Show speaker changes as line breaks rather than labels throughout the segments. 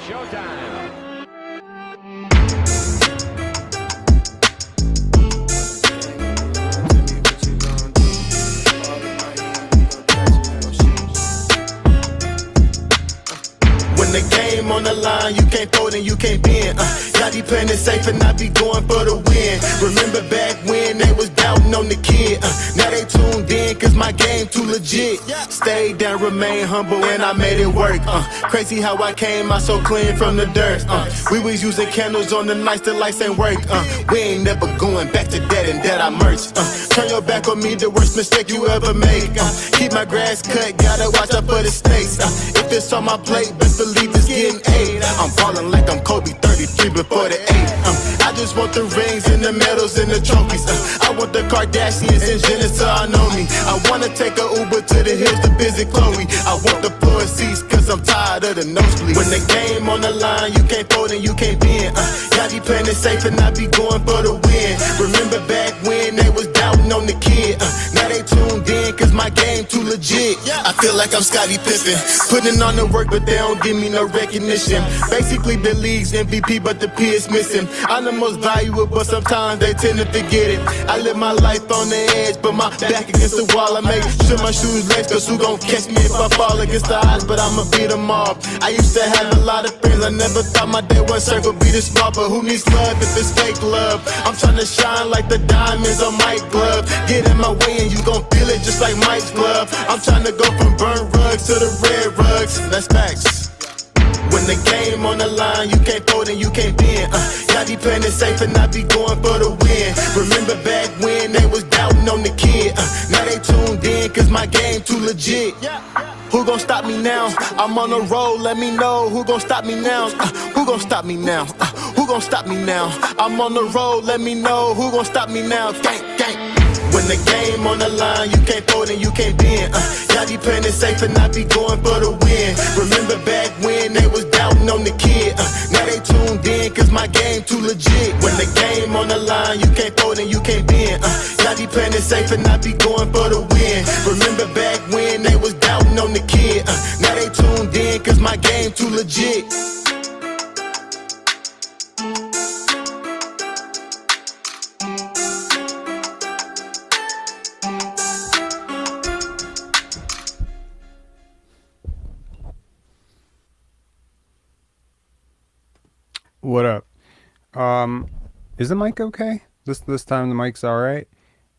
showtime.
When the game on the line, you can't fold and you can't bend. Y'all be playing it safe and I be going for the win. Remember back when they was doubting on the kid. Now they tuned in cause my game too legit. Stayed down, remain humble and I made it work. Crazy how I came out so clean from the dirt. We was using candles on the nights the lights ain't work. We ain't never going back to that and that I merged. Turn your back on me, the worst mistake you ever make. Keep my grass cut, gotta watch out for the snakes. If it's on my plate, best believe it's getting eight. I'm ballin' like I'm Kobe 33 before the 8. I just want the rings and the medals and the trophies. I want the Kardashians and Jenner to all know me. I wanna take a Uber to the hills to visit Chloe. I want the floor seats cause I'm tired of the nosebleeds. When the game on the line, you can't fold and you can't bend. Y'all be playing it safe and I be going for the win. Remember back when they was doubting on the kid. Now they tuned in cause my game too legit. I feel like I'm Scottie Pippen, putting on the work but they don't give me no recognition. Basically the league's MVP but the P is missing. I'm the most valuable but sometimes they tend to forget it. I live my life on the edge but my back against the wall. I make sure my shoes lace cause who gon' catch me if I fall against the odds, but I'ma beat them all. I used to have a lot of friends, I never thought my day one circle be this small, but who needs love if it's fake love? I'm tryna shine like the diamonds on Mike's glove. Get in my way and you gon' feel it just like Mike's glove. I'm tryna go from burnt rugs to the red rugs. That's facts. When the game on the line, you can't fold and you can't bend. Y'all be playing it safe and I be going for the win. Remember back when they was doubting on the kid. Now they tuned in cause my game too legit. Who gon' stop me now? I'm on a roll, let me know. Who gon' stop me now? Who gon' stop me now? Who gon' stop me now? I'm on the road, let me know. Who gon' stop me now? Gang, gang. When the game on the line, you can't fold and you can't bend. Y'all be playing it safe and I be going for the win. Remember back when they was doubting on the kid. Now they tuned in cause my game too legit. When the game on the line, you can't fold and you can't bend. Y'all be playing it safe and I be going for the win. Remember back when they was doubting on the kid. Now they tuned in cause my game too legit.
What up? Is the mic okay? This time the mic's all right.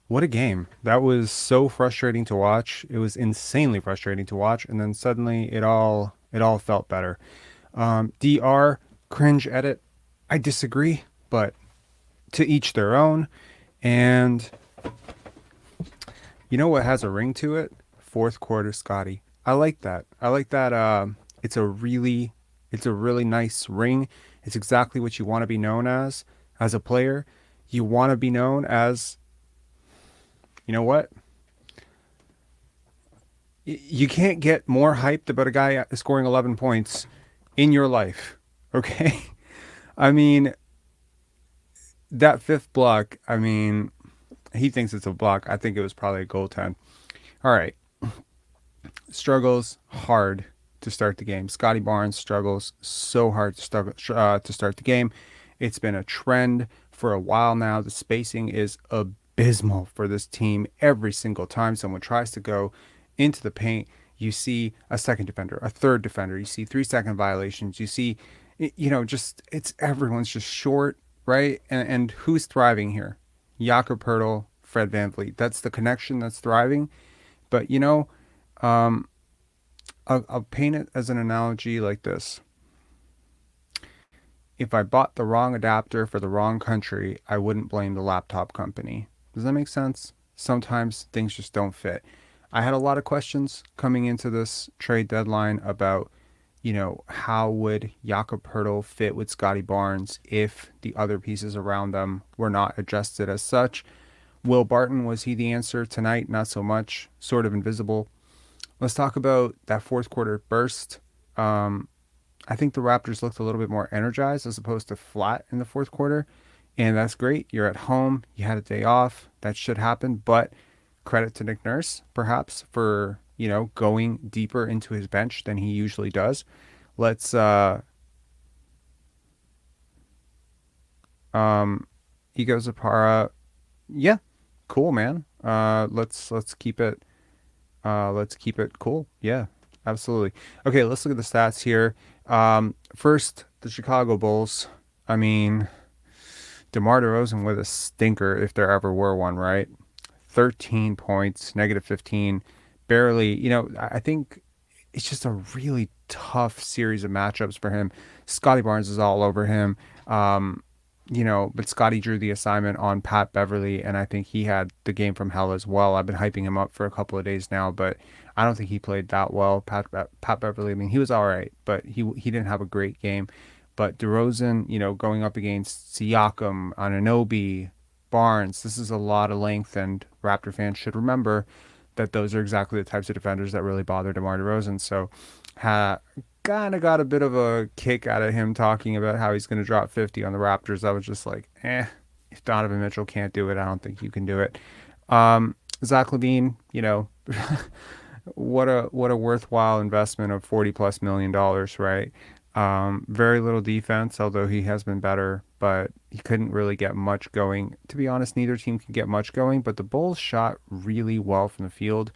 What a game. That was so frustrating to watch. It was insanely frustrating to watch, and then suddenly it all felt better. DR cringe edit. I disagree, but to each their own. And you know what has a ring to it? Fourth quarter Scottie. I like that. It's a really nice ring. It's exactly what you want to be known as a player. You want to be known as, you know what? You can't get more hyped about a guy scoring 11 points in your life. Okay? I mean, that fifth block, I mean, he thinks it's a block. I think it was probably a goaltend. All right. Struggles hard to start the game. Scottie Barnes struggles so hard to start the game. It's been a trend for a while now. The spacing is abysmal for this team. Every single time someone tries to go into the paint, you see a second defender, a third defender. You see 3-second violations. You see, everyone's just short, right? And who's thriving here? Jakob Poeltl, Fred VanVleet. That's the connection that's thriving. But, I'll paint it as an analogy like this. If I bought the wrong adapter for the wrong country, I wouldn't blame the laptop company. Does that make sense? Sometimes things just don't fit. I had a lot of questions coming into this trade deadline about, how would Jakob Poeltl fit with Scottie Barnes if the other pieces around them were not adjusted as such. Will Barton, was he the answer tonight? Not so much. Sort of invisible. Let's talk about that fourth quarter burst. I think the Raptors looked a little bit more energized as opposed to flat in the fourth quarter. And that's great. You're at home. You had a day off. That should happen. But credit to Nick Nurse, perhaps, for, going deeper into his bench than he usually does. Let's Ego Zapara, yeah, cool, man. Let's keep it cool. Yeah, absolutely. Okay, let's look at the stats here. First, the Chicago Bulls. I mean, DeMar DeRozan with a stinker if there ever were one, right? 13 points, negative 15, barely. I think it's just a really tough series of matchups for him. Scottie Barnes is all over him. Um, but Scottie drew the assignment on Pat Beverly, and I think he had the game from hell as well. I've been hyping him up for a couple of days now, but I don't think he played that well. Pat Beverly, I mean, he was all right, but he didn't have a great game. But DeRozan, going up against Siakam, Anunoby, Barnes, this is a lot of length, and Raptor fans should remember that those are exactly the types of defenders that really bother DeMar DeRozan. So, kind of got a bit of a kick out of him talking about how he's going to drop 50 on the Raptors. I was just like, if Donovan Mitchell can't do it, I don't think you can do it. Zach LaVine, what a worthwhile investment of $40+ million, right? Very little defense, although he has been better, but he couldn't really get much going. To be honest, neither team can get much going, but the Bulls shot really well from the field,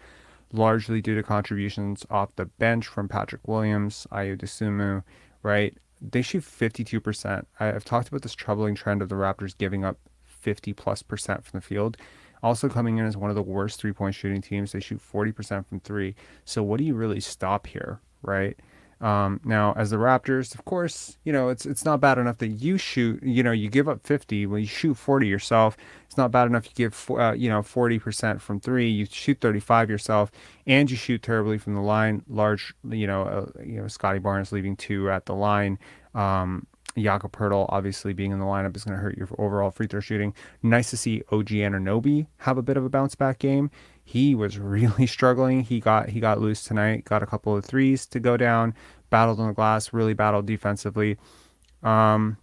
largely due to contributions off the bench from Patrick Williams, Ayo Dosunmu, right? They shoot 52%. I've talked about this troubling trend of the Raptors giving up 50+% from the field. Also coming in as one of the worst three-point shooting teams. They shoot 40% from three. So what do you really stop here, right? Now, as the Raptors, of course, it's not bad enough that you shoot, you give up 50 when you shoot 40 yourself. It's not bad enough you give, 40% from three, you shoot 35 yourself, and you shoot terribly from the line. Scottie Barnes leaving two at the line. Jakob Poeltl obviously being in the lineup is going to hurt your overall free throw shooting. Nice to see O.G. Anunoby have a bit of a bounce back game. He was really struggling. He got loose tonight, got a couple of threes to go down, battled on the glass, really battled defensively. Scottie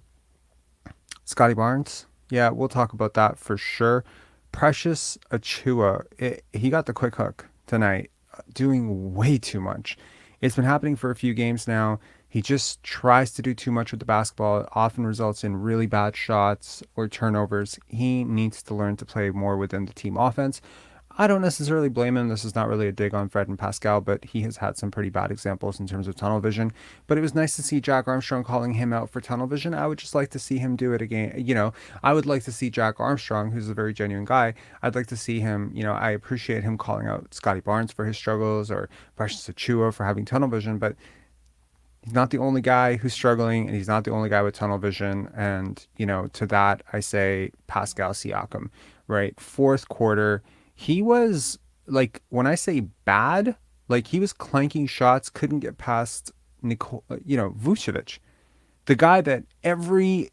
Barnes, yeah, we'll talk about that for sure. Precious Achiuwa, he got the quick hook tonight, doing way too much. It's been happening for a few games now. He just tries to do too much with the basketball. It often results in really bad shots or turnovers. He needs to learn to play more within the team offense. I don't necessarily blame him. This is not really a dig on Fred and Pascal, but he has had some pretty bad examples in terms of tunnel vision. But it was nice to see Jack Armstrong calling him out for tunnel vision. I would just like to see him do it again. I would like to see Jack Armstrong, who's a very genuine guy. I'd like to see him, I appreciate him calling out Scottie Barnes for his struggles or Precious Achiuwa for having tunnel vision, but he's not the only guy who's struggling, and he's not the only guy with tunnel vision. And, to that, I say Pascal Siakam, right? Fourth quarter, he was like, when I say bad, like he was clanking shots, couldn't get past Vucevic, the guy that every,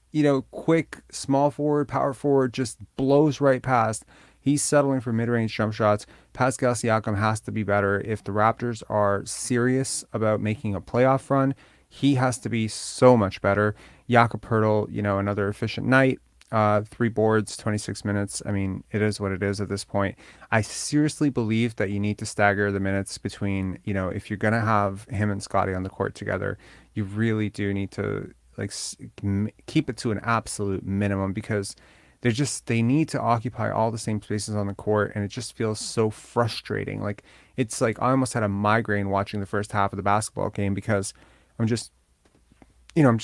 quick small forward, power forward just blows right past. He's settling for mid-range jump shots. Pascal Siakam has to be better. If the Raptors are serious about making a playoff run, he has to be so much better. Jakob Poeltl, another efficient night. 3 boards, 26 minutes. I mean, it is what it is at this point. I seriously believe that you need to stagger the minutes between, if you're going to have him and Scottie on the court together, you really do need to keep it to an absolute minimum, because they need to occupy all the same spaces on the court, and it just feels so frustrating. Like, it's like I almost had a migraine watching the first half of the basketball game, because I'm just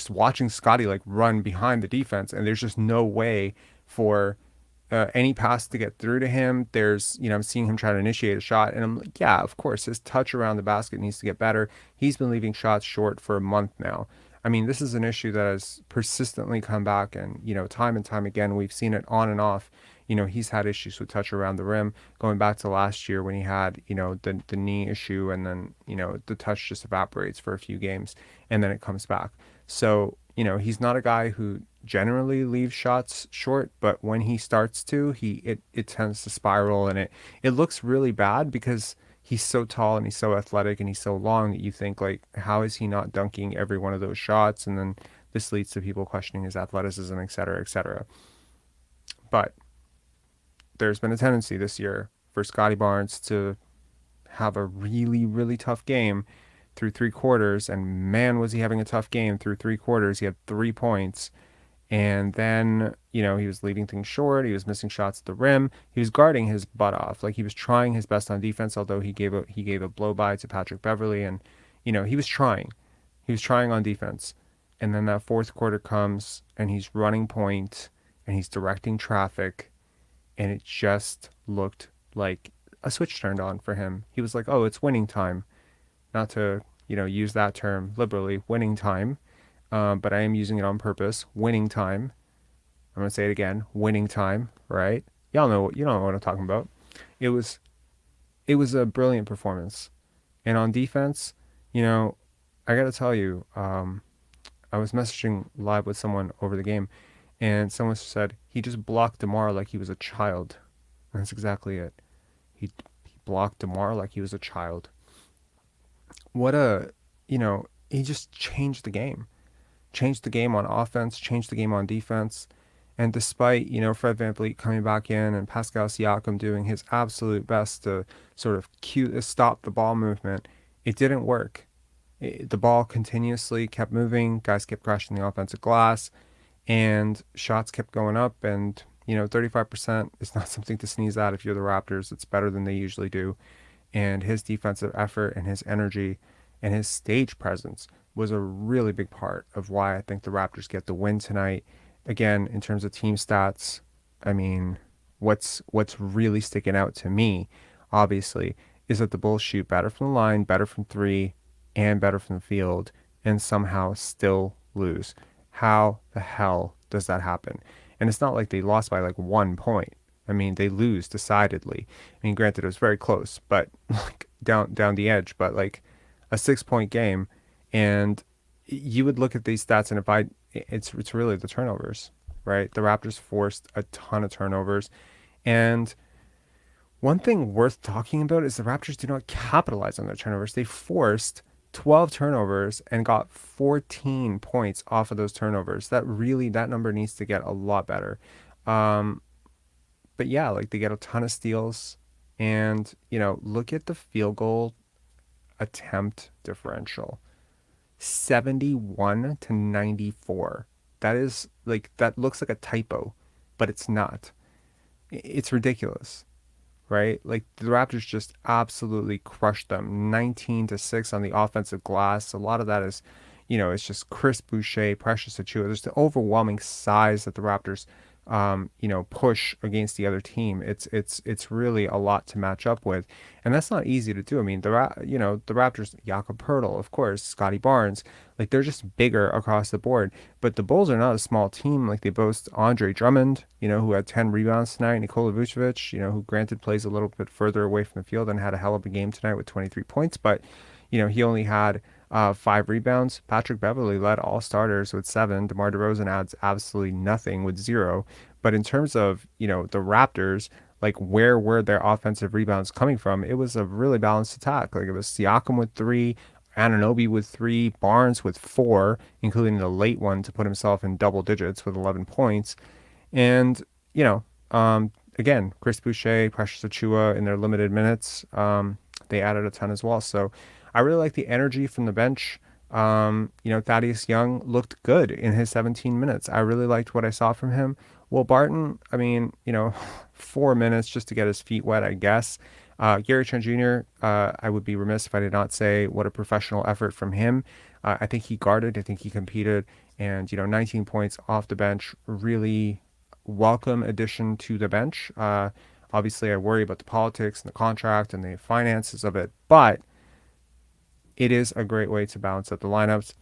watching Scottie like run behind the defense, and there's just no way for any pass to get through to him. I'm seeing him try to initiate a shot, and I'm like, yeah, of course, his touch around the basket needs to get better. He's been leaving shots short for a month now. I mean, this is an issue that has persistently come back, and, time and time again, we've seen it on and off. He's had issues with touch around the rim, going back to last year when he had, the knee issue, and then, the touch just evaporates for a few games, and then it comes back. So, he's not a guy who generally leaves shots short, but when he starts to, it tends to spiral, and it looks really bad, because he's so tall and he's so athletic and he's so long that you think, like, how is he not dunking every one of those shots? And then this leads to people questioning his athleticism, et cetera, et cetera. But there's been a tendency this year for Scottie Barnes to have a really, really tough game through 3 quarters. And man, was he having a tough game through 3 quarters. He had 3 points. And then, he was leaving things short. He was missing shots at the rim. He was guarding his butt off. Like, he was trying his best on defense, although he gave a blow by to Patrick Beverley, and he was trying. He was trying on defense. And then that fourth quarter comes, and he's running point, and he's directing traffic, and it just looked like a switch turned on for him. He was like, "Oh, it's winning time." Not to, use that term liberally, winning time, but I am using it on purpose. Winning time. I'm gonna say it again. Winning time, right? You know what I'm talking about. It was it was a brilliant performance, and on defense, you know, I gotta tell you, I was messaging live with someone over the game, and someone said he just blocked DeMar like he was a child. And that's exactly it. He blocked DeMar like he was a child. What a he just changed the game. Changed the game on offense, changed the game on defense. And despite, Fred VanVleet coming back in and Pascal Siakam doing his absolute best to sort of stop the ball movement, it didn't work. The ball continuously kept moving, guys kept crashing the offensive glass, and shots kept going up. And, 35% is not something to sneeze at if you're the Raptors. It's better than they usually do. And his defensive effort and his energy and his stage presence was a really big part of why I think the Raptors get the win tonight. Again, in terms of team stats, I mean, what's really sticking out to me, obviously, is that the Bulls shoot better from the line, better from three, and better from the field, and somehow still lose. How the hell does that happen? And it's not like they lost by like 1 point. I mean, they lose decidedly. I mean, granted, it was very close, but like down the edge. But like a 6 point game, and you would look at these stats, and it's really the turnovers, right? The Raptors forced a ton of turnovers, and one thing worth talking about is the Raptors do not capitalize on their turnovers. They forced 12 turnovers and got 14 points off of those turnovers. That number needs to get a lot better. Um, but yeah, like they get a ton of steals, and look at the field goal attempt differential. 71 to 94. That is like that looks like a typo, but it's not. It's ridiculous, right? Like the Raptors just absolutely crushed them. 19 to 6 on the offensive glass. A lot of that is, it's just Chris Boucher, Precious Achiuwa. There's the overwhelming size that the Raptors push against the other team. It's really a lot to match up with, and that's not easy to do. I mean, the Raptors, Jakob Poeltl, of course, Scottie Barnes, like they're just bigger across the board. But the Bulls are not a small team. Like they boast Andre Drummond, who had 10 rebounds tonight, Nikola Vucevic, who granted plays a little bit further away from the field and had a hell of a game tonight with 23 points, but he only had 5 rebounds. Patrick Beverley led all starters with 7. DeMar DeRozan adds absolutely nothing with 0. But in terms of, the Raptors, like where were their offensive rebounds coming from? It was a really balanced attack. Like it was Siakam with 3, Anunoby with 3, Barnes with 4, including the late one to put himself in double digits with 11 points. And, again, Chris Boucher, Precious Achiuwa in their limited minutes, they added a ton as well. So I really like the energy from the bench. Thaddeus Young looked good in his 17 minutes. I really liked what I saw from him. Will Barton, I mean, 4 minutes just to get his feet wet, I guess. Gary Trent Jr., I would be remiss if I did not say what a professional effort from him. I think he guarded, I think he competed, and, 19 points off the bench, really welcome addition to the bench. Obviously, I worry about the politics and the contract and the finances of it, but it is a great way to balance out the lineups.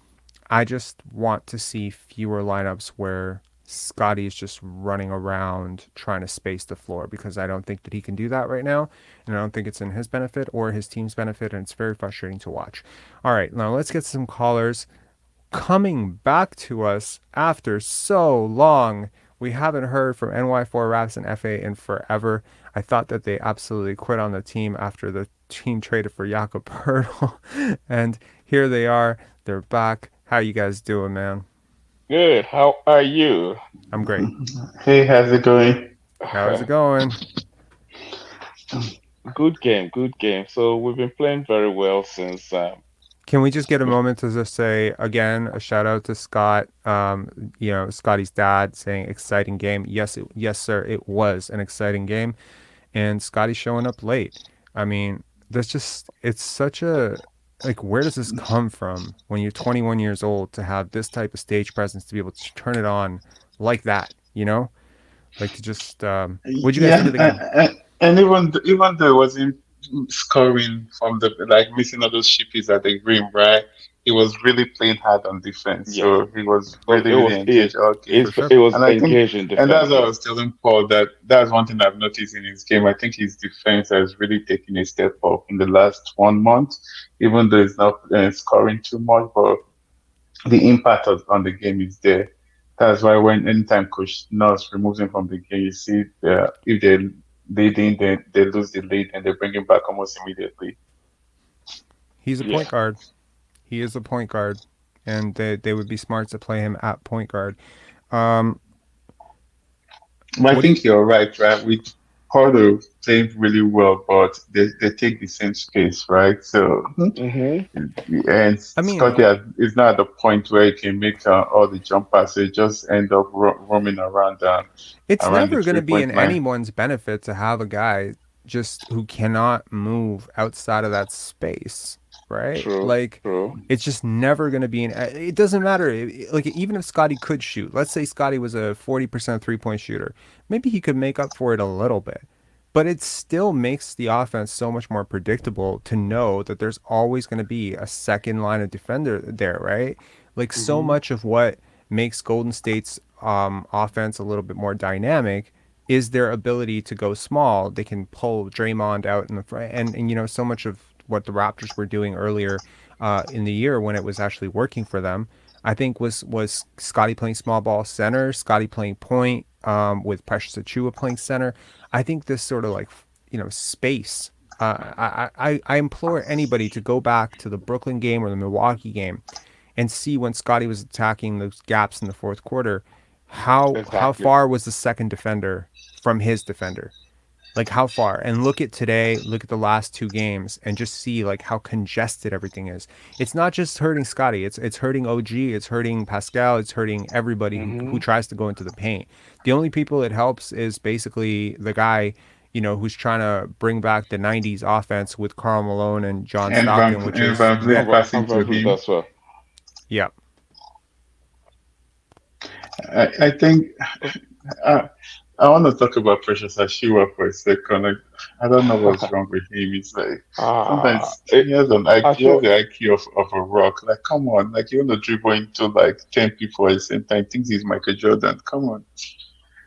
I just want to see fewer lineups where Scottie is just running around trying to space the floor, because I don't think that he can do that right now, and I don't think it's in his benefit or his team's benefit, and it's very frustrating to watch. All right, now let's get some callers coming back to us after so long. We haven't heard from NY4RAPS and Efe in forever. I thought that they absolutely quit on the team after the team traded for Jakob Poeltl. And here they are. They're back. How you guys doing, man?
Good. How are you?
I'm great.
Hey, how's it going?
How's it going?
Good game, good game. So we've been playing very well since
Can we just get a moment to just say again a shout out to Scott, Scottie's dad saying exciting game. Yes, sir, it was an exciting game, and Scottie showing up late. I mean, there's just it's such a like where does this come from when you're 21 years old to have this type of stage presence to be able to turn it on like that, like to just what'd you guys think
Yeah,
of the game?
and even though it wasn't scoring from the like missing all those shippies at the rim, right? He was really playing hard on defense,
Yeah,
so he was
but
really really engaged all game.
For sure.
it was
And I think,
engaging
and that's what I
defensively.
was telling Paul that that's one thing I've noticed in his game. I think his defense has really taken a step up in the last 1 month, even though he's not scoring too much, but the impact on the game is there. That's why when anytime Coach Nurse removes him from the game, you see if they leading, they lose the lead and they bring him back almost immediately.
He's a
Yeah.
point guard. He is a point guard, and they would be smart to play him at point guard. Um,
But I
what do you?
think you're right, right? With Porto playing really well, but they take the same space, right? So,
Hmm.
and
I mean,
Is not at the point where he can make all the jump passes. So he just end up roaming around
it's
around the
never going to
three
be in
point line.
anyone's benefit to have a guy just who cannot move outside of that space, right?
True.
Like,
True.
it's just never going to be in. It doesn't matter. Like, even if Scottie could shoot, let's say Scottie was a 40% 3-point shooter, maybe he could make up for it a little bit. But it still makes the offense so much more predictable to know that there's always going to be a second line of defender there, right? Like so
Hmm.
much of what makes Golden State's offense a little bit more dynamic is their ability to go small. They can pull Draymond out in the front, and so much of what the Raptors were doing earlier in the year when it was actually working for them, I think was Scottie playing small ball center, Scottie playing point with Precious Achua playing center. I think this sort of like space. I implore anybody to go back to the Brooklyn game or the Milwaukee game and see when Scottie was attacking those gaps in the fourth quarter, how
Exactly.
far was the second defender from his defender? Like how far? And look at today, look at the last two games and just see like how congested everything is. It's not just hurting Scottie, it's hurting OG, it's hurting Pascal, it's hurting everybody who
Hmm.
tries to go into the paint. The only people it helps is basically the guy, who's trying to bring back the 90s offense with Karl Malone and John Stockton, which
And
is
Van Vliet
I'm
passing to
very
him.
as well.
yeah.
I think I, I want to talk about Precious Ashiwa for a second. Like, I don't know what's wrong with him. It's like
Ah,
sometimes he has
actually,
the IQ of a rock. Like, come on, like you want to dribble into like 10 people at the same time. Thinks he's Michael Jordan. Come on.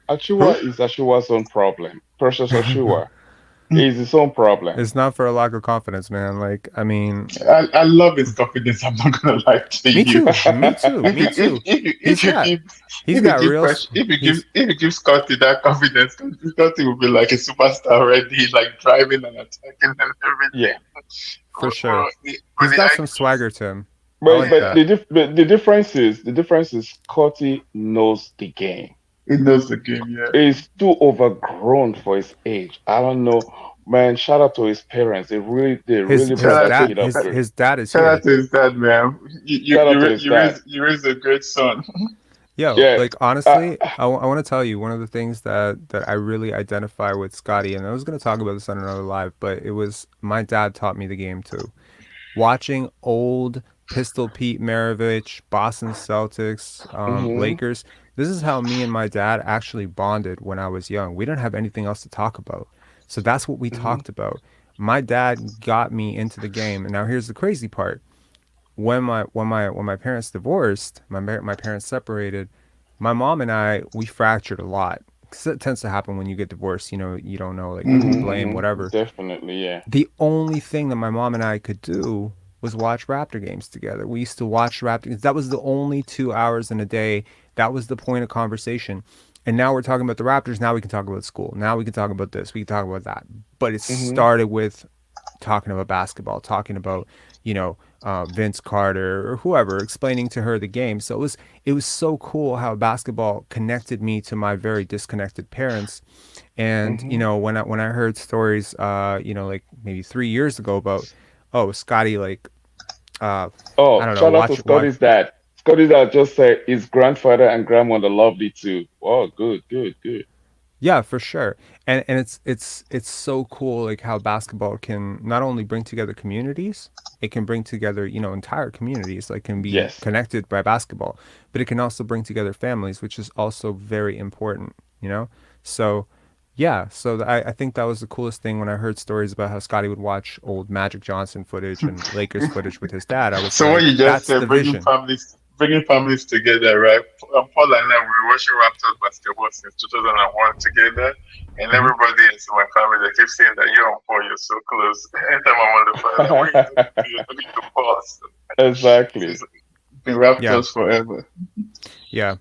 Achua is Achua's own problem. Precious Achua is his own problem.
It's not for a lack of confidence, man. Like, I mean,
I love his confidence. I'm not gonna lie to
me
you.
too, me too, me too.
If
He's
you
got
give
he's got real he's
if you give Scotty that confidence, Scotty will be like a superstar already, like driving and attacking and
Yeah,
everything.
for sure.
But
He's
the
got some
IQ,
swagger to him. I
but
like
yeah,
that.
the difference is Scotty knows the game.
he knows the game. Yeah,
He's too overgrown for his age. I don't know, man. Shout out to his parents. They
His
really
his
brought
shout out
that
dad
to
kid up great.
his dad is
shout out
here.
to his dad, man.
Shout out to his dad.
You raised a great son.
Yo,
Yeah.
like
Uh,
honestly, I want to tell you one of the things that I really identify with Scotty, and I was going to talk about this on another live, but it was my dad taught me the game too. Watching old Pistol Pete Maravich, Boston Celtics,
hmm.
Lakers. This is how me and my dad actually bonded when I was young. We didn't have anything else to talk about, so that's what we
Hmm.
talked about. My dad got me into the game, and now here's the crazy part: when my parents divorced, my parents separated, my mom and I we fractured a lot. 'Cause it tends to happen when you get divorced. You don't know like who to
Hmm.
blame, whatever.
Definitely, yeah.
The only thing that my mom and I could do was watch Raptor games together. We used to watch Raptor games. That was the only 2 hours in a day. That was the point of conversation. And now we're talking about the Raptors. Now we can talk about school. Now we can talk about this. We can talk about that. But it
Hmm.
started with talking about basketball, talking about Vince Carter or whoever, explaining to her the game. So it was so cool how basketball connected me to my very disconnected parents. And
Hmm.
when I heard stories, like maybe 3 years ago about, oh, Scotty like I
Oh,
don't know,
shout out to
watch.
Scottie's dad. Scottie's dad just said his grandfather and grandmother loved it too. Oh, good, good, good.
Yeah, for sure. And it's so cool like how basketball can not only bring together communities, it can bring together, entire communities like can be
Yes.
connected by basketball, but it can also bring together families, which is also very important. So yeah, so I think that was the coolest thing when I heard stories about how Scotty would watch old Magic Johnson footage and Lakers footage with his dad. I was
So what you
like,
just
that's
said,
the vision.
bringing families together, right? Paul and I were watching Raptors basketball since 2001 together, and
Hmm.
everybody is in my family. They keep saying that you and Paul, you're so close. Anytime I'm on the phone, like, what are you talking to? You're talking to Paul. So
Exactly.
it's been
Yeah,
Raptors forever.
yeah.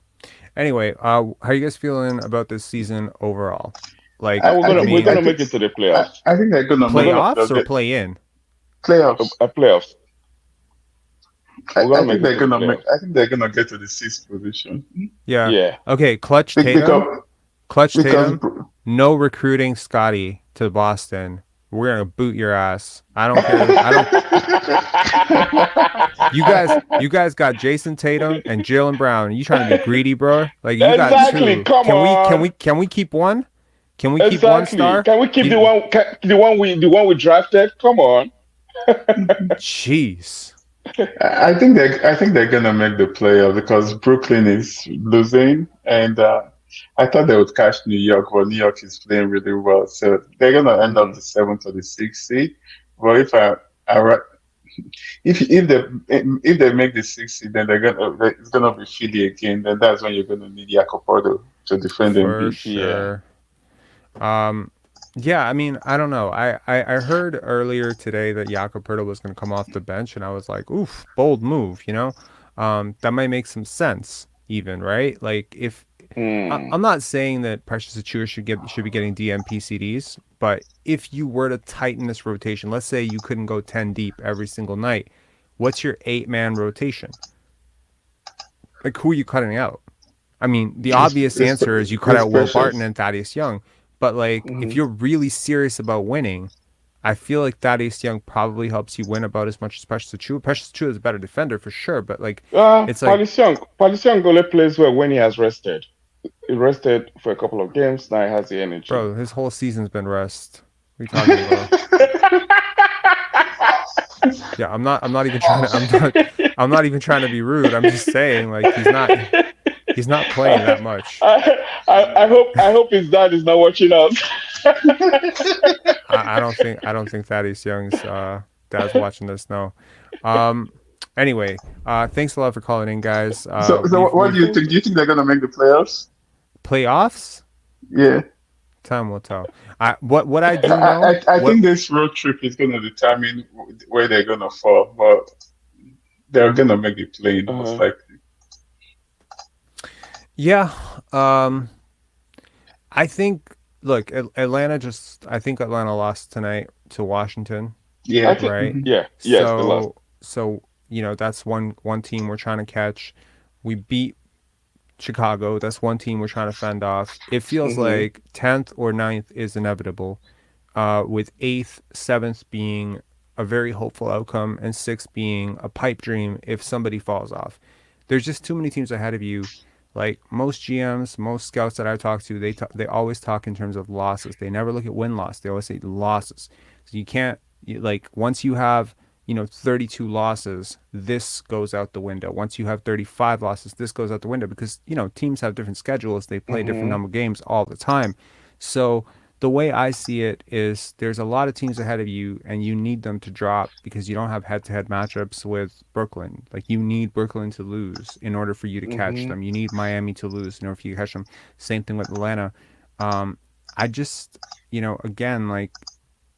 Anyway, how are you guys feeling about this season overall? Like,
And we're
I
gonna we're
mean,
gonna make it to the playoffs.
I think they're gonna
We're
make
gonna
playoffs or
the
play in?
playoffs.
playoffs. We're
I
gonna
think
make it
they're
to the
gonna make.
playoffs.
I think they're gonna get to the sixth position.
Yeah.
Yeah.
Okay,
Because
Clutch
because
Tatum, no recruiting Scotty to Boston. We're gonna boot your ass. I don't care. I don't. You guys got Jason Tatum and Jalen Brown. You trying to be greedy, bro? Like you got
Exactly.
two.
Come
Can we can
on.
we can we keep one? Can we keep one
Exactly.
star?
Can we keep
You,
the one we drafted? Come on.
jeez.
I think they're gonna make the playoff because Brooklyn is losing, and I thought they would catch New York, but New York is playing really well, so they're gonna end up
Hmm.
the seventh or the sixth seed. But I ra- if they make the sixth seed, then it's gonna be Philly again. Then that's when you're gonna need Jakob to defend
For
Embiid.
Yeah.
sure. Um, yeah, I mean, I don't know. I heard earlier today that Jakob Poeltl was going to come off the bench, and I was like, oof, bold move. That might make some sense, even, right? Like, if
Hmm.
I'm not saying that Precious Achiuwa should be getting DMP CDs, but if you were to tighten this rotation, let's say you couldn't go 10 deep every single night, what's your 8-man rotation? Like, who are you cutting out? I mean, the obvious answer is you cut
It's
out Will Barton
precious.
and Thaddeus Young. But like, if
Hmm.
you're really serious about winning, I feel like Thaddeus Young probably helps you win about as much as Precious Achiuwa. Precious Achiuwa is a better defender for sure, but like, it's like,
Palisang only plays well when he has rested. He rested for a couple of games. Now he has the energy.
bro, his whole season's been rest. What are you talking about? Yeah, I'm not even trying to, I'm not even trying to be rude. I'm just saying, like, he's not playing that much.
I hope his dad is not watching us.
I don't think Thaddeus Young's dad's watching this. No. Um. Anyway, thanks a lot for calling in, guys.
So
We've
what do
we've
you think? Do you think they're gonna make the playoffs?
playoffs.
Yeah.
Time will tell. What I do know.
I
What
think this road trip is going to determine where they're going to fall, but they're going to make the plane most
Uh-huh.
likely.
Yeah. Um. I think. Look, Atlanta just. I think Atlanta lost tonight to Washington.
I
Yeah.
think
Right.
Mhm.
yeah, yes, the last.
So that's one team we're trying to catch. We beat Chicago. That's one team we're trying to fend off. It feels
Hmm.
like 10th or ninth is inevitable, with 8th, 7th being a very hopeful outcome, and 6th being a pipe dream if somebody falls off. There's just too many teams ahead of you. Like most GMs, most scouts that I talk to, they always talk in terms of losses. They never look at win loss. They always say losses. So you can't like once you have 32 losses, this goes out the window. Once you have 35 losses, this goes out the window because teams have different schedules. They play different
Hmm.
number of games all the time. So the way I see it is there's a lot of teams ahead of you and you need them to drop because you don't have head-to-head matchups with Brooklyn. Like you need Brooklyn to lose in order for you to catch
Hmm.
them. You need Miami to lose in order for you to catch them. Same thing with Atlanta. Um, I just, again, like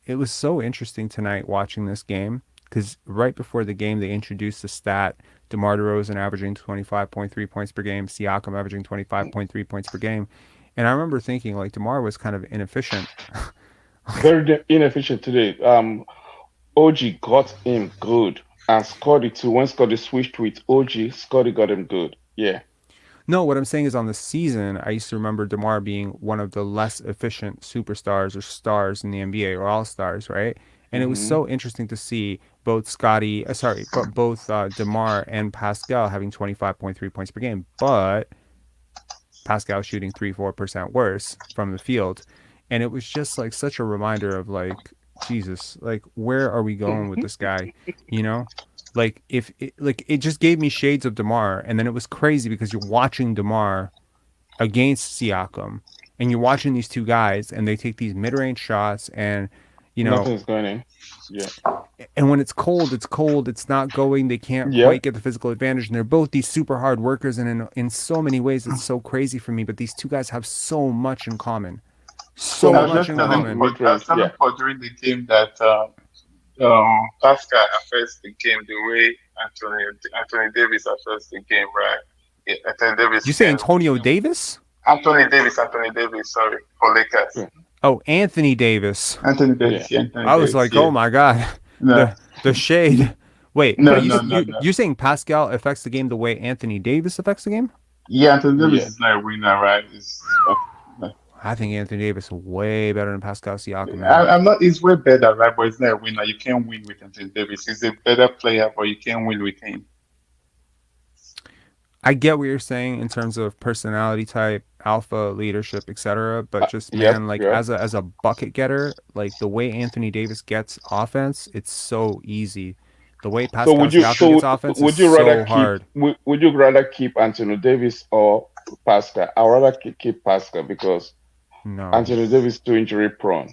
it was so interesting tonight watching this game because right before the game they introduced the stat DeMar DeRozan averaging 25.3 points per game, Siakam averaging 25.3 points per game, and I remember thinking like DeMar was kind of inefficient.
Very inefficient today. OG got him good, and Scotty too. When Scotty switched with OG, Scotty got him good. Yeah.
No, what I'm saying is on the season, I used to remember DeMar being one of the less efficient superstars or stars in the NBA or all stars, right? And it was
Hmm.
so interesting to see both DeMar and Pascal having 25.3 points per game, but Pascal shooting 3-4% worse from the field. And it was just like such a reminder of like, Jesus, like, where are we going with this guy? You know? Like if it, like it just gave me shades of DeMar, and then it was crazy because you're watching DeMar against Siakam, and you're watching these two guys, and they take these mid-range shots, and you know,
Nothing's going in. Yeah.
and when it's cold, it's cold. It's not going. They can't quite
Yep.
get the physical advantage, and they're both these super hard workers. And in so many ways, it's so crazy for me. But these two guys have so much in common,
So
so
I was
much
much
just
in
telling
common.
Paul, I was
mid-range.
telling
Yeah.
Paul during the game that Pascal affects the game the way Anthony Davis affects the game, right? Yeah, Anthony Davis
You say
can
Antonio Davis?
Anthony Davis, sorry, for Lakers.
Yeah.
Oh, Anthony Davis.
Anthony
Yeah.
Davis, yeah, Anthony
I was
Davis,
like,
yeah.
oh my god,
No,
the shade. Wait,
no,
but
no, no, no.
you're saying Pascal affects the game the way Anthony Davis affects the game?
Yeah, Anthony Davis
Yeah.
is not a winner, right?
I think Anthony Davis is way better than Pascal Siakam, man.
I'm not. He's way better, right? But he's not a winner. You can't win with Anthony Davis. He's a better player, but you can't win with him.
I get what you're saying in terms of personality type, alpha, leadership, etc. But just
Yep.
man, like
Yep.
as a bucket getter, like the way Anthony Davis gets offense, it's so easy. The way
So
Pascal
would you
Siakam gets
so
offense is
would you rather
so
keep
hard.
would you rather keep Anthony Davis or Pascal? I'd rather keep Pascal because
No,
Anthony Davis is too injury prone.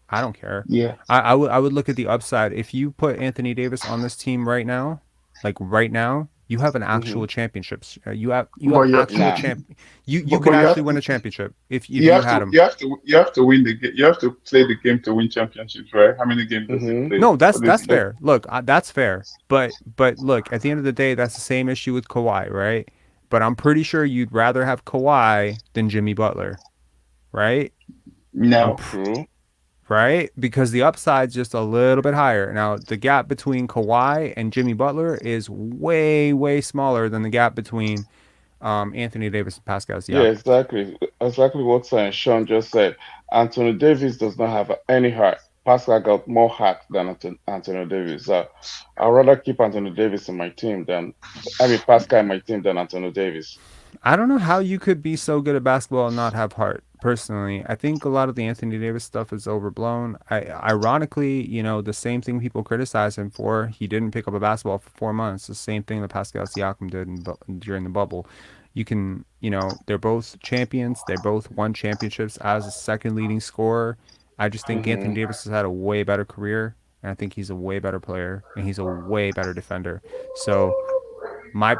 I don't care.
Yeah.
I would look at the upside. If you put Anthony Davis on this team right now, like right now, you have an actual championship. You have
But you
actual
Nah.
champ. You
but
could
you have
actually win
to
a championship if
you have
had
to
him.
you have to win the game. You have to play the game to win championships, right? How many games does it play?
No, that's
What is it?
fair. Look, that's fair. But look, at the end of the day, that's the same issue with Kawhi, right? But I'm pretty sure you'd rather have Kawhi than Jimmy Butler, right?
No.
True.
Right? Because the upside's just a little bit higher. Now, the gap between Kawhi and Jimmy Butler is way, way smaller than the gap between Anthony Davis and Pascal
Yeah,
Siakam.
exactly. Exactly what Sean just said. Anthony Davis does not have any heart. Pascal got more heart than Anthony Davis. I'd rather keep Anthony Davis in my team Pascal in my team than Anthony Davis.
I don't know how you could be so good at basketball and not have heart. Personally, I think a lot of the Anthony Davis stuff is overblown. Ironically, the same thing people criticize him for. He didn't pick up a basketball for 4 months. The same thing that Pascal Siakam did during the bubble. You can, they're both champions. They both won championships as a second leading scorer. I just think Anthony Davis has had a way better career, and I think he's a way better player, and he's a way better defender. So, I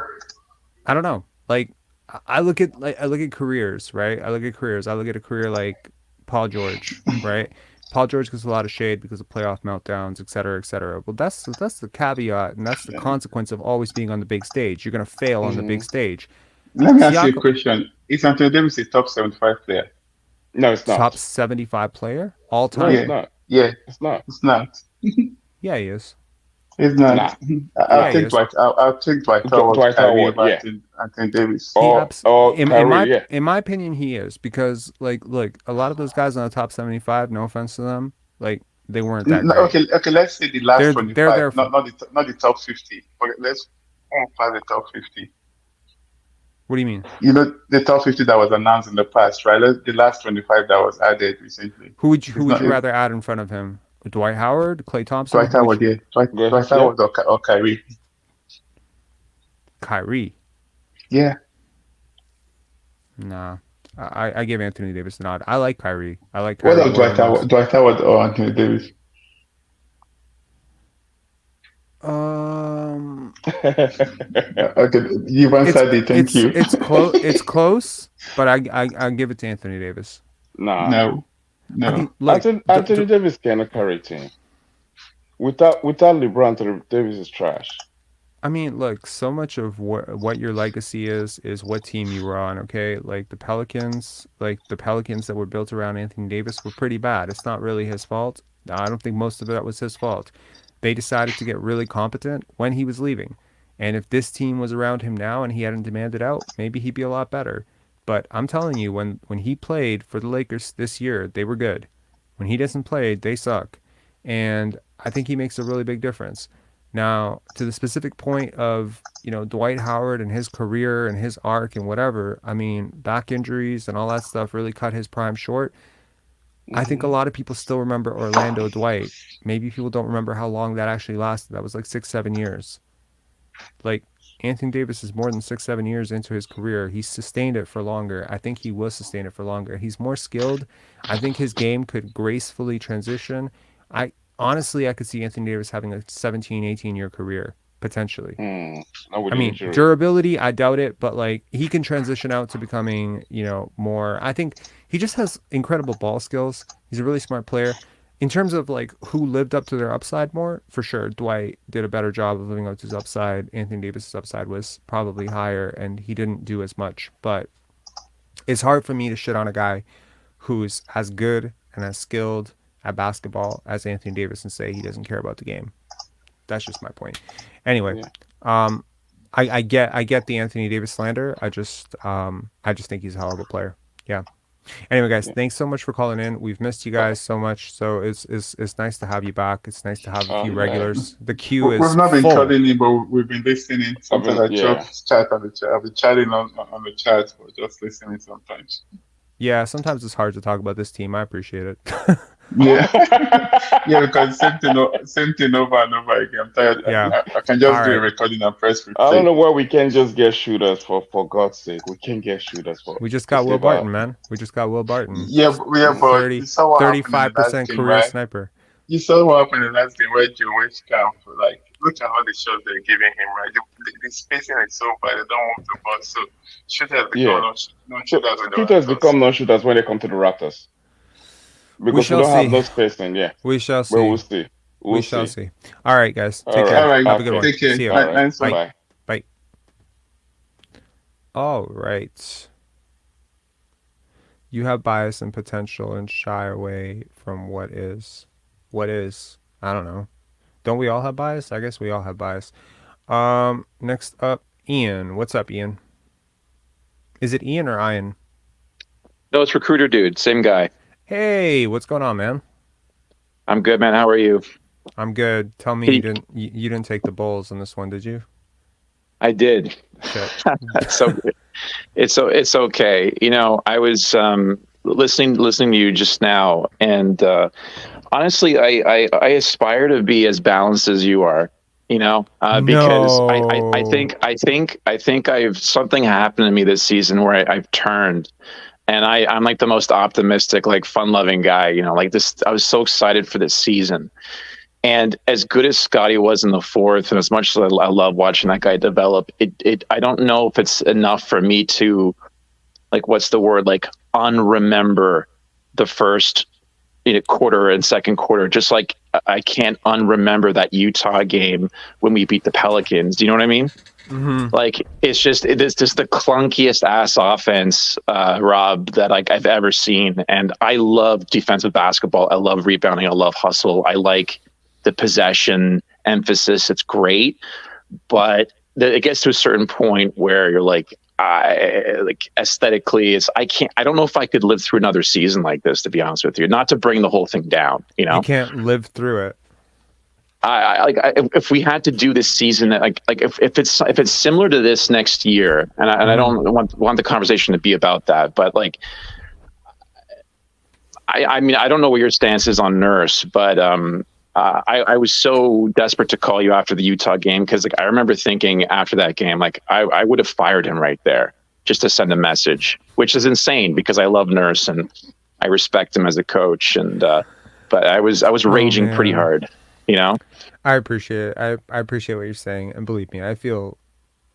don't know, like. I look at careers, right? I look at a career like Paul George, right? Paul George gets a lot of shade because of playoff meltdowns, et cetera, et cetera. Well, that's the caveat, and that's the consequence of always being on the big stage. You're gonna fail on the big stage.
Let me ask you a
Siakam,
question. Is Anthony Davis a top 75 player?
No, it's
top
not.
75 player all
No,
time.
it's not.
Yeah,
It's not.
it's not.
Yeah, he is.
It's not.
Nah.
I'll
Yeah, he
take
is.
Dwight. I'll take Dwight Howard,
Dwight
Kyrie
Howard,
over
yeah.
Anthony Davis.
Or
in
Kyrie,
my
yeah.
in my opinion, he is, because like, look, a lot of those guys on the top 75. No offense to them, like they weren't that
No,
great.
okay. Let's say the last
They're
25,
there for.
not the top 50. Okay, let's pass the top 50.
What do you mean?
The top 50 that was announced in the past, right? The last 25 that was added recently.
Who would you
not- it's-
rather add in front of him? Dwight Howard, Klay Thompson,
Dwight Howard, yeah. Dwight
Yeah.
Howard or Kyrie.
Kyrie?
Yeah.
Nah, I give Anthony Davis a nod. I like Kyrie. I like
What
Kyrie
about
more than most.
Dwight Howard or Anthony Davis? Okay, you've answered it. Thank you.
It's close. It's close, but I give it to Anthony Davis.
Nah.
No.
I mean, look,
Anthony Davis cannot carry a team. Without LeBron, Anthony Davis is trash.
I mean, look, so much of what your legacy is what team you were on, okay? Like the Pelicans that were built around Anthony Davis were pretty bad. It's not really his fault. I don't think most of that was his fault. They decided to get really competent when he was leaving. And if this team was around him now and he hadn't demanded out, maybe he'd be a lot better. But I'm telling you, when he played for the Lakers this year, they were good. When he doesn't play, they suck. And I think he makes a really big difference. Now, to the specific point of, Dwight Howard and his career and his arc and whatever, I mean, back injuries and all that stuff really cut his prime short. I think a
Hmm.
lot of people still remember Orlando Dwight. Maybe people don't remember how long that actually lasted. That was like 6, 7 years. Like, Anthony Davis is more than 6, 7 years into his career. He's sustained it for longer. I think he will sustain it for longer. He's more skilled. I think his game could gracefully transition. I honestly, I could see Anthony Davis having a 17, 18-year career potentially.
Hmm. Not with
I
the
mean,
injury.
durability, I doubt it, but like he can transition out to becoming, more. I think he just has incredible ball skills. He's a really smart player. In terms of like who lived up to their upside more, for sure, Dwight did a better job of living up to his upside. Anthony Davis's upside was probably higher, and he didn't do as much. But it's hard for me to shit on a guy who's as good and as skilled at basketball as Anthony Davis and say he doesn't care about the game. That's just my point. Anyway,
Yeah.
um, I get the Anthony Davis slander. I just think he's a hell of a player. Yeah. Anyway, guys,
Yeah.
thanks so much for calling in. We've missed you
Uh,
guys so much, so it's nice to have you back. It's nice to have a few
yeah.
regulars. The queue
We've
is
not been
full.
calling in, but we've been listening.
I've
Sometimes
been,
I drop
yeah.
chat on the chat. I'll be chatting on the chat, but just listening sometimes.
Yeah, sometimes it's hard to talk about this team. I appreciate it.
Yeah, yeah, because same thing over and over again. I'm tired.
Yeah.
I can
All
just do a
right.
recording and press
I don't
replay.
know why we can't just get shooters for God's sake. We can't get shooters for
We just
to
got Will
save our.
Barton, man. We just got Will Barton.
Yeah, but you saw what happened in the last
35%
game,
career
right?
sniper.
You saw what happened in the last game where Joe West camp, like, look at all the shots they're giving him, right? The spacing is so bad, they don't move the ball. So shooters become
Yeah.
no
So
shooters with the
shooters
Raptors.
become non-shooters when they come to the Raptors
We
because we
shall
don't have
see.
no spacing. Yeah,
We shall
but we'll
see.
see.
We
We'll
shall
see.
see. All right, guys.
All
Take
right.
All
care.
right,
Have a good one.
Okay.
take care.
See you.
All right.
Nice one.
Bye.
Bye.
Bye. All right. You have bias and potential and shy away from what is. What is? I don't know. Don't we all have bias? I guess we all have bias. Next up, Ian. What's up, Ian? Is it Ian or Ian?
No, it's recruiter dude. Same guy.
Hey, what's going on, man?
I'm good, man. How are you?
I'm good. Tell me
He,
you didn't take the Bulls in this one, did you?
I did.
Shit.
So it's okay. I was listening to you just now, and honestly, I aspire to be as balanced as you are. Because
No.
I think I've something happened to me this season where I've turned. And I'm like the most optimistic, like fun-loving guy, like this. I was so excited for this season. And as good as Scottie was in the fourth, and as much as I love watching that guy develop, I don't know if it's enough for me to, like, what's the word, like, unremember the first quarter and second quarter. Just like I can't unremember that Utah game when we beat the Pelicans. Do you know what I mean?
Mm-hmm.
Like it's just the clunkiest ass offense, Rob, that like I've ever seen. And I love defensive basketball. I love rebounding. I love hustle. I like the possession emphasis. It's great, but it gets to a certain point where you're like, like aesthetically, I don't know if I could live through another season like this, to be honest with you. Not to bring the whole thing down,
You can't live through it.
if we had to do this season, like if it's similar to this next year, and I don't want the conversation to be about that, but like I mean I don't know what your stance is on Nurse, but I was so desperate to call you after the Utah game because like I remember thinking after that game like I would have fired him right there just to send a message, which is insane because I love Nurse and I respect him as a coach, and but I was raging pretty hard,
I appreciate it. I appreciate what you're saying, and believe me, I feel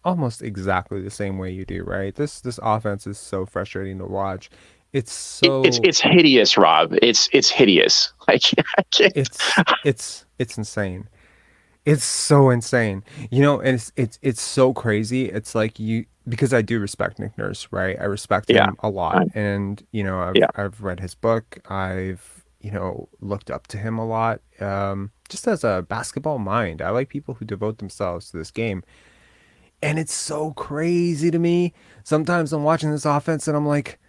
almost exactly the same way you do. Right? This offense is so frustrating to watch. It's so
it's hideous, Rob. It's hideous. I can't.
it's insane. It's so insane. And it's so crazy. It's like because I do respect Nick Nurse, right? I respect him a lot, and I've read his book. I've looked up to him a lot. Just as a basketball mind, I like people who devote themselves to this game. And it's so crazy to me. Sometimes I'm watching this offense and I'm like,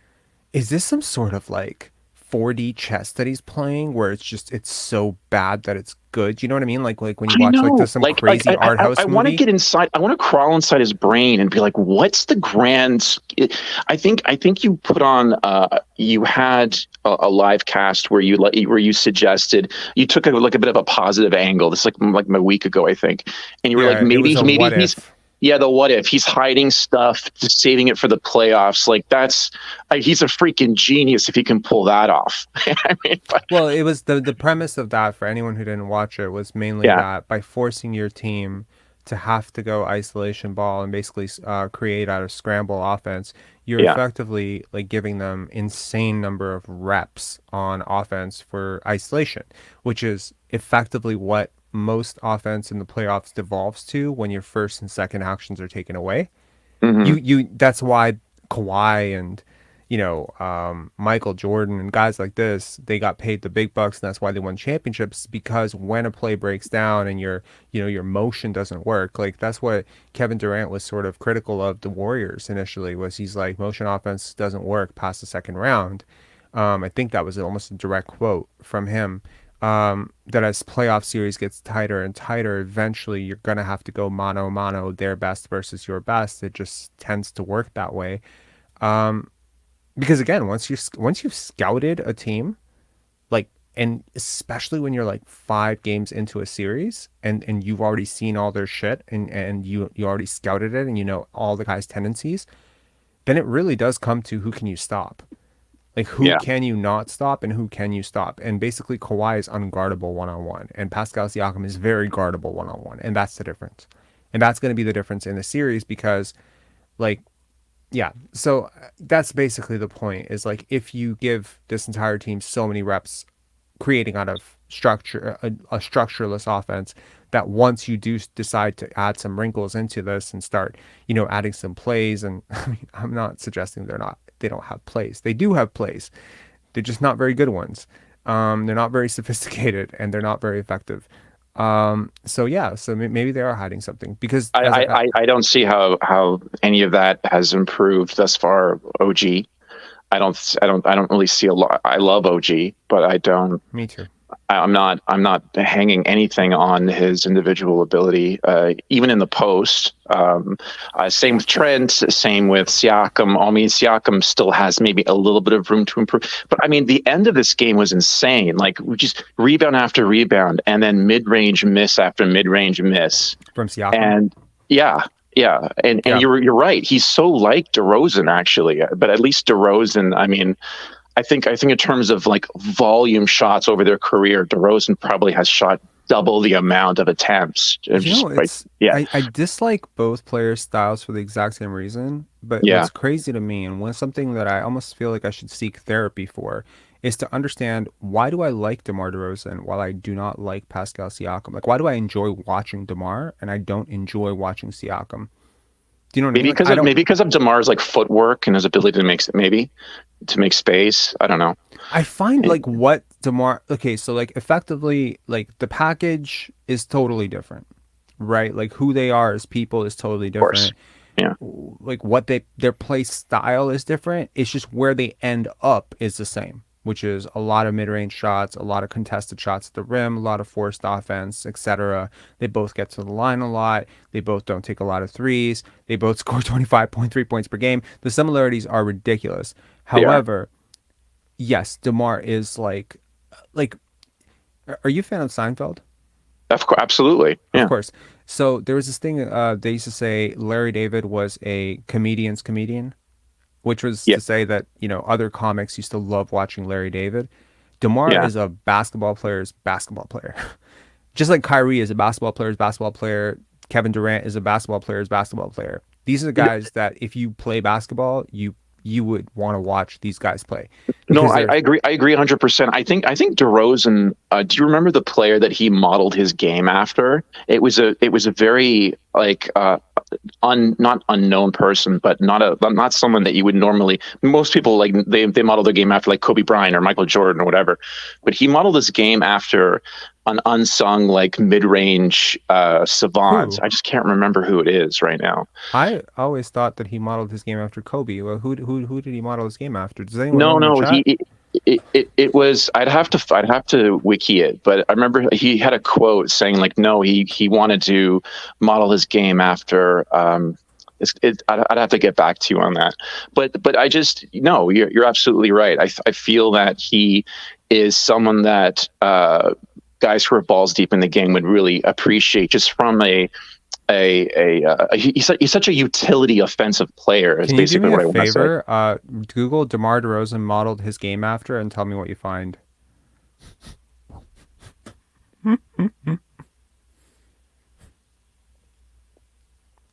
is this some sort of like 4D chess that he's playing where it's so bad that it's good. You know what I mean? Like when you
I
watch
know,
some crazy art house
I want to
movie.
get inside. I want to crawl inside his brain and be like, "What's the grand?" I think you put on. You had a live cast where you suggested you took like a bit of a positive angle. This is like a week ago, I think, and you were like,
Yeah, it was a
maybe
what
he's.
if.
Yeah, the what if he's hiding stuff, just saving it for the playoffs. Like he's a freaking genius if he can pull that off. I mean,
Well, it was the premise of that for anyone who didn't watch it was mainly
yeah,
that by forcing your team to have to go isolation ball and basically create out of scramble offense, you're
yeah,
effectively like giving them insane number of reps on offense for isolation, which is effectively what most offense in the playoffs devolves to when your first and second actions are taken away.
hmm
You that's why Kawhi and Michael Jordan and guys like this, they got paid the big bucks, and that's why they won championships, because when a play breaks down and your motion doesn't work, like that's what Kevin Durant was sort of critical of the Warriors initially, was he's like, motion offense doesn't work past the second round. I think that was almost a direct quote from him. That as playoff series gets tighter and tighter, eventually you're gonna have to go mano a mano, their best versus your best. It just tends to work that way. Because again, once you've scouted a team, like, and especially when you're like 5 games into a series and you've already seen all their shit and you already scouted it and you know all the guys' tendencies, then it really does come to who can you stop. Like, who
yeah.
can you not stop and who can you stop? And basically, Kawhi is unguardable one-on-one, and Pascal Siakam is very guardable one-on-one, and that's the difference. And that's going to be the difference in the series because, like, yeah. So that's basically the point, is like, if you give this entire team so many reps creating out of structure, a structureless offense, that once you do decide to add some wrinkles into this and start, adding some plays, and I mean, I'm not suggesting they don't have plays. They do have plays. They're just not very good ones. They're not very sophisticated and they're not very effective. So yeah, so maybe they are hiding something, because
I don't see how any of that has improved thus far. OG, I don't really see a lot. I love OG, but I don't.
me too.
I'm not hanging anything on his individual ability, even in the post. Same with Trent, same with Siakam. I mean, Siakam still has maybe a little bit of room to improve, but I mean, the end of this game was insane. Like, we just rebound after rebound, and then mid-range miss after mid-range miss
From Siakam.
and yeah. Yeah, and
Yeah.
you're right. He's so like DeRozan, actually, but at least DeRozan, I mean, I think in terms of like volume shots over their career, DeRozan probably has shot double the amount of attempts.
I dislike both players' styles for the exact same reason. But
Yeah.
what's crazy to me, and something that I almost feel like I should seek therapy for, is to understand, why do I like DeMar DeRozan while I do not like Pascal Siakam? Like, why do I enjoy watching DeMar and I don't enjoy watching Siakam? Do you know what I mean? Like,
Maybe because of DeMar's like footwork and his ability to make space. I don't know.
I find like what DeMar, okay, so like effectively, like the package is totally different, right? Like who they are as people is totally
Of course.
different.
Yeah.
Like what their play style is different. It's just where they end up is the same, which is a lot of mid-range shots, a lot of contested shots at the rim, a lot of forced offense, etc. They both get to the line a lot. They both don't take a lot of threes. They both score 25.3 points per game. The similarities are ridiculous. However, yes, DeMar is like, are you a fan of Seinfeld?
Of course, absolutely. Yeah.
Of course. So there was this thing, they used to say Larry David was a comedian's comedian, which was
Yeah.
to say that, other comics used to love watching Larry David. DeMar
Yeah.
is a basketball player's basketball player. Just like Kyrie is a basketball player's basketball player, Kevin Durant is a basketball player's basketball player. These are the guys that if you play basketball, you would want to watch these guys play.
No,
Because
I agree. I agree 100%. I think DeRozan. Do you remember the player that he modeled his game after? It was a very like not unknown person, but not someone that you would normally. Most people like they model their game after like Kobe Bryant or Michael Jordan or whatever, but he modeled his game after an unsung like mid-range savant.
Who?
I just can't remember who it is right now.
I always thought that he modeled his game after Kobe. Well, who did he model his game after? Does anyone know in the
No,
chat?
it was. I'd have to wiki it, but I remember he had a quote saying like, no, he wanted to model his game after. I'd have to get back to you on that, but I just no, you're absolutely right. I feel that he is someone that guys who are balls deep in the game would really appreciate, just from he's such a utility offensive player. Is
Can you do
basically
me
what I
a
want to say.
favor? Google DeMar DeRozan modeled his game after and tell me what you find. Do you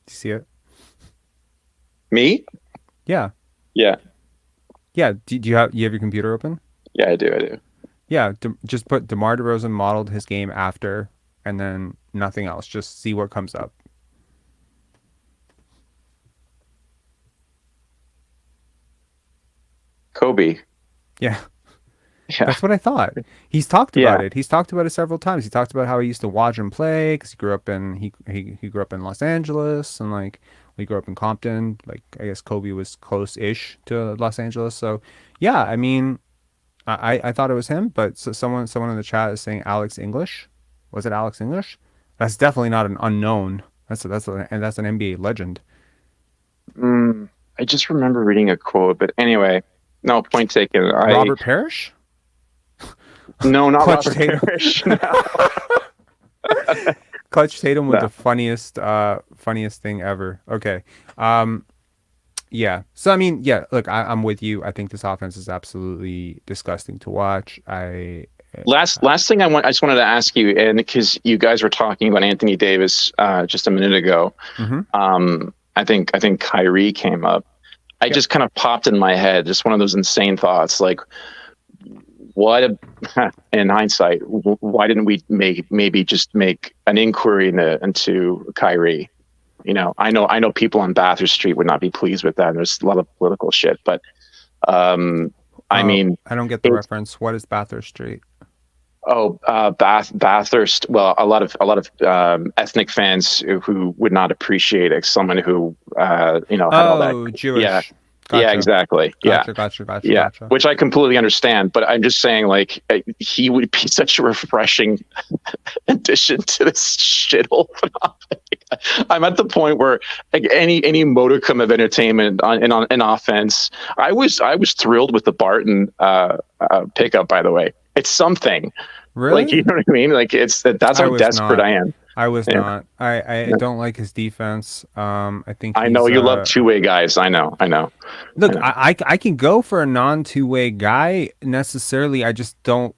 see it?
Me?
Yeah.
Yeah.
Yeah. Do you have your computer open?
Yeah, I do.
Yeah. Just put DeMar DeRozan modeled his game after, and then nothing else. Just see what comes up.
Kobe.
Yeah.
Yeah.
That's what I thought. He's talked about
Yeah.
it. He's talked about it several times. He talked about how he used to watch him play because he grew up in he grew up in Los Angeles, and like we grew up in Compton. Like I guess Kobe was close-ish to Los Angeles. So yeah, I mean, I thought it was him, but someone in the chat is saying Alex English. Was it Alex English? That's definitely not an unknown. That's an NBA legend.
I just remember reading a quote, but anyway, no, point taken.
Robert Parrish?
No, not
Clutch
Robert
Tatum.
Parrish. No.
Clutch Tatum was
No.
the funniest thing ever. Okay. Yeah. So I mean, yeah, look, I'm with you. I think this offense is absolutely disgusting to watch.
Last thing I just wanted to ask you, and because you guys were talking about Anthony Davis just a minute ago, I think Kyrie came up. I just kind of popped in my head, just one of those insane thoughts, like, in hindsight, why didn't we maybe just make an inquiry into Kyrie? You know, I know people on Bathurst Street would not be pleased with that. And there's a lot of political shit, but I mean,
I don't get the reference. What is Bathurst Street?
Oh, Bathurst. Well, a lot of ethnic fans who would not appreciate someone who had all that.
Jewish.
Yeah.
Gotcha.
Yeah, exactly.
Gotcha.
Yeah, which I completely understand, but I'm just saying, like, he would be such a refreshing addition to this shithole phenomenon. I'm at the point where, like, any modicum of entertainment in offense, I was thrilled with the Barton pickup. By the way, it's something.
Really?
Like, you know what I mean? Like, that's how desperate I am.
I was not. I don't like his defense. I think
I know you love two-way guys. I know.
Look, I can go for a non-two-way guy necessarily. I just don't.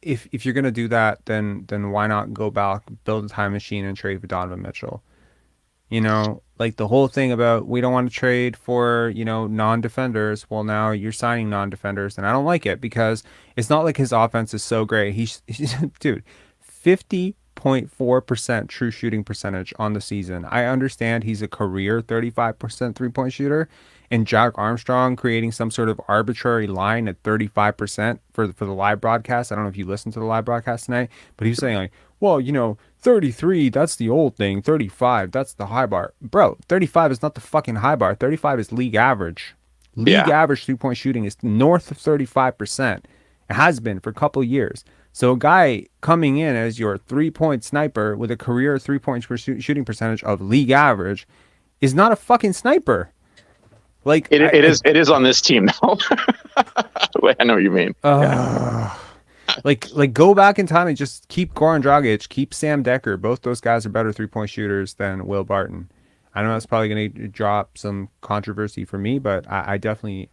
If you're gonna do that, then why not go back, build a time machine, and trade for Donovan Mitchell? You know, like the whole thing about we don't want to trade for non-defenders. Well, now you're signing non-defenders, and I don't like it because it's not like his offense is so great. He's dude, 50.4% true shooting percentage on the season. I understand he's a career 35% three-point shooter, and Jack Armstrong creating some sort of arbitrary line at 35% for the live broadcast. I don't know if you listened to the live broadcast tonight, but he was saying like, well, 33, that's the old thing. 35, that's the high bar. Bro, 35 is not the fucking high bar. 35 is league average. Average three-point shooting is north of 35%. It has been for a couple of years. So a guy coming in as your three-point sniper with a career three-point shooting percentage of league average is not a fucking sniper. Like
it is on this team now. I know what you mean.
Like go back in time and just keep Goran Dragic, keep Sam Decker. Both those guys are better three-point shooters than Will Barton. I know that's probably going to drop some controversy for me, but I definitely,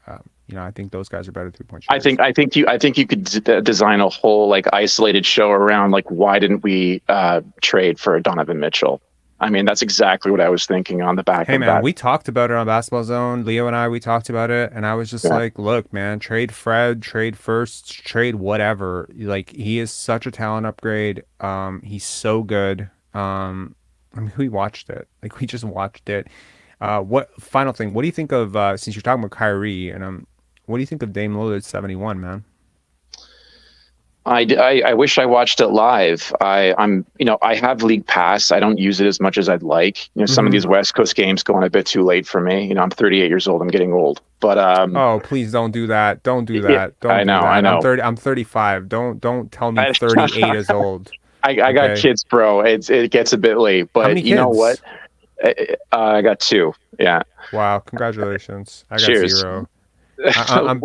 I think those guys are better three-point shooters.
I think you could design a whole like isolated show around like why didn't we trade for Donovan Mitchell? I mean, that's exactly what I was thinking on the back of that. Hey,
man, we talked about it on Basketball Zone. Leo and I, we talked about it, and I was just like, look, man, trade Fred, trade first, trade whatever. Like, he is such a talent upgrade. He's so good. I mean, we watched it. Like, we just watched it. Final thing, what do you think of, since you're talking about Kyrie, and what do you think of Dame Lillard's 71, man?
I wish I watched it live. I'm I have League Pass. I don't use it as much as I'd like. Some of these West Coast games going a bit too late for me. I'm 38 years old. I'm getting old. But
Oh, please don't do that. Don't do
yeah,
that. Don't
I
do
know. I
that. I'm
know.
30. I'm 35. Don't tell me
I,
38 is old.
I got
Okay.
kids, bro. It gets a bit late.
How
But
many
you know what?
kids?
I got two. Yeah.
Wow, congratulations. I got
Cheers.
0.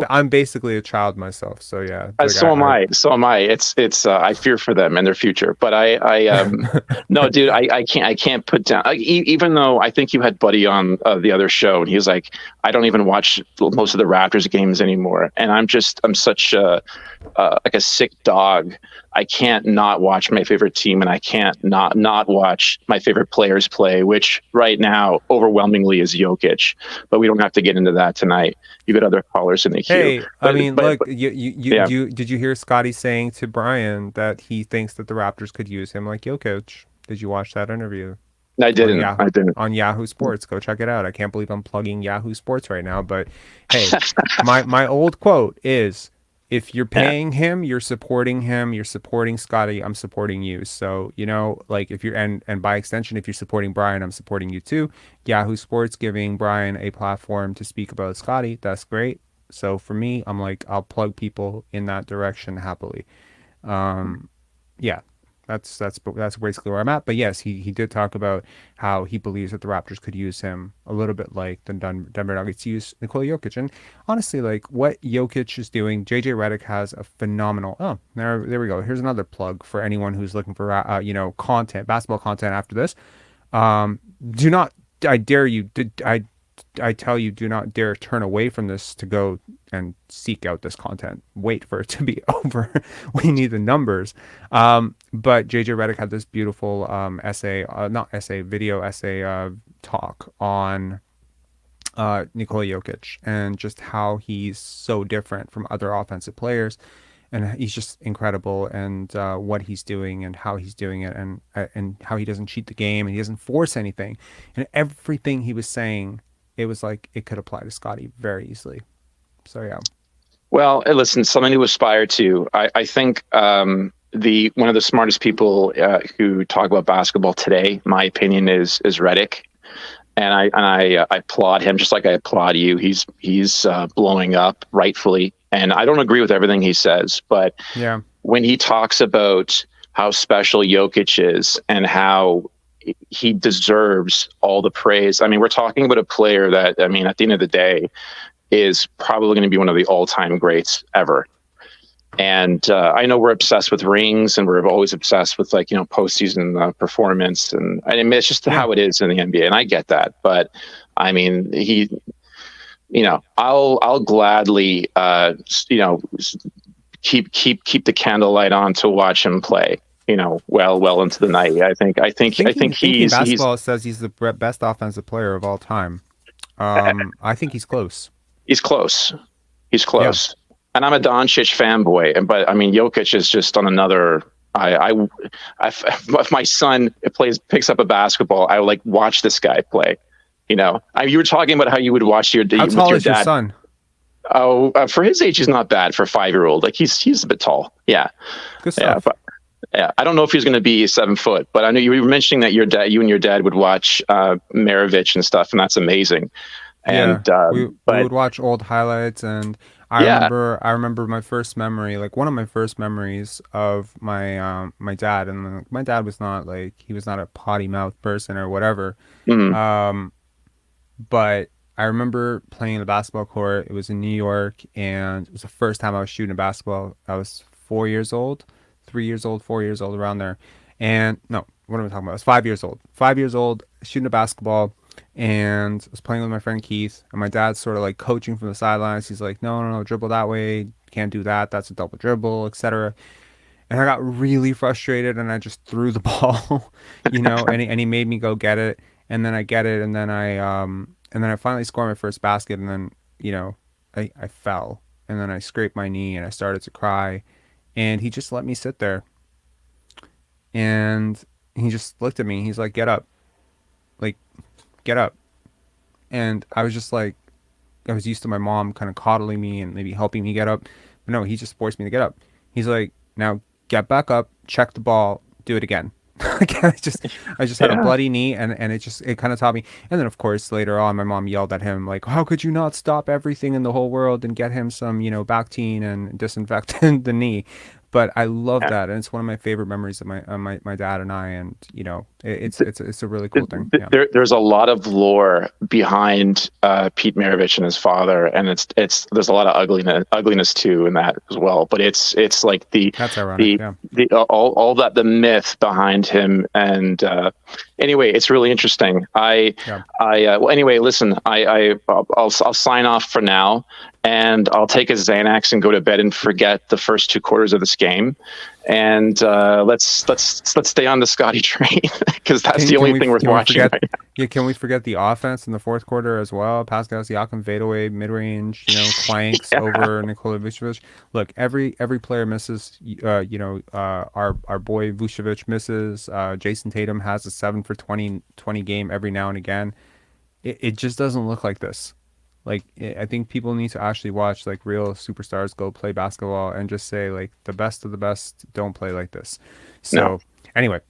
I'm basically a child myself, so yeah. Like
So am I. So am I. It's. I fear for them and their future. But no, dude. I can't put down. Even though I think you had Buddy on the other show, and he was like, I don't even watch most of the Raptors games anymore, and I'm such like a sick dog. I can't not watch my favorite team, and I can't not watch my favorite players play, which right now overwhelmingly is Jokic. But we don't have to get into that tonight. You got other callers in the queue.
Hey, I mean, look,
Yeah.
did you hear Scottie saying to Brian that he thinks that the Raptors could use him like Jokic? Did you watch that interview?
I didn't.
On Yahoo Sports. Go check it out. I can't believe I'm plugging Yahoo Sports right now, but hey, my old quote is, if you're paying him, you're supporting him, you're supporting Scottie, I'm supporting you. So, like if you're, and by extension, if you're supporting Brian, I'm supporting you too. Yahoo Sports giving Brian a platform to speak about Scottie, that's great. So for me, I'm like, I'll plug people in that direction happily. Yeah, that's basically where I'm at. But yes, he did talk about how he believes that the Raptors could use him a little bit like the Denver Nuggets use Nikola Jokic. And honestly, like what Jokic is doing, JJ Redick has a phenomenal. Oh, there we go. Here's another plug for anyone who's looking for content, basketball content after this. Do not, I dare you, I tell you, do not dare turn away from this to go and seek out this content. Wait for it to be over. We need the numbers. But JJ Redick had this beautiful video essay talk on Nikola Jokic and just how he's so different from other offensive players. And he's just incredible, and what he's doing and how he's doing it, and how he doesn't cheat the game and he doesn't force anything. And everything he was saying, it was like it could apply to Scottie very easily. So yeah.
Well, listen, something to aspire to. I think one of the smartest people who talk about basketball today, my opinion, is Redick, and I applaud him just like I applaud you. He's blowing up rightfully, and I don't agree with everything he says, but
Yeah.
when he talks about how special Jokic is and how he deserves all the praise. I mean, we're talking about a player that, I mean, at the end of the day, is probably going to be one of the all-time greats ever. And I know we're obsessed with rings, and we're always obsessed with postseason performance, and I mean, it's just how it is in the NBA, and I get that. But I mean, I'll gladly keep the candlelight on to watch him play. Well into the night. I think he's
basketball says he's the best offensive player of all time. I think he's close.
He's close. Yeah. And I'm a Doncic fanboy, but I mean, Jokic is just on another. If my son picks up a basketball, I will watch this guy play. You were talking about how you would watch your.
How tall is your son?
Oh, for his age, he's not bad for a 5-year-old. He's a bit tall. Yeah.
Good stuff.
Yeah, I don't know if he's going to be 7 foot, but I know you were mentioning that you and your dad would watch Maravich and stuff, and that's amazing. And
we would watch old highlights, and I remember my first memory, like one of my first memories of my my dad, and my dad was not he was not a potty mouth person or whatever.
Mm-hmm.
But I remember playing the basketball court. It was in New York, and it was the first time I was shooting a basketball. I was 4 years old. 3 years old, 4 years old, around there. And no, what am I talking about? I was 5 years old. 5 years old, shooting a basketball, and I was playing with my friend Keith, and my dad's sort of coaching from the sidelines. He's like, no, dribble that way. Can't do that. That's a double dribble, etc. And I got really frustrated, and I just threw the ball, and he made me go get it. And then I get it, and then I finally scored my first basket, and then, I fell, and then I scraped my knee, and I started to cry. And he just let me sit there. And he just looked at me. He's like, get up. Get up. And I was just I was used to my mom kind of coddling me and maybe helping me get up. But no, he just forced me to get up. He's like, Now get back up, check the ball, do it again. Again, I just had a
Yeah.
bloody knee, and it kind of taught me. And then of course later on, my mom yelled at him like, "How could you not stop everything in the whole world and get him some, Bactine and disinfect the knee?" But I love that, and it's one of my favorite memories of my dad and I, and it's a really cool thing. Yeah.
There's a lot of lore behind Pete Maravich and his father, and it's there's a lot of ugliness too in that as well. But it's like
That's ironic.
the
Yeah.
all that the myth behind him, and anyway, it's really interesting.
Yeah.
Well, anyway, listen, I'll sign off for now, and I'll take a Xanax and go to bed and forget the first 2 quarters of this game, and let's stay on the Scottie train because that's the only thing worth watching right now.
Yeah, can we forget the offense in the fourth quarter as well? Pascal Siakam fadeaway mid range, clanks over Nikola Vucevic. Look, every player misses. Our boy Vucevic misses. Jason Tatum has a 7 for 20 game every now and again. It just doesn't look like this. Like, I think people need to actually watch like real superstars go play basketball and just say like the best of the best don't play like this. So
No.
Anyway,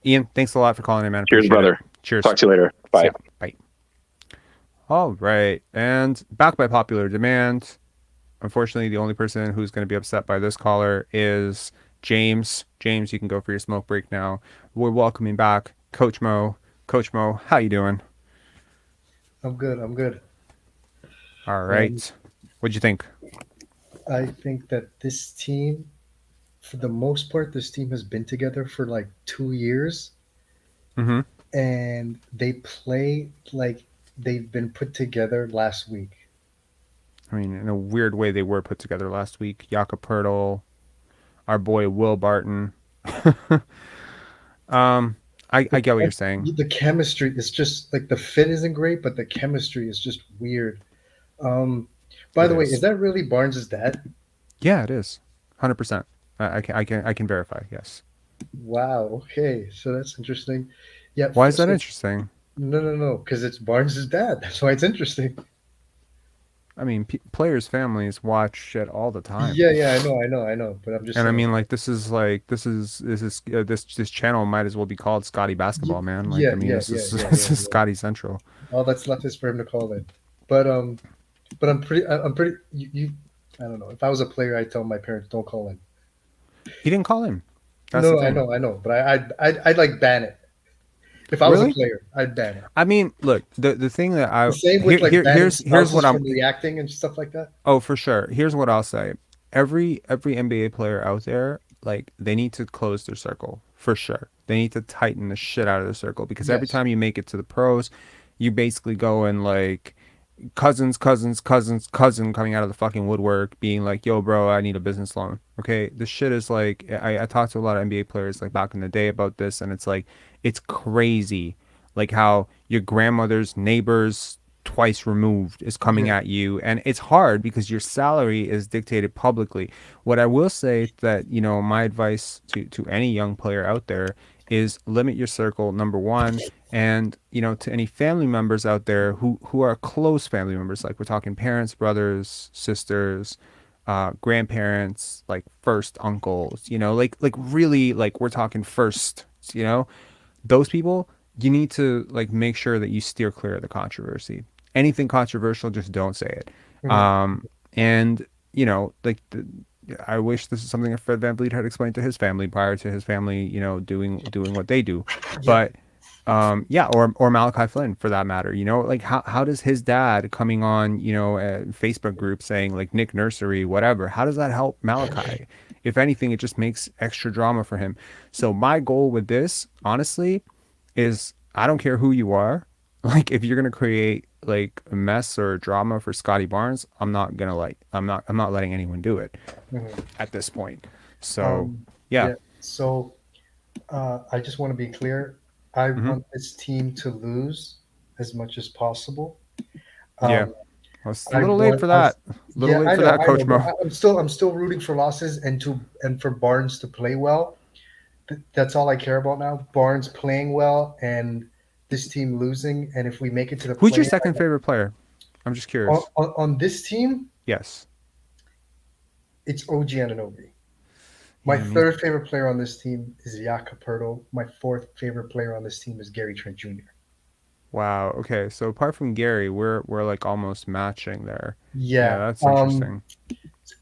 Ian, thanks a lot for calling in, man.
Cheers,
Appreciate
brother.
it. Cheers.
Talk to you later. Bye.
See ya. Bye. All right, and back by popular demand. Unfortunately, the only person who's going to be upset by this caller is James. James, you can go for your smoke break now. We're welcoming back Coach Mo. Coach Mo, how you doing?
I'm good.
All right. What'd you think?
I think that this team, for the most part, this team has been together for like 2 years,
Mm-hmm.
and they play like they've been put together last week.
I mean, in a weird way, they were put together last week. Jakob Poeltl, our boy Will Barton. I get what you're saying.
The chemistry is just like the fit isn't great, but the chemistry is just weird. By the way, is that really Barnes' dad?
Yeah, it is. 100%. I can verify. Yes.
Wow. Okay, so that's interesting. Yeah.
Why is that interesting?
No. Because it's Barnes' dad. That's why it's interesting.
I mean, players' families watch shit all the time.
Yeah. I know. But I'm just.
And
saying.
I mean, like, this channel might as well be called Scottie Basketball, man. Like,
Yeah,
I mean,
yeah,
this is
yeah,
this
yeah,
is
yeah.
Scottie Central.
All that's left is for him to call in. But I'm pretty. You I don't know. If I was a player, I'd tell my parents don't call in.
He didn't call him. That's the
No,
thing.
I know. But I'd like ban it. If I was
Really?
a player, I'd ban it.
I mean, look, the thing that I
The same with like banning
here's
spouses
what I'm.
from reacting and stuff like that.
Oh, for sure. Here's what I'll say. Every NBA player out there, like, they need to close their circle for sure. They need to tighten the shit out of their circle, because every
Yes.
time you make it to the pros, you basically go and like cousin coming out of the fucking woodwork being like, "Yo, bro, I need a business loan." Okay, this shit is like, I talked to a lot of NBA players like back in the day about this, and it's like, it's crazy, like how your grandmother's neighbors twice removed is coming
Yeah.
at you, and it's hard because your salary is dictated publicly. What I will say that, my advice to any young player out there is limit your circle, number one. And to any family members out there who are close family members, like we're talking parents, brothers, sisters, grandparents, like first uncles, like really, like we're talking first, those people, you need to like make sure that you steer clear of the controversy. Anything controversial, just don't say it.
Mhm.
And like I wish this is something that Fred VanVleet had explained to his family prior to his family, doing what they do. But or Malachi Flynn for that matter. Like how does his dad coming on, a Facebook group saying like Nick Nursery, whatever, how does that help Malachi? If anything, it just makes extra drama for him. So my goal with this, honestly, is I don't care who you are. Like, if you're gonna create like a mess or drama for Scottie Barnes, I'm not letting anyone do it
Mhm.
at this point. So
Um,
yeah.
So I just want to be clear. I
Mhm.
want this team to lose as much as possible.
Yeah.
Um,
Well, it's a
I
little late
want
for
us.
that. A little
Yeah,
late for that,
I know.
Coach
But
Mo.
I'm still rooting for losses and for Barnes to play well. That's all I care about now. Barnes playing well and this team losing. And if we make it to the
Who's your
play
second favorite player? I'm just curious.
on this team,
Yes.
it's OG and O.G. My
Yeah,
third favorite player on this team is Jakob Poeltl. My fourth favorite player on this team is Gary Trent Jr.
wow. Okay, so apart from Gary, we're like almost matching there. Yeah,
Yeah.
that's interesting.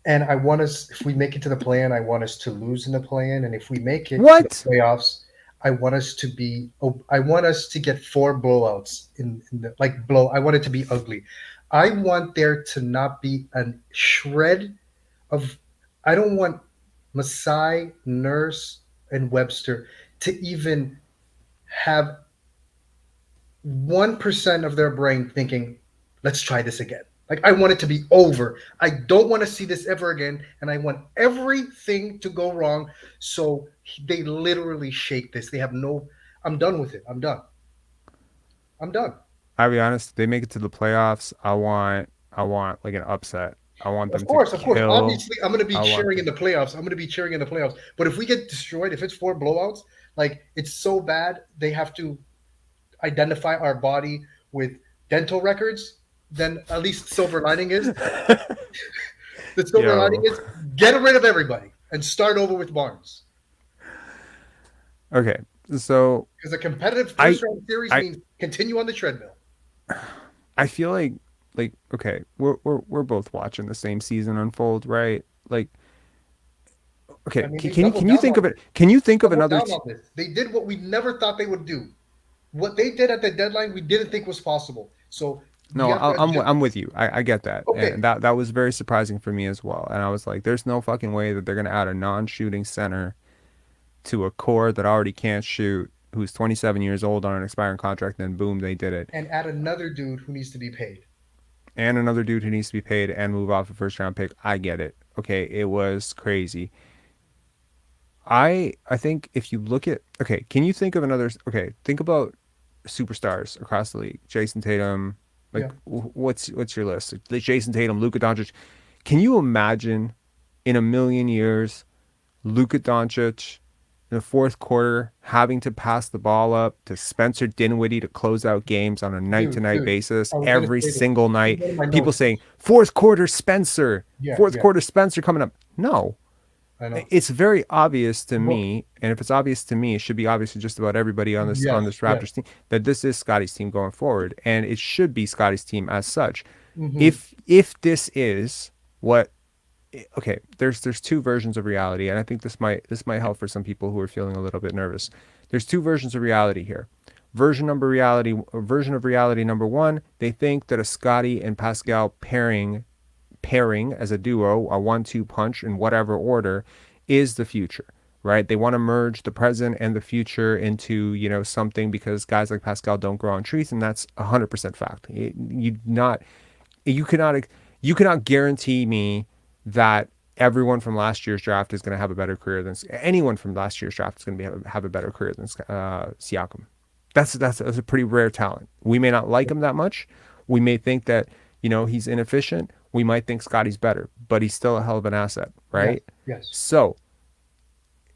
And I want us, if we make it to the play-in, I want us to lose in the play-in. And if we make it to the
What?
playoffs, I want us to be, I want us to get 4 blowouts in the, like I want it to be ugly. I want there to not be a shred of, I don't want Masai, Nurse, and Webster to even have 1% of their brain thinking, let's try this again. Like, I want it to be over. I don't want to see this ever again. And I want everything to go wrong. So they literally shake this. They have no, I'm done with it. I'm done. I'm done.
I'll be honest, if they make it to the playoffs, I want like an upset. I want them
Of
to
course, of course.
kill.
Obviously, I'm going to be
I want
cheering in
them.
the playoffs. I'm going to be cheering in the playoffs. But if we get destroyed, if it's 4 blowouts, like, it's so bad, they have to identify our body with dental records. Then at least silver lining is the silver lining
Yo.
is get rid of everybody and start over with Barnes.
Okay, so
Because a competitive
I
first round series
I
means continue on the treadmill.
I feel like okay, we're both watching the same season unfold, right? Like okay,
I mean,
can
they
can you
doubled
can you
down
think
on
of
this.
it? Can you think of
Doubled
another
down on this. They did what we never thought they would do. What they did at the deadline, we didn't think was possible. So we
No,
have to adjust.
I'm with you. I get that,
Okay,
and that was very surprising for me as well. And I was like, there's no fucking way that they're gonna add a non-shooting center to a core that already can't shoot, who's 27 years old on an expiring contract. Then boom, they did it.
and add another dude who needs to be paid.
And another dude who needs to be paid and move off a first round pick. I get it. Okay, it was crazy. I think if you look at okay, can you think of another okay, think about superstars across the league. Jason Tatum, like
Yeah.
what's your list? Like, Jason Tatum, Luka Doncic. Can you imagine in a million years Luka Doncic in the fourth quarter having to pass the ball up to Spencer Dinwiddie to close out games on a night to night
Dude,
basis
I was gonna
every
say this.
single
This is
night?
one of my
People
notes.
saying fourth quarter Spencer,
Yeah,
fourth
yeah,
quarter Spencer coming up. No,
I know.
it's very obvious to
Well,
me, and if it's obvious to me, it should be obvious to just about everybody on
yes,
this
yes.
Raptors team that this is Scottie's team going forward, and it should be Scottie's team as such.
Hmm.
If this is what okay, there's two versions of reality, and I think this might help for some people who are feeling a little bit nervous. There's two versions of reality here. Version of reality number one, they think that a Scottie and Pascal pairing as a duo, a 1-2 punch in whatever order, is the future, right? They want to merge the present and the future into, something because guys like Pascal don't grow on trees, and that's 100% fact. You cannot guarantee me that everyone from last year's draft is going to have a better career than anyone from last year's draft is going to have a better career than Siakam. That's a pretty rare talent. We may not like him that much. We may think that he's inefficient. We might think Scottie's better, but he's still a hell of an asset, right?
Yes.
So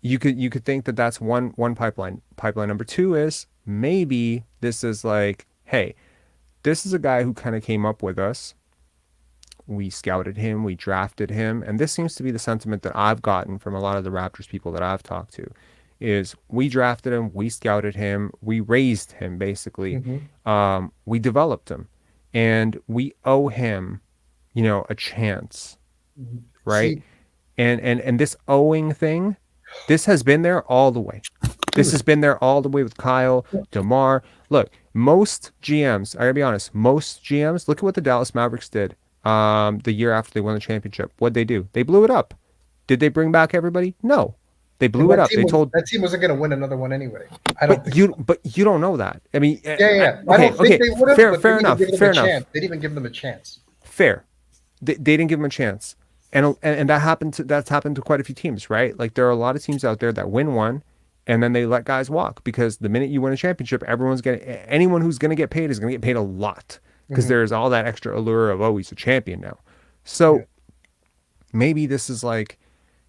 you could think that that's one pipeline. Pipeline number two is maybe this is like, hey, this is a guy who kind of came up with us. We scouted him, we drafted him, and this seems to be the sentiment that I've gotten from a lot of the Raptors people that I've talked to, is we drafted him, we scouted him, we raised him basically, we developed him, and we owe him, a chance, right?
See,
And this owing thing, this has been there all the way. This has been there all the way with Kyle, DeMar. Look, most GMs, I gotta be honest, most GMs, look at what the Dallas Mavericks did the year after they won the championship. What'd they do? They blew it up. Did they bring back everybody? No. They blew it up. They told
that team wasn't going to win another one anyway. I don't think.
but you don't know that. I mean,
Yeah.
Okay,
I don't think they would have.
fair enough. Fair enough.
They didn't even give them a chance.
Fair. They didn't give him a chance, and that's happened to quite a few teams, right? Like there are a lot of teams out there that win one, and then they let guys walk because the minute you win a championship, anyone who's gonna get paid is gonna get paid a lot because there's all that extra allure of, oh, he's a champion now. So maybe this is like,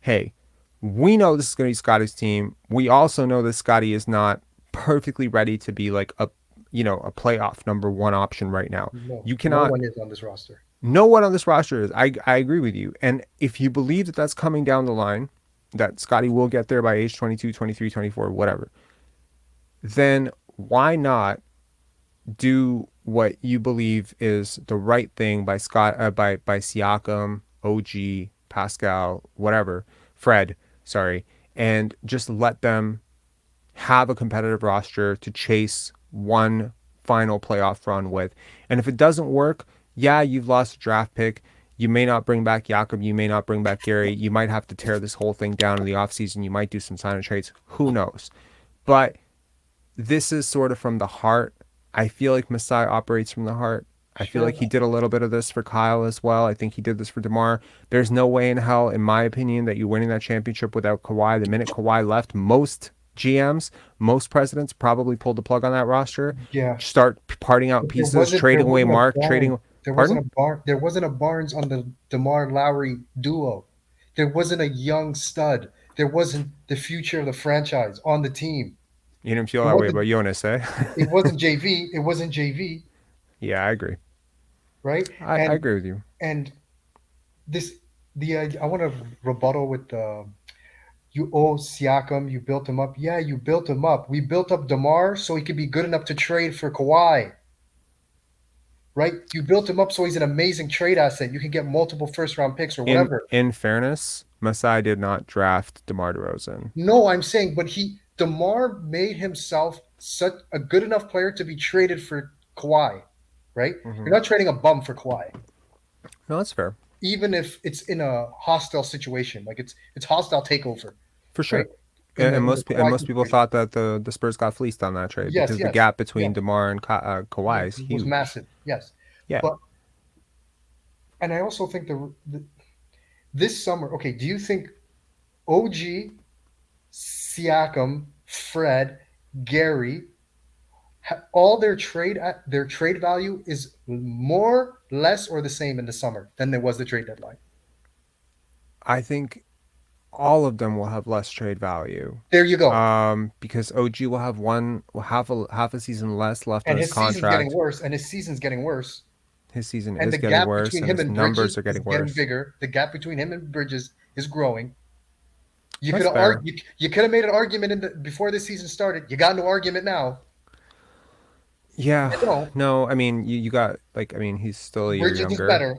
hey, we know this is gonna be Scottie's team. We also know that Scottie is not perfectly ready to be like a playoff number one option right now.
No,
You cannot.
No one is on this roster.
No one on this roster is. I agree with you. And if you believe that that's coming down the line, that Scottie will get there by age 22, 23, 24, whatever, then why not do what you believe is the right thing by by Siakam, OG, Pascal, whatever, Fred, sorry, and just let them have a competitive roster to chase one final playoff run with. And if it doesn't work, yeah, you've lost a draft pick. You may not bring back Jakob. You may not bring back Gary. You might have to tear this whole thing down in the offseason. You might do some sign and trades. Who knows? But this is sort of from the heart. I feel like Masai operates from the heart. I feel
Sure.
like he did a little bit of this for Kyle as well. I think he did this for DeMar. There's no way in hell, in my opinion, that you're winning that championship without Kawhi. The minute Kawhi left, most GMs, most presidents probably pulled the plug on that roster.
Yeah.
Start parting out
But there
pieces,
wasn't there
trading away
wasn't a
Mark,
Barnes.
trading.
There wasn't
Pardon?
a There wasn't a Barnes on the DeMar Lowry duo. There wasn't a young stud. There wasn't the future of the franchise on the team.
You didn't feel
It
that way about
wasn't
Jonas, eh?
it wasn't JV. It wasn't JV,
Yeah, I agree.
right?
I agree with you.
And this I want to rebuttal with you owe Siakam, you built him up. Yeah, you built him up. We built up DeMar so he could be good enough to trade for Kawhi. Right? You built him up so he's an amazing trade asset. You can get multiple first round picks or
In
whatever.
in fairness, Masai did not draft DeMar DeRozan.
No, I'm saying, but DeMar made himself such a good enough player to be traded for Kawhi. Right?
Mm-hmm.
You're not trading a bum for Kawhi.
No, that's fair.
Even if it's in a hostile situation, like it's hostile takeover.
For sure.
Right? In
And
the
most
Kawhi
people
situation.
thought that the Spurs got fleeced on that trade
Yes,
because the
yes,
gap between
yes.
DeMar and Kawhi is
It
huge.
was massive. Yes.
Yeah.
But and I also think this summer, okay, do you think OG, Siakam, Fred, Gary, all their trade value is more, less, or the same in the summer than there was the trade deadline?
I think all of them will have less trade value.
There you go.
Because OG will have half a season less left
And
on his
his season's getting
contract.
worse, and his season's getting worse.
His season
And
is
the
getting
gap
worse,
between
and
him
his
and
numbers
Bridges
are
is
getting
getting
worse.
bigger. The gap between him and Bridges is growing. You
That's
could
fair.
you could have made an argument before the season started. You got no argument now.
Yeah.
No,
No, I mean you got he's still a year
Bridges is
younger.
better,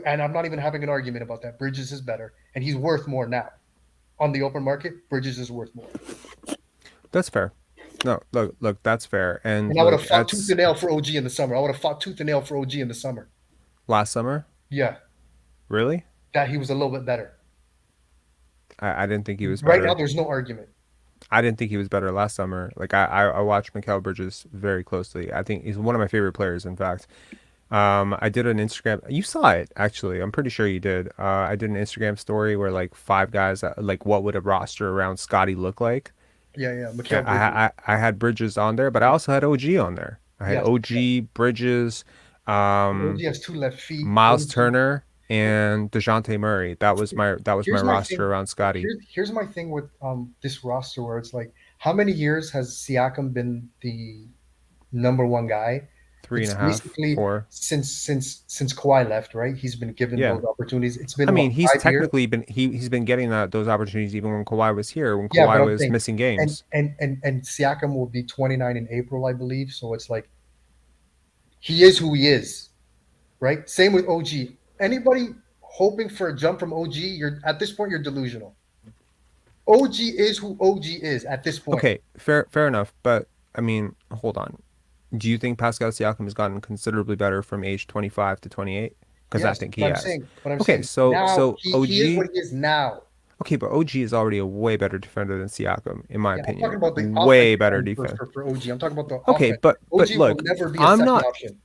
and I'm not even having an argument about that. Bridges is better, and he's worth more now. On the open market, Bridges is worth more.
That's fair. No, look, that's fair. And
And I would
look,
have fought tooth
that's
and nail for OG in the summer. I would have fought tooth and nail for OG in the summer.
last summer.
Yeah,
Really?
that he was a little bit better.
I didn't think he was
Right now,
better.
there's no argument.
I didn't think he was better last summer. Like I watched Mikal Bridges very closely. I think he's one of my favorite players, in fact. I did an Instagram. You saw it actually. I'm pretty sure you did. I did an Instagram story where like 5 guys, like what would a roster around Scottie look like?
Yeah, yeah.
Yeah,
Mikal Bridges.
I had Bridges on there, but I also had OG on there. I had
Yes.
OG, Bridges,
OG has 2 left feet.
Miles
OG
Turner, and DeJounte Murray. That was my
Here's my
roster
thing.
around Scottie.
Here's my thing with this roster where it's like, how many years has Siakam been the number one guy?
Three and
It's
a half,
basically
4.
since Kawhi left, right? He's been given
Yeah.
those opportunities. It's been
I mean,
what,
he's
5 years?
technically been he's been getting those opportunities even when Kawhi was here, when
Yeah, but
Kawhi
I'm
was
saying,
missing games.
and Siakam will be 29 in April, I believe. So it's like he is who he is, right? Same with OG. Anybody hoping for a jump from OG, you're at this point you're delusional. OG is who OG is at this point.
Okay, fair enough. But I mean, hold on. Do you think Pascal Siakam has gotten considerably better from age 25 to 28? Because I
Yes,
think he
but I'm
has.
saying, but I'm
Okay,
saying
so
now
OG.
he is what he is now.
Okay, but OG is already a way better defender than Siakam, in my
Yeah, I'm
opinion.
talking about the
Way
offensive
better
end
defense.
for OG. I'm talking about the
Okay,
offense.
but
OG will
look,
never be a
I'm
second
not.
option.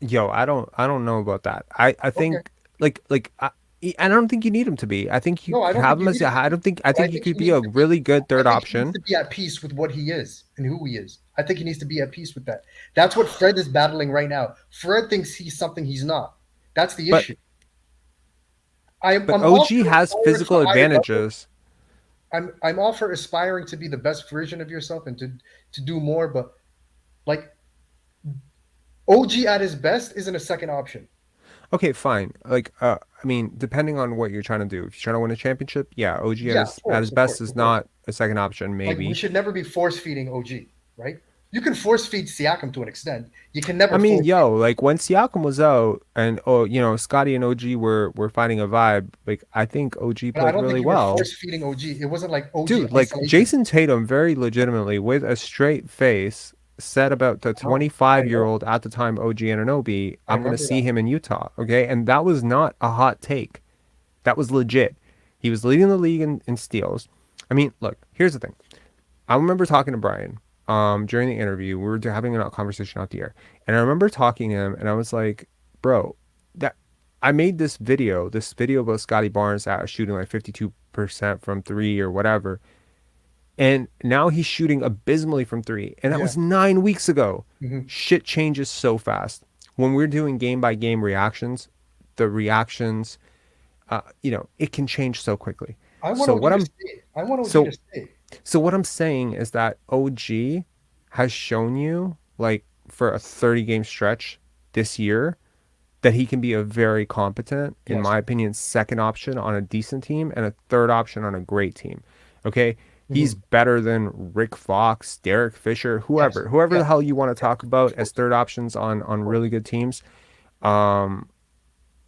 Yo, I don't know about that. I think I don't think you need him to be. I think you
No, I
could
don't
have
think
him
you
as
need him
I
to
don't
be.
think I
But I
think he
think he
could be
needs
a
to be.
really good
I
third
think he needs
option.
to be at peace with what he is and who he is. I think he needs to be at peace with that. That's what Fred is battling right now. Fred thinks he's something he's not. That's the
But
issue. I'm
but
all
OG
for
has
aspiring
physical
for higher levels.
advantages.
I'm all for aspiring to be the best version of yourself and to do more, but like OG at his best isn't a second option.
Okay, fine. Like, I mean, depending on what you're trying to do. If you're trying to win a championship, yeah, OG
Yeah,
at his
of course,
best is
of course.
not a second option,
Like we
maybe.
should never be force feeding OG, right? You can force feed Siakam to an extent. You can never
I mean,
force feed.
yo, like when Siakam was out and Scotty and OG were finding a vibe, like I think OG
But I
played
don't think
really
you were
well.
force feeding OG. It wasn't like OG
Dude, like
isolation.
Jason Tatum very legitimately with a straight face said about the
No, I know.
25-year-old at the time OG Anunoby,
I
I'm going to
remember
see
that.
him in Utah, okay? And that was not a hot take. That was legit. He was leading the league in steals. I mean, look, here's the thing. I remember talking to Brian during the interview. We were having a conversation out the air. And I remember talking to him and I was like, bro, that I made this video about Scotty Barnes at shooting like 52% from three or whatever. And now he's shooting abysmally from three. And that
Yeah.
was 9 weeks ago.
Hmm.
Shit changes so fast. When we're doing game by game reactions, the reactions, it can change so quickly.
I want
So what
OG to
I'm
stay. I want OG to
so
stay.
so what I'm saying is that OG has shown you like for a 30 game stretch this year that he can be a very competent, in
Yes.
my opinion, second option on a decent team and a third option on a great team. Okay? He's
Hmm.
better than Rick Fox, Derek Fisher,
Yes.
whoever
Yes.
the hell you want to
Yes.
talk about
Of
as
course.
third options on
Of course.
really good teams. Um,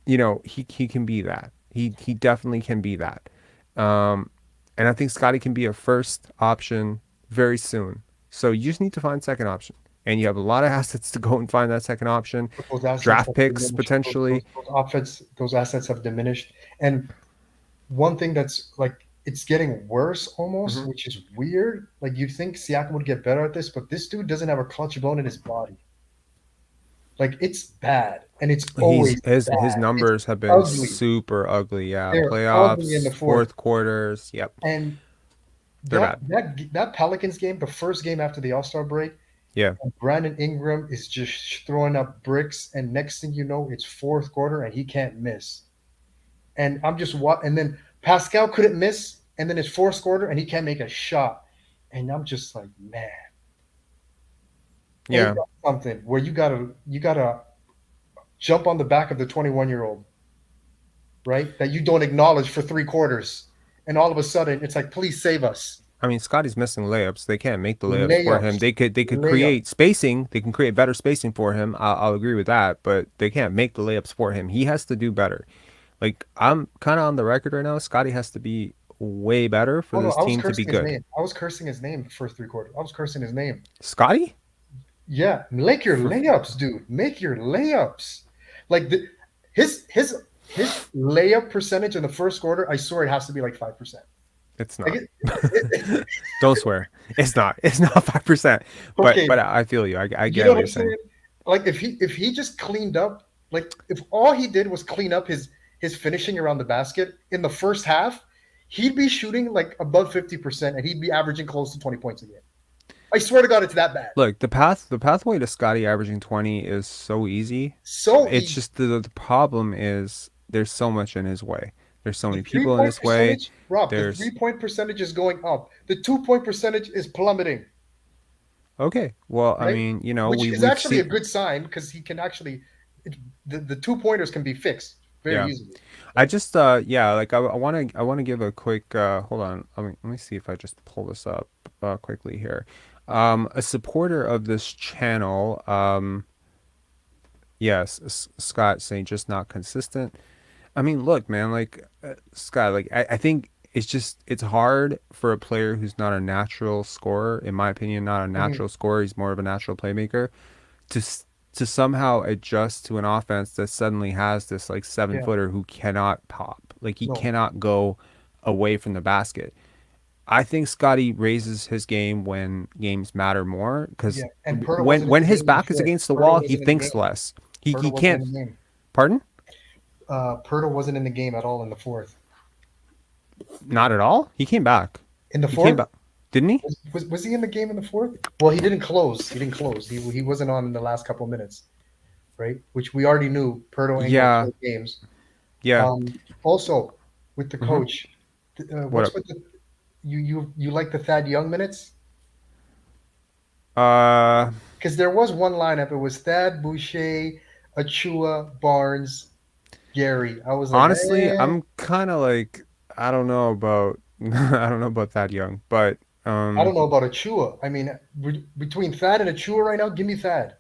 he can be that. He definitely can be that. Um, and I think Scotty can be a first option very soon. So you just need to find second option. And you have a lot of assets to go and find that second option.
But those assets
Draft
have
picks
diminished.
potentially.
Those assets have diminished. And one thing that's like it's getting worse almost,
Mhm.
which is weird. Like you'd think Siakam would get better at this, but this dude doesn't have a clutch bone in his body. Like it's bad, and it's
He's
always
his
bad. It's
numbers have been
ugly.
super ugly. Yeah,
They're ugly in the
playoffs,
fourth.
fourth quarters. Yep,
And
they're bad.
that Pelicans game, the first game after the All Star break,
Yeah,
Brandon Ingram is just throwing up bricks, and next thing you know, it's fourth quarter, and he can't miss. And I'm just what, and then Pascal couldn't miss, and then it's fourth quarter, and he can't make a shot, and I'm just like, man, ain't
yeah.
that something where you gotta jump on the back of the 21-year-old, right? That you don't acknowledge for three quarters, and all of a sudden it's like, please save us.
I mean, Scotty's missing layups. They can't make the layups for him.
Layups,
They could
layups.
create spacing. They can create better spacing for him. I'll agree with that. But they can't make the layups for him. He has to do better. Like I'm kind of on the record right now. Scotty has to be way better for
Oh no,
this
I was
team to be
cursing his
good.
name. I was cursing his name the first three quarters. I was cursing his name.
Scotty?
Yeah, make your
For,
layups, dude. Make your layups. Like his his his layup percentage in the first quarter, I swear it has to be like 5%.
it's
Like
not. Don't swear. It's not. It's not 5%.
okay,
But I feel you. I
you
get
know
what
what
you're
I'm
saying.
saying? Like if he just cleaned up, like if all he did was clean up his finishing around the basket in the first half, he'd be shooting like above 50% and he'd be averaging close to 20 points a game. I swear to God, it's that bad.
Look, the pathway to Scotty averaging 20 is so easy.
So
It's
easy.
just the problem is there's so much in his way. There's so
The
many
three
people in
point
his way.
percentage, Rob, the
There's
3 point percentage is going up. The 2 point percentage is plummeting,
okay. Well, I
right?
mean,
Which is
we've
actually a
seen
good sign because he can actually, the 2 pointers can be fixed very
yeah.
easily,
I
right?
just yeah, like I want to give a quick hold on. Let me see if I just pull this up quickly here. A supporter of this channel yes, Scott saying just not consistent. I mean, look, man, like Scott, like I think it's hard for a player who's not a natural scorer, in my opinion, not a
Mhm.
natural scorer. He's more of a natural playmaker to to somehow adjust to an offense that suddenly has this like seven
Yeah,
footer who cannot pop, like he
no,
cannot go away from the basket. I think Scotty raises his game when games matter more because
yeah. And Perta wasn't in
when
the
his
game in the
back is
fourth.
against the
Perta
wall, he
wasn't in the
thinks
game.
less.
Perta
He
wasn't in
can't.
the game.
Pardon?
Perta wasn't in the game at all in the fourth.
Not at all. He came back.
In the
He came
fourth,
back, didn't he?
was he in the game in the fourth? Well, he didn't close. He didn't close. He wasn't on in the last couple of minutes, right? Which we already knew. Perto ain't gonna
Yeah,
play games.
yeah.
Also, with the
Hmm.
coach,
What
what's
up?
with the you like the Thad Young minutes?
Uh,
Because there was one lineup. It was Thad, Boucher, Achua, Barnes. Gary. I was like,
Honestly, I'm kind of like, I don't know about I don't know about that young, but
I don't know about Achua. I mean, between Thad and Achua right now, give me Thad.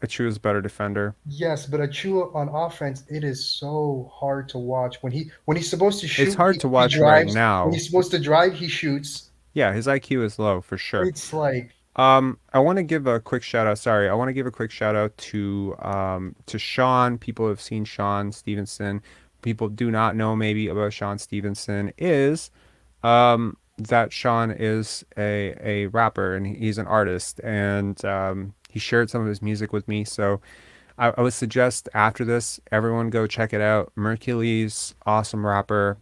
Achua's a better defender.
Yes, but Achua on offense, it is so hard to watch. When he's supposed to
It's
shoot,
hard to
he
watch right
drives. When
now.
he's supposed to drive, he shoots.
Yeah, his IQ is low for sure.
It's like,
I want to give a quick shout out. Sorry, I want to give a quick shout out to Sean. People have seen Sean Stevenson. People do not know maybe about Sean Stevenson is that Sean is a rapper and he's an artist and he shared some of his music with me. So I would suggest after this, everyone go check it out. Mercules, awesome rapper.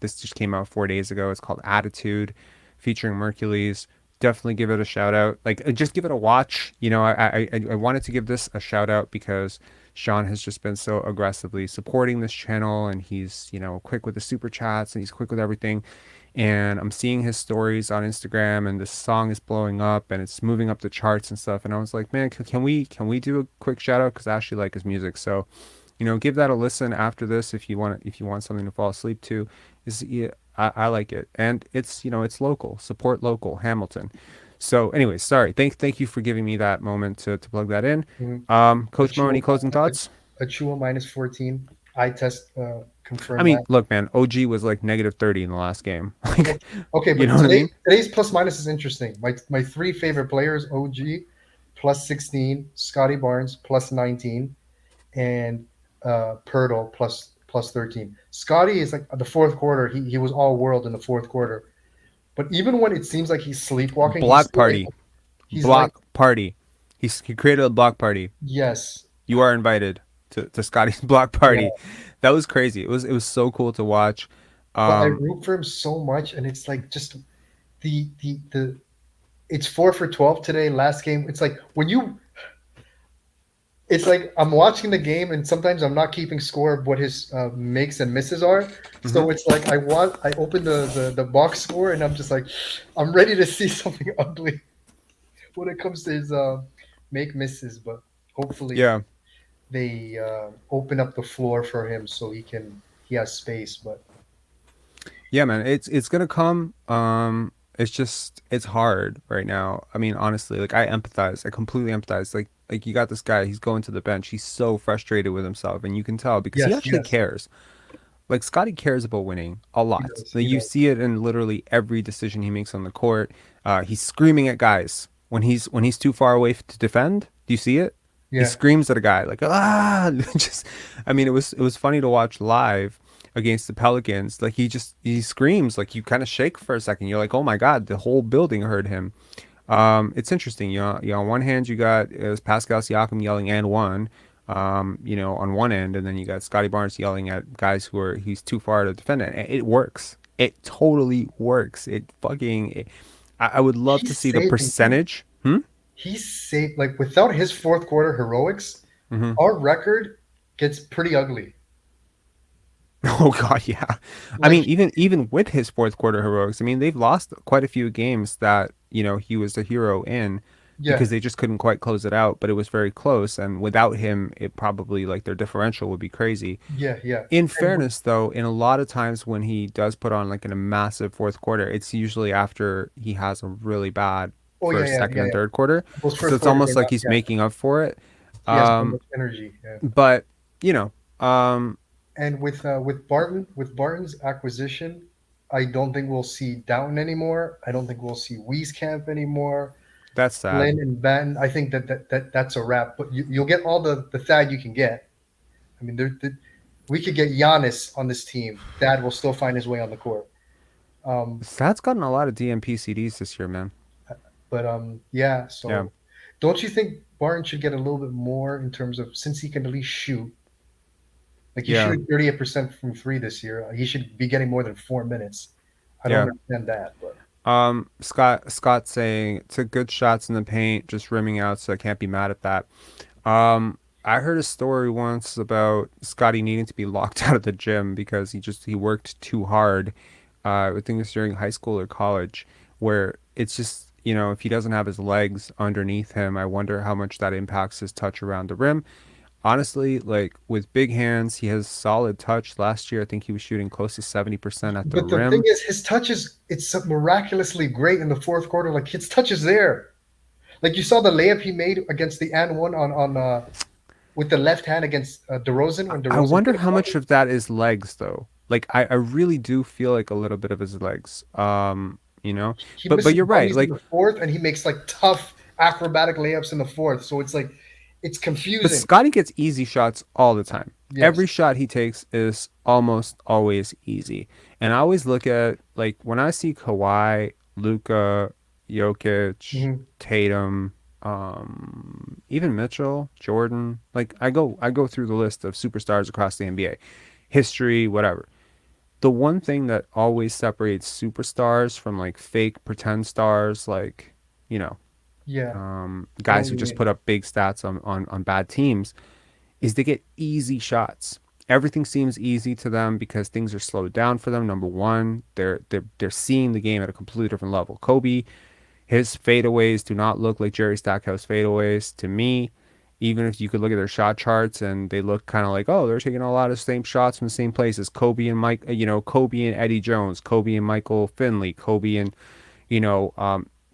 This just came out 4 days ago. It's called Attitude, featuring Mercules. Definitely give it a shout out. Like, just give it a watch. You know, I wanted to give this a shout out because Sean has just been so aggressively supporting this channel, and he's, you know, quick with the super chats and he's quick with everything. And I'm seeing his stories on Instagram, and this song is blowing up, and it's moving up the charts and stuff. And I was like, man, can we do a quick shout out? Because I actually like his music. So, you know, give that a listen after this if you want something to fall asleep to. Is yeah, I like it, and it's, you know, it's local. Support local, Hamilton. So, anyways, sorry. Thank you for giving me that moment to plug that in.
mm,
Coach Mo,
Achua,
any closing thoughts?
Achua minus 14. I test
I
confirm
mean,
that.
look, man, OG was like -30 in the last game.
Okay,
Like,
okay,
you
but
know what I mean?
today's plus minus is interesting. My three favorite players: OG plus 16, Scotty Barnes plus 19, and Pirtle plus 13. Scotty is like the fourth quarter. He was all world in the fourth quarter. But even when it seems like he's sleepwalking, he's
Block
still
party.
able. He's like,
Block party. He created a block party.
yes,
You are invited to Scotty's block
yeah.
party. That was crazy. It was so cool to watch.
But I
Um,
root for him so much, and it's like just the it's 4 for 12 today. Last game, it's like when you it's like I'm watching the game, and sometimes I'm not keeping score of what his makes and misses are. So
mhm.
it's like I open the box score, and I'm just like, I'm ready to see something ugly when it comes to his make misses. But hopefully
Yeah,
they open up the floor for him so he has space. But
yeah, man. It's gonna come. It's just it's hard right now. I mean, honestly, like I empathize. I completely empathize. Like you got this guy. He's going to the bench. He's so frustrated with himself, and you can tell because he
yes,
actually
yes,
cares. Like Scotty cares about winning a
he
lot.
does.
Like,
He
you
does.
see it in literally every decision he makes on the court. He's screaming at guys when he's too far away to defend. Do you see it? He
Yeah,
screams at a guy like ah. Just, I mean, it was funny to watch live against the Pelicans. Like he screams like you kind of shake for a second. You're like, oh my god, the whole building heard him. It's interesting. On one hand, you got it was Pascal Siakam yelling and one, you know, on one end, and then you got Scotty Barnes yelling at guys he's too far to defend it. And it works. It totally works. I would love to
he's
see the
saving too.
percentage. Hmm?
He's saved. Like without his fourth quarter heroics,
Hmm.
our record gets pretty ugly.
Oh God, yeah. I
Like
mean, even with his fourth quarter heroics, I mean, they've lost quite a few games that, you know, he was a hero in
yeah,
because they just couldn't quite close it out, but it was very close. And without him, it probably like their differential would be crazy.
yeah, yeah.
In
And
fairness, though, in a lot of times when he does put on like in a massive fourth quarter, it's usually after he has a really bad
oh yeah,
first,
yeah,
second,
yeah,
and
yeah.
third quarter.
Those
So
first
it's
quarters are
almost like
not.
he's
Yeah,
making up for it.
he has so
Um,
much energy. Yeah.
but you know,
And with Barton's acquisition, I don't think we'll see Downton anymore. I don't think we'll see Wieskamp anymore.
that's sad.
Lynn and Batten. I think that's a wrap. But you'll get all the Thad you can get. I mean, we could get Giannis on this team. Thad will still find his way on the court. Um,
Sad's gotten a lot of DMP CDs this year, man.
but yeah.
Yeah.
So don't you think Barton should get a little bit more in terms of since he can at least shoot? Like he's
Yeah.
shooting 38% from three this year. He should be getting more than 4 minutes. I don't
Yeah.
understand that, but
Scott saying took good shots in the paint, just rimming out, so I can't be mad at that. I heard a story once about Scotty needing to be locked out of the gym because he worked too hard. I think it was during high school or college, where it's just, you know, if he doesn't have his legs underneath him, I wonder how much that impacts his touch around the rim. honestly, like with big hands, he has solid touch. Last year, I think he was shooting close to 70% at the
But the thing
rim.
is, his touch is it's so miraculously great in the fourth quarter. Like his touch is there. Like you saw the layup he made against the and one on with the left hand against DeRozan when
I
DeRozan
wonder
hit a
how much
bucket.
of that is legs though. Like I really do feel like a little bit of his legs. You know.
He
But
misses
you're right.
dummies in
Like
the fourth, and he makes like tough acrobatic layups in the fourth. So it's like it's
but
confusing.
Scotty gets easy shots all the time.
Yes.
Every shot he takes is almost always easy. And I always look at like when I see Kawhi, Luka, Jokic,
Hmm.
Tatum, even Mitchell, Jordan, like I go through the list of superstars across the NBA. History, whatever. The one thing that always separates superstars from like fake pretend stars, like, you know,
Yeah. I know
guys
what
who
you
just
mean.
put up big stats on bad teams is they get easy shots. Everything seems easy to them because things are slowed down for them. Number one, they're seeing the game at a completely different level. Kobe, his fadeaways do not look like Jerry Stackhouse fadeaways to me. Even if you could look at their shot charts and they look kind of like, oh, they're taking a lot of same shots from the same places. Kobe and Mike, Kobe and Eddie Jones, Kobe and Michael Finley, Kobe and you know,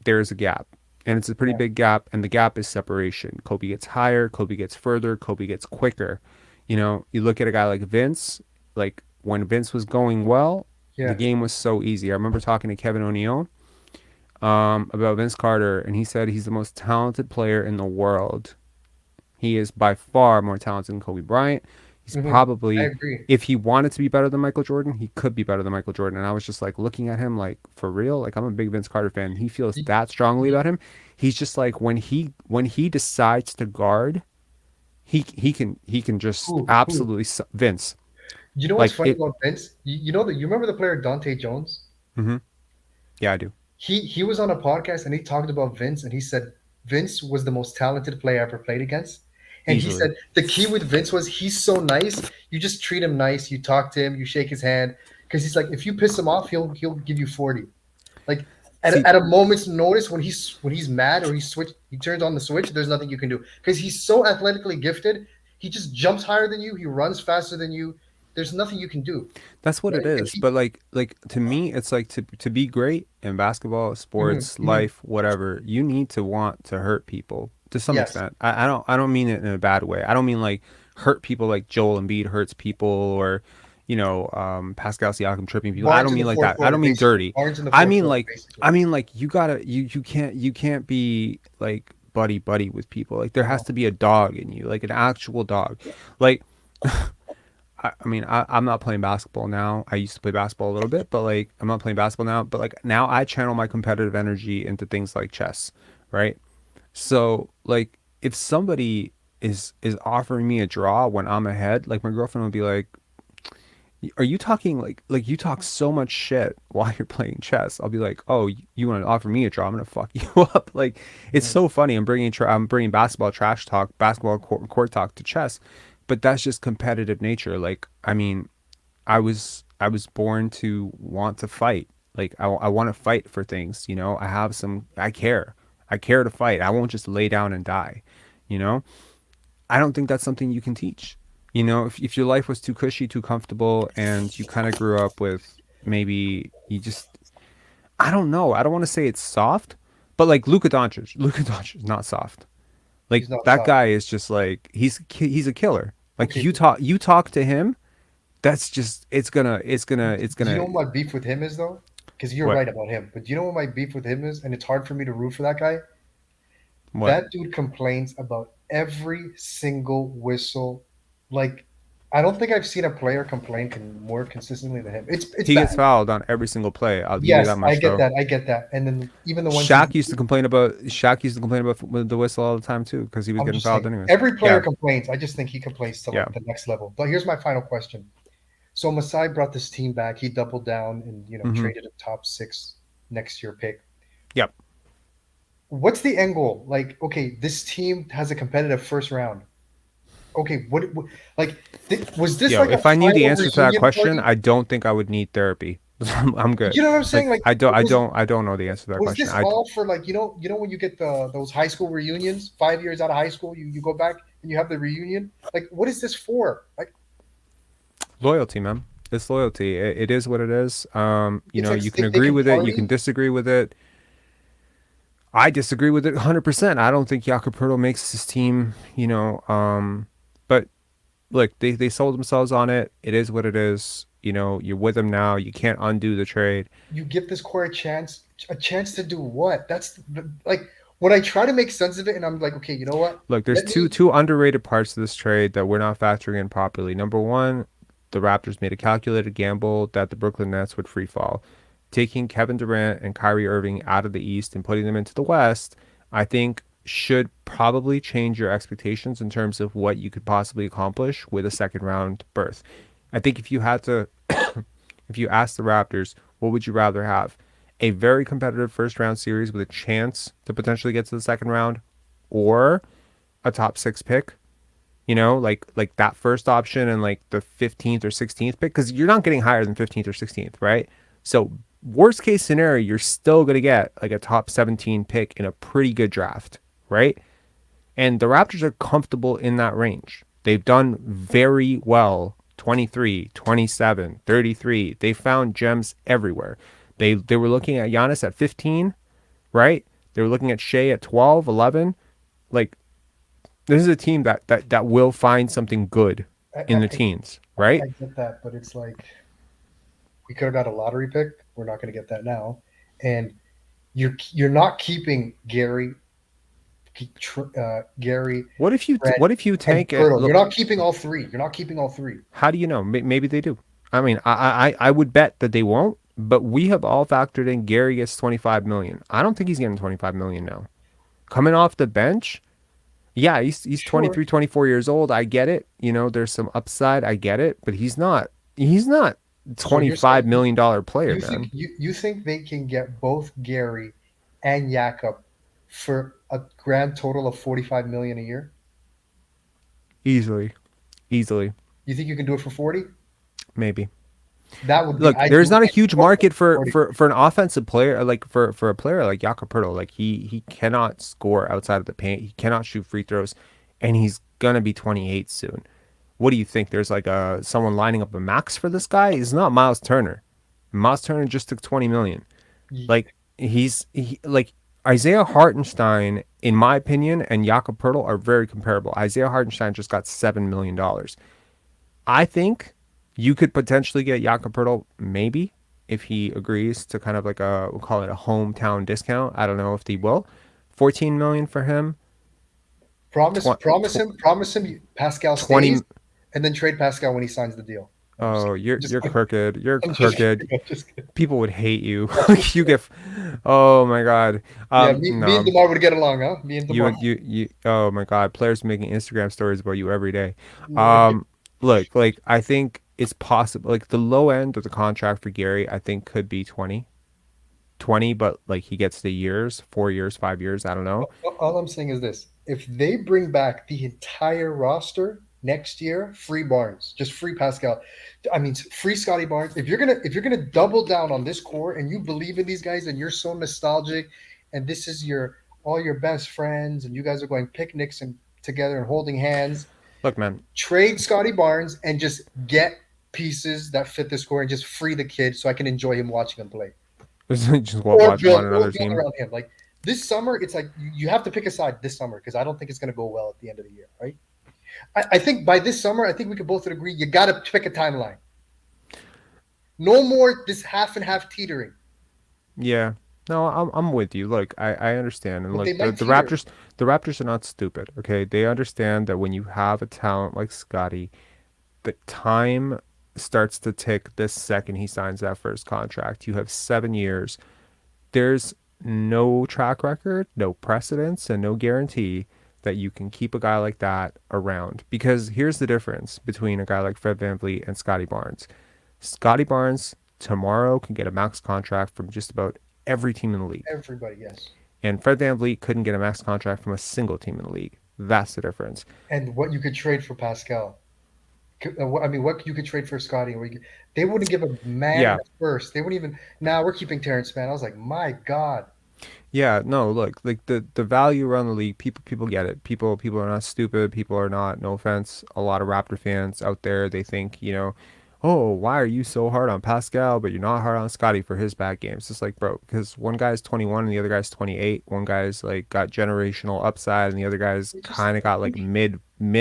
there's a gap. And it's a pretty
Yeah.
big gap, and the gap is separation. Kobe gets higher, Kobe gets further, Kobe gets quicker. You look at a guy like Vince, like when Vince was going well, the
Yeah.
game was so easy. I remember talking to Kevin O'Neill about Vince Carter, and he said he's the most talented player in the world. He is by far more talented than Kobe Bryant. He's
Hmm. I
probably,
agree.
if he wanted to be better than Michael Jordan, he could be better than Michael Jordan. And I was just like looking at him like for real. Like I'm a big Vince Carter fan. He feels
Y-
that strongly
y-
about him. He's just like when he decides to guard, he can just
Who?
absolutely Vince.
You know what's
Like
funny
it.
about Vince? You know that you remember the player Dante Jones?
Hmm. Yeah, I do
He was on a podcast and he talked about Vince and he said Vince was the most talented player I ever played against. And he
easily.
said the key with Vince was he's so nice. You just treat him nice. You talk to him. You shake his hand because he's like if you piss him off, he'll give you 40. Like
See,
at a moment's notice when he's mad or he turns on the switch. There's nothing you can do because he's so athletically gifted. He just jumps higher than you. He runs faster than you. There's nothing you can do,
that's what it
right? And
is. But like to me, it's like to be great in basketball,
mhm,
sports,
mhm.
life, whatever. You need to want to hurt people to some
Yes,
extent. I don't mean it in a bad way. I don't mean like hurt people like Joel Embiid hurts people or Pascal Siakam tripping people. I
Barnes
don't
in the
mean like
fourth
that. I
quarter,
don't mean
basically.
dirty.
Barnes in the
I
fourth
mean
quarter,
like
basically.
I mean like you can't be like buddy with people. Like there has
No.
to be a dog in you, like an actual dog. Like I mean, I'm not playing basketball now. I used to play basketball a little bit, but like, I'm not playing basketball now. But like, now I channel my competitive energy into things like chess, right? So like, if somebody is offering me a draw when I'm ahead, like my girlfriend would be like, "Are you talking like you talk so much shit while you're playing chess?" I'll be like, "Oh, you want to offer me a draw? I'm gonna fuck you up." Like, it's
Mhm.
so funny. I'm bringing basketball trash talk, basketball court talk to chess, but that's just competitive nature. Like, I mean, I was born to want to fight. Like I want to fight for things, I care to fight. I won't just lay down and die, you know. I don't think that's something you can teach. If your life was too cushy, too comfortable, and you kind of grew up with maybe you just, I don't know. I don't want to say it's soft, but like Luka Doncic is not soft. Like
He's not
that
soft.
guy is just like he's a killer. Like
Okay.
you talk to him, that's just
Do you know what my beef with him is though? Because you're
what
right about him. But do you know what my beef with him is? And it's hard for me to root for that guy.
what
That dude complains about every single whistle. Like, I don't think I've seen a player complain more consistently than him. It's
he gets
bad.
fouled on every single play. I'll give you
Yes,
that
I
much
get
though.
that. I get that. And then even the ones he,
Shaq used to complain about the whistle all the time too because he was
I'm
getting
just
fouled
saying,
anyways.
every player
Yeah,
complains. I just think he complains to
yeah.
like the next level. But here's my final question. So Masai brought this team back. He doubled down and
Hmm.
traded a top six next year pick.
Yep.
What's the end goal? Like, okay, this team has a competitive first round. Okay, like was this
Yo,
like a
if I knew the
final
answer to that
reunion
question,
party?
I don't think I would need therapy. I'm good.
You know what I'm saying?
Like
Like,
I don't I
was
don't I don't know the answer to that
was
question.
this all for like when you get those high school reunions, 5 years out of high school, you go back and you have the reunion. Like, what is this for? Like,
Loyalty, man. It's loyalty. It is what it is. You
it's
know,
like
you can
they
agree
can
with it, you can
party.
disagree with it. I disagree with it 100%. I don't think Jakob makes this team, but look, they sold themselves on it. It is what it is. You know, you're with them now. You can't undo the trade.
You give this core a chance to do what? Like when I try to make sense of it, and I'm like, okay, you know what?
Look, there's
Let
two
me.
two underrated parts to this trade that we're not factoring in properly. Number one, the Raptors made a calculated gamble that the Brooklyn Nets would free fall. Taking Kevin Durant and Kyrie Irving out of the East and putting them into the West, I think should probably change your expectations in terms of what you could possibly accomplish with a second round berth. I think if you had to if you ask the Raptors, what would you rather have? A very competitive first round series with a chance to potentially get to the second round, or a top six pick, like that first option and like the 15th or 16th pick, because you're not getting higher than 15th or 16th, right? So worst case scenario, you're still going to get like a top 17 pick in a pretty good draft, right? And the Raptors are comfortable in that range. They've done very well. 23, 27, 33. They found gems everywhere. They were looking at Giannis at 15, right? They were looking at Shea at 12, 11. Like, this is a team that will find something good
I,
in
I,
the teens, right?
I get that, but it's like we could have got a lottery pick. We're not going to get that now, and you're not keeping Gary, Fred,
what if you
and
tank it?
Pirtle. You're
Look,
not keeping all three. You're not keeping all three.
how do you know? Maybe they do. I mean, I would bet that they won't. But we have all factored in Gary gets 25 million. I don't think he's getting 25 million now. Coming off the bench, yeah, he's
Sure.
23, 24 years old. I get it. There's some upside. I get it, but he's not
So you're
$25
saying
million player,
you think
man.
you think they can get both Gary and Jakob for a grand total of 45 million a year?
Easily. Easily.
You think you can do it for 40?
Maybe.
That would be
Look, there's not a
I
huge
do it
market for
40.
for for an offensive player, like for a player like Jakob. Like he cannot score outside of the paint. He cannot shoot free throws, and he's gonna be 28 soon. What do you think? There's like someone lining up a max for this guy? He's not Miles Turner. Miles Turner just took 20 million. Like like Isaiah Hartenstein, in my opinion, and Jakob are very comparable. Isaiah Hartenstein just got $7 million. I think you could potentially get Jakob maybe if he agrees to kind of like we'll call it a hometown discount. I don't know if he will. 14 million for him. Tw-
Promise him Pascal
20.
stays, and then trade Pascal when he signs the deal.
Oh, you're
I'm just
you're
kidding.
crooked. You're
I'm just
crooked.
kidding. I'm just kidding.
People would hate you. You get. Oh my god.
Yeah, me and
No.
Demar would get along, huh? Me and
You
Demar.
and you. Oh my god. Players making Instagram stories about you every day.
Yeah.
Look, like I think it's possible. Like the low end of the contract for Gary, I think could be 20, but like he gets the years, 4 years, 5 years. I don't know.
All I'm saying is this: if they bring back the entire roster next year, free Barnes, just free Pascal. I mean, free Scottie Barnes. If you're gonna double down on this core and you believe in these guys and you're so nostalgic, and this is your all your best friends and you guys are going picnics and together and holding hands,
Look, man.
trade Scottie Barnes and just get pieces that fit this core and just free the kid so I can enjoy him watching him play
Just watch him on
or
another
build
team.
around him. Like this summer, it's like you have to pick a side this summer because I don't think it's going to go well at the end of the year, right? I think by this summer, I think we could both agree you got to pick a timeline. No more this half and half teetering,
Yeah. No, I'm with you. Look, I understand. And
but they
look, the,
might
the
teeter.
Raptors are not stupid. Okay, they understand that when you have a talent like Scotty, the time starts to tick this second he signs that first contract. You have 7 years. There's no track record, no precedence, and no guarantee that you can keep a guy like that around. Because here's the difference between a guy like Fred VanVleet and Scotty Barnes. Scotty Barnes tomorrow can get a max contract from just about every team in the league.
Everybody, yes.
And Fred VanVleet couldn't get a max contract from a single team in the league. That's the difference.
And what you could trade for Pascal. I mean, what you could trade for Scotty? They wouldn't give a man
Yeah.
in a first. They wouldn't even. Now we're keeping Terrence Mann. I was like, my God.
Yeah, no, look, like the value around the league, people get it. People are not stupid. People are not, no offense, a lot of Raptor fans out there, they think, oh, why are you so hard on Pascal, but you're not hard on Scottie for his bad games? It's like, bro, because one guy's 21 and the other guy's 28. One guy's like got generational upside and the other guy's
They just
kind of got like mid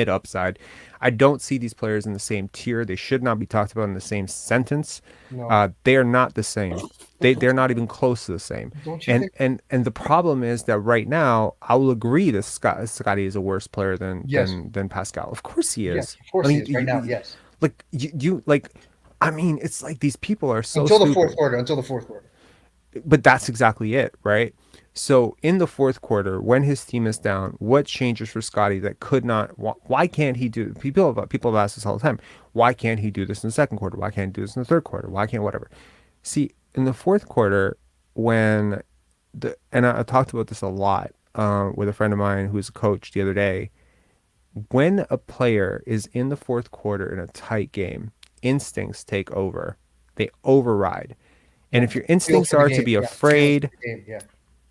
upside. I don't see these players in the same tier. They should not be talked about in the same sentence.
no.
They are not the same.
But
They're not even close to the same.
don't you
And
think?
and the problem is that right now, I will agree that Scottie is a worse player than
Yes,
Pascal. Of course he
yes,
is.
of
I
course he
mean,
is right now. Yes,
like you like, I mean, it's like these people are so
until the fourth
stupid.
quarter. Until the fourth quarter.
But that's exactly it, right? So in the fourth quarter, when his team is down, what changes for Scottie that could not? Why can't he do? People have asked this all the time. Why can't he do this in the second quarter? Why can't he do this in the third quarter? Why can't whatever? See, in the fourth quarter, when I talked about this a lot with a friend of mine who's a coach the other day. When a player is in the fourth quarter in a tight game, instincts take over. They override. And
Yeah,
if your
feel
instincts
for the
are to
game.
be
Yeah, feel for
afraid,
the game. Yeah,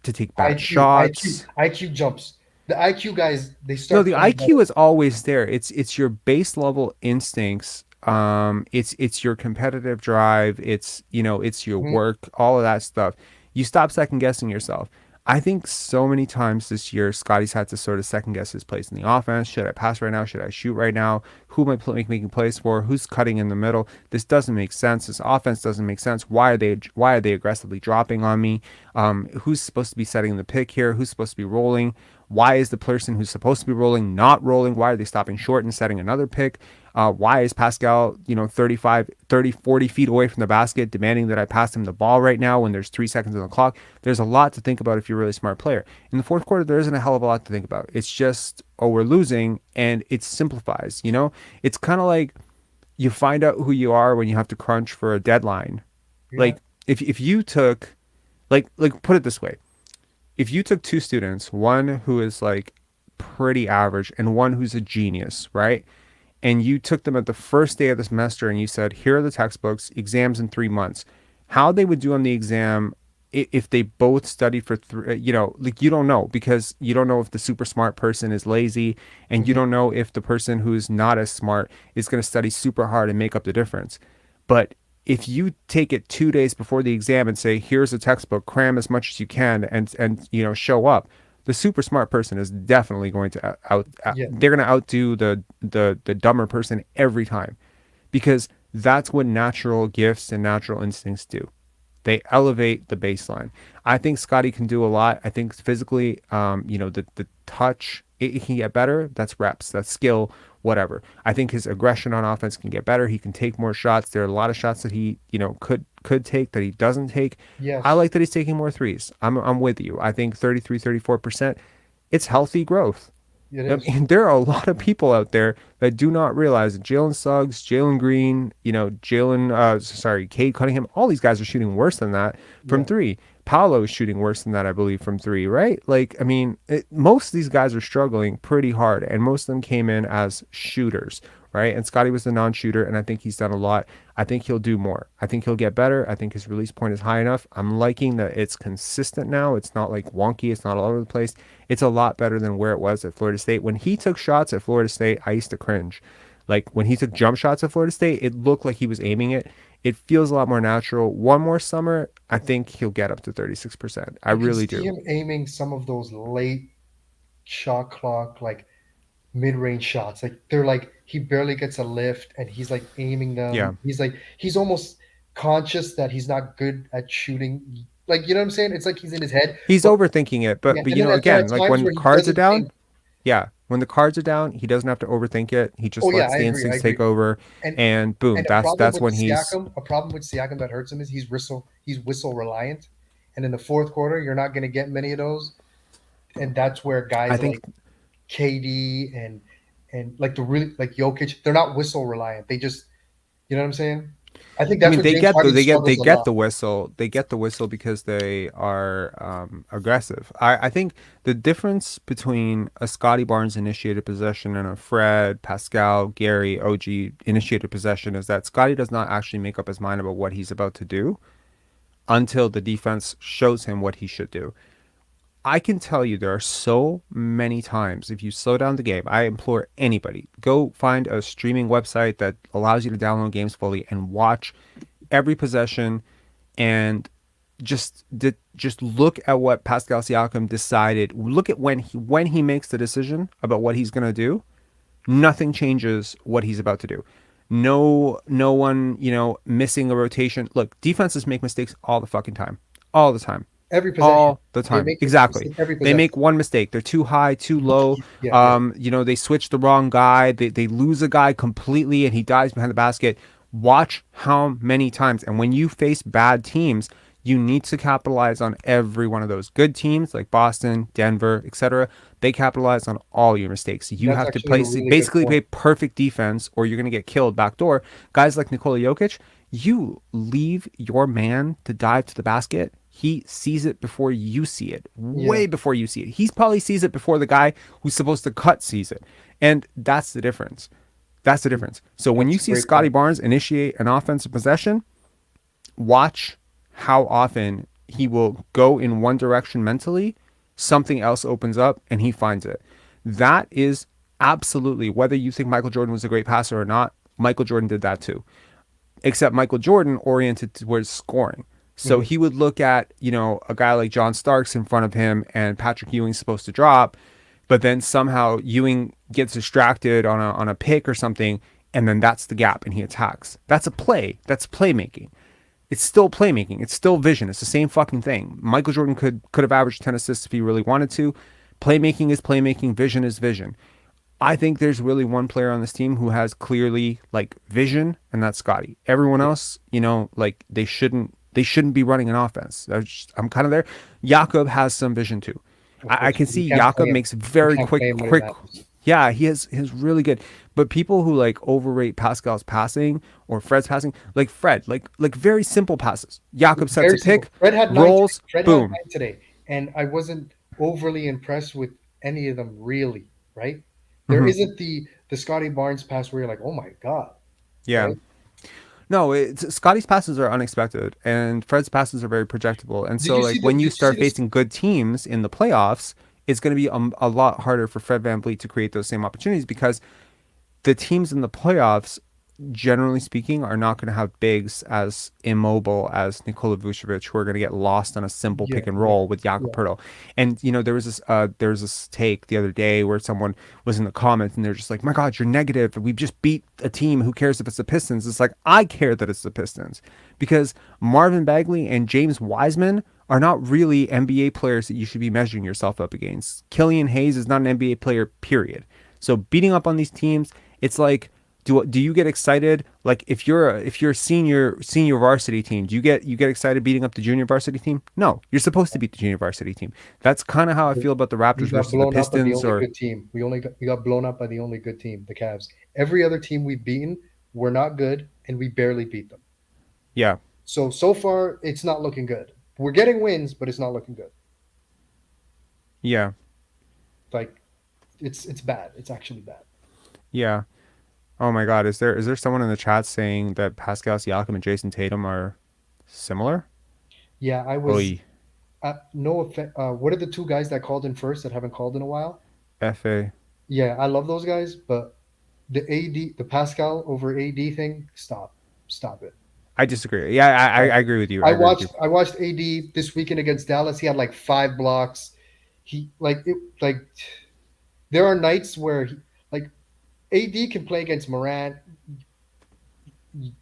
to take bad
IQ, IQ,
shots,
IQ jumps. The IQ guys, they
no,
start
the
playing
IQ
better.
is always there. It's your base level instincts. It's your competitive drive. It's your
Hmm.
work. All of that stuff. You stop second guessing yourself. I think so many times this year, Scotty's had to sort of second guess his place in the offense. Should I pass right now? Should I shoot right now? Who am I making plays for? Who's cutting in the middle? This doesn't make sense. This offense doesn't make sense. Why are they aggressively dropping on me? Who's supposed to be setting the pick here? Who's supposed to be rolling? Why is the person who's supposed to be rolling not rolling? Why are they stopping short and setting another pick? Why is Pascal, 35, 30, 40 feet away from the basket demanding that I pass him the ball right now when there's 3 seconds on the clock? There's a lot to think about if you're a really smart player. In the fourth quarter, there isn't a hell of a lot to think about. It's just, oh, we're losing, and it simplifies. It's kind of like you find out who you are when you have to crunch for a deadline.
Yeah,
Like, if you took, like put it this way, if you took two students, one who is like pretty average and one who's a genius, right? And you took them at the first day of the semester and you said, here are the textbooks, exams in 3 months, how they would do on the exam if they both studied for three, like you don't know because you don't know if the super smart person is lazy and you
hmm,
don't know if the person who's not as smart is going to study super hard and make up the difference. But if you take it 2 days before the exam and say, here's a textbook, cram as much as you can and show up, the super smart person is definitely going to
yeah,
they're going to outdo the dumber person every time because that's what natural gifts and natural instincts do. They elevate the baseline. I think Scottie can do a lot. I think physically, the touch, it can get better. That's reps, that's skill, whatever. I think his aggression on offense can get better. He can take more shots. There are a lot of shots that he, could take that he doesn't take. I
yes,
like that he's taking more threes. I'm with you. I think 33, 34%, it's healthy growth.
it
I
is.
mean, there are a lot of people out there that do not realize that Jalen Suggs, Jalen Green, Cade Cunningham, all these guys are shooting worse than that from
Yeah,
three. Paolo is shooting worse than that, I believe, from three, right? Like, I mean, most of these guys are struggling pretty hard, and most of them came in as shooters, right? And Scottie was the non-shooter, and I think he's done a lot. I think he'll do more. I think he'll get better. I think his release point is high enough. I'm liking that it's consistent now. It's not like wonky. It's not all over the place. It's a lot better than where it was at Florida State. When he took shots at Florida State, I used to cringe. Like when he took jump shots at Florida State, it looked like he was aiming it. It feels a lot more natural. One more summer, I think he'll get up to 36%. I
you can
really
see
do.
him aiming some of those late shot clock, like mid-range shots. Like they're like he barely gets a lift, and he's like aiming
Yeah.
them. He's almost conscious that he's not good at shooting. Like you know what I'm saying? It's like he's in his head.
He's
But
overthinking it, but
yeah, and then there are
again, like
times
when
where he
cards are
doesn't
down,
think.
yeah, when the cards are down, he doesn't have to overthink it. He
Oh
just
yeah,
lets
I
the
agree. I
instincts take
agree.
over
And
and boom,
and
that's when he's
A problem with Siakam that hurts him is he's whistle reliant, and in the fourth quarter you're not going to get many of those, and that's where
I
guys
think
like KD and like the really like Jokic, they're not whistle reliant. They just you know what I'm saying. I think
I
that's
mean,
where James Harden
they
struggles a
get
lot.
the whistle. They get the whistle because they are aggressive. I think the difference between a Scotty Barnes initiated possession and a Fred, Pascal, Gary, OG initiated possession is that Scotty does not actually make up his mind about what he's about to do until the defense shows him what he should do. I can tell you there are so many times, if you slow down the game, I implore anybody, go find a streaming website that allows you to download games fully and watch every possession, and just look at what Pascal Siakam decided. Look at when he makes the decision about what he's going to do. Nothing changes what he's about to do. No one, missing a rotation. Look, defenses make mistakes all the fucking time. All the time.
Every possession.
All the
They
time.
make
Exactly.
every
They
possession.
make one mistake. They're too high, too low.
Yeah, yeah.
They switch the wrong guy. They lose a guy completely and he dives behind the basket. Watch how many times. And when you face bad teams, you need to capitalize on every one of those. Good teams like Boston, Denver, etc. They capitalize on all your mistakes. You
That's
have to
actually a
place
really good
basically play
point.
perfect defense, or you're going to get killed backdoor. Guys like Nikola Jokic, you leave your man to dive to the basket. He sees it before you see it,
Yeah,
way before you see it. He probably sees it before the guy who's supposed to cut sees it, and that's the difference. That's the difference. So when you
that's a
see
great
Scottie
point.
Barnes initiate an offensive possession, watch how often he will go in one direction mentally, something else opens up and he finds it. That is absolutely, whether you think Michael Jordan was a great passer or not, Michael Jordan did that too. Except Michael Jordan oriented towards scoring. So
Mhm.
he would look at, a guy like John Starks in front of him and Patrick Ewing's supposed to drop, but then somehow Ewing gets distracted on a pick or something, and then that's the gap and he attacks. That's a play. That's playmaking. It's still playmaking. It's still vision. It's the same fucking thing. Michael Jordan could have averaged 10 assists if he really wanted to. Playmaking is playmaking. Vision is vision. I think there's really one player on this team who has clearly like vision, and that's Scottie. Everyone
Yeah.
else, like they shouldn't be running an offense. I'm kind of there. Jakob has some vision too.
Of
I
course,
can
you
see
can't play
Jakob
him.
makes
You
very
can't play him when it
quick.
matters.
Yeah, he has really good. But people who like overrate Pascal's passing or Fred's passing, like Fred, like very simple passes. Jakob sets
Very
a
simple.
pick,
Fred had nine today.
rolls,
Fred had
boom.
nine today, and I wasn't overly impressed with any of them really. Right? There
Hmm.
isn't the Scotty Barnes pass where you're like, oh my god,
Yeah.
right?
No, Scottie's passes are unexpected, and Fred's passes are very projectable. And
Did
so,
you see
like
the?
when
Did
you
you see
start
this?
facing good teams in the playoffs, it's going to be a lot harder for Fred VanVleet to create those same opportunities because the teams in the playoffs, generally speaking, are not going to have bigs as immobile as Nikola Vucevic, who are going to get lost on a simple
Yeah,
pick and
yeah,
roll with Jakob
yeah.
Poeltl. And there was this take the other day where someone was in the comments and they're just like, "My God, you're negative. We've just beat a team. Who cares if it's the Pistons?" It's like I care that it's the Pistons because Marvin Bagley and James Wiseman are not really NBA players that you should be measuring yourself up against. Killian Hayes is not an NBA player, period. So beating up on these teams, it's like, do you get excited like if you're a senior varsity team? Do you get excited beating up the junior varsity team? No, you're supposed to beat the junior varsity team. That's kind of how I feel about the
We
Raptors
got
versus the
blown up by the
Pistons.
only
Or
good team. We got blown up by the only good team, the Cavs. Every other team we've beaten, we're not good, and we barely beat them.
yeah,
So far, it's not looking good. We're getting wins, but it's not looking good.
yeah,
Like it's bad. It's actually bad.
yeah. Oh my God, is there someone in the chat saying that Pascal Siakam and Jason Tatum are similar?
Yeah, I was.
Oy,
No offense. What are the two guys that called in first that haven't called in a while?
Fa.
Yeah, I love those guys, but the Pascal over AD thing, stop it.
I disagree. Yeah, I agree with you. I
I
agree with you.
watched I watched AD this weekend against Dallas. He had like 5 blocks. He like there are nights where like AD can play against Morant,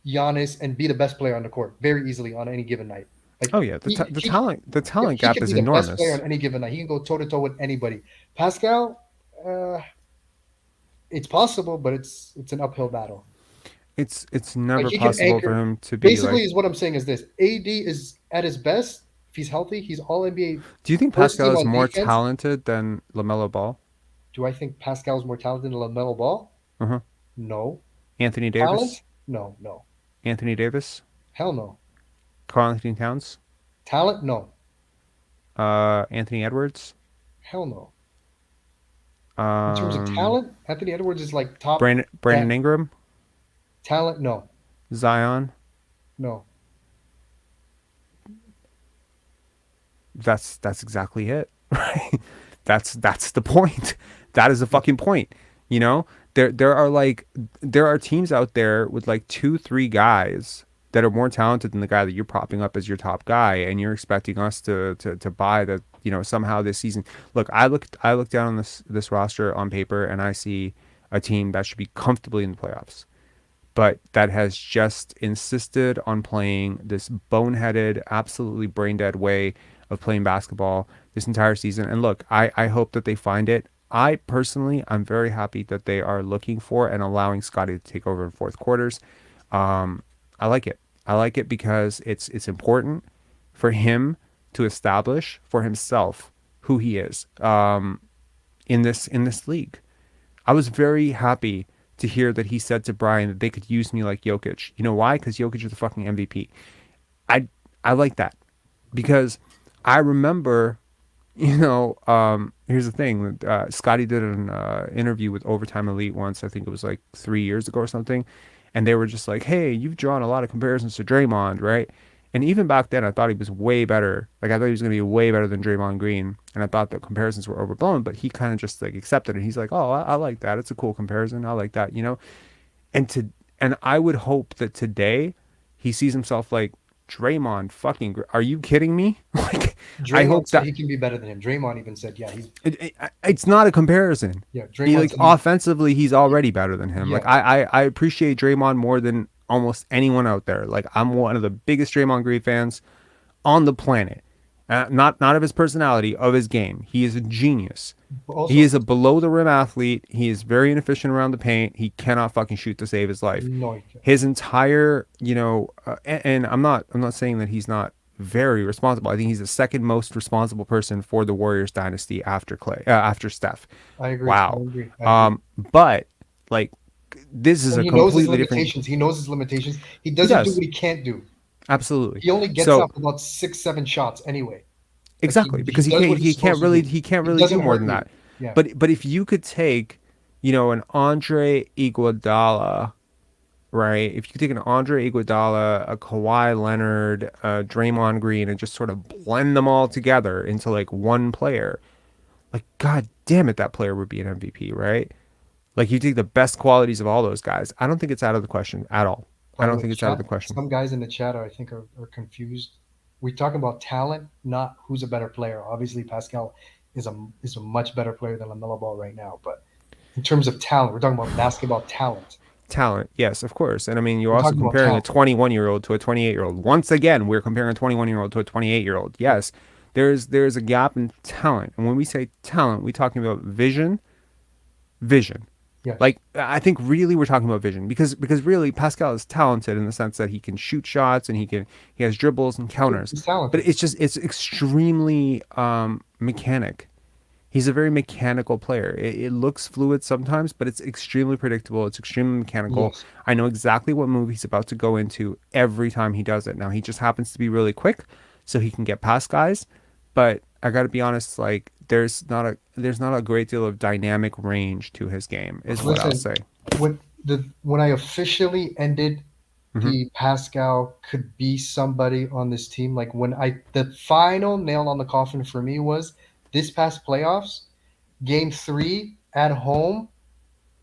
Giannis, and be the best player on the court very easily on any given night. Like
Oh yeah, the
yeah,
talent
he
gap
can
is
be the best player on
enormous.
any given night. He can go toe to toe with anybody. Pascal, uh, it's possible, but it's an uphill battle.
It's
Like
never
he can
possible for
anchor.
him to be
Basically,
like.
is what I'm saying is this: AD is at his best if he's healthy. He's all NBA
Do you think
first
Pascal
team
is
on
more
defense.
talented than LaMelo Ball?
Do I think Pascal's more talented than Lamelo Ball?
Uh-huh.
No.
Anthony
Talent?
Davis,
No, no.
Anthony Davis,
Hell no.
Karl Anthony Towns,
Talent? No.
Anthony Edwards,
Hell no. In terms of
um,
talent, Anthony Edwards is like top
Brandon
10.
Ingram,
Talent? No.
Zion.
No.
That's exactly it. right? That's the point. That is the fucking point. You know, there are teams out there with like 2, 3 guys that are more talented than the guy that you're propping up as your top guy, and you're expecting us to buy that, you know, somehow this season. Look, I look down on this roster on paper, and I see a team that should be comfortably in the playoffs, but that has just insisted on playing this boneheaded, absolutely brain dead way of playing basketball this entire season. And look, I hope that they find it. I personally, I'm very happy that they are looking for and allowing Scottie to take over in fourth quarters. I like it. I like it because it's important for him to establish for himself who he is in this league. I was very happy to hear that he said to Brian that they could use me like Jokic. You know why? Because Jokic is the fucking MVP. I like that because I remember, you know, here's the thing. Scottie did an interview with Overtime Elite once. I think it was like 3 years ago or something. And they were just like, hey, you've drawn a lot of comparisons to Draymond, right? And even back then, I thought he was way better. Like, I thought he was going to be way better than Draymond Green. And I thought the comparisons were overblown, but he kind of just like accepted it. He's like, oh, I like that. It's a cool comparison. I like that, you know? And I would hope that today he sees himself like, Draymond fucking, are you kidding me? Like, I
Draymond
hope
said
that
he can be better than him. Draymond even said, yeah,
it's not a comparison.
yeah.
He like
Draymond's
offensively, he's already better than him.
yeah.
Like I appreciate Draymond more than almost anyone out there. Like I'm one of the biggest Draymond Green fans on the planet. Not of his personality, of his game. He is a genius.
Also,
He is a below the rim athlete. He is very inefficient around the paint. He cannot fucking shoot to save his life.
no, he can't.
His entire, you know, and I'm not saying that he's not very responsible. I think he's the second most responsible person for the Warriors dynasty after after Steph.
I agree.
Wow.
I agree. I agree.
But like this is
And
a
he knows his
completely different.
limitations. He knows his limitations. He doesn't do
does.
what he can't do.
Absolutely.
He only gets
So
up about 6, 7 shots anyway.
exactly,
He
because he
does
can't
what
he
he's
can't
supposed to
really
do.
he can't
He
really do
doesn't
more
hurt
than
you.
that.
Yeah.
But if you could take, you know, an Andre Iguodala, right? If you could take an Andre Iguodala, a Kawhi Leonard, a Draymond Green, and just sort of blend them all together into like one player, like god damn it, that player would be an MVP, right? Like you take the best qualities of all those guys. I don't think it's out of the question at all. I
By the
don't
way,
think it's out of the
chat,
question.
some guys in the chat I think are confused. We're talking about talent, not who's a better player. Obviously, Pascal is a much better player than LaMelo Ball right now. But in terms of talent, we're talking about basketball talent.
Talent, yes, of course. And I mean, you're
We're
also
talking about
comparing a
talent.
21-year-old to a 28-year-old. Once again, we're comparing a 21-year-old to a 28-year-old. Yes, there's a gap in talent. And when we say talent, we're talking about vision.
Yes.
Like I think really we're talking about vision because really Pascal is talented in the sense that he can shoot shots and he has dribbles and counters.
He's talented.
But it's extremely mechanic. He's a very mechanical player. It looks fluid sometimes, but it's extremely predictable. It's extremely mechanical.
Yes.
I know exactly what move he's about to go into every time he does it. Now he just happens to be really quick, so he can get past guys. But I got to be honest, like there's not a great deal of dynamic range to his game, is what I'll say.
When I officially ended
Mm-hmm.
the Pascal could be somebody on this team, like the final nail on the coffin for me was this past playoffs, game 3 at home,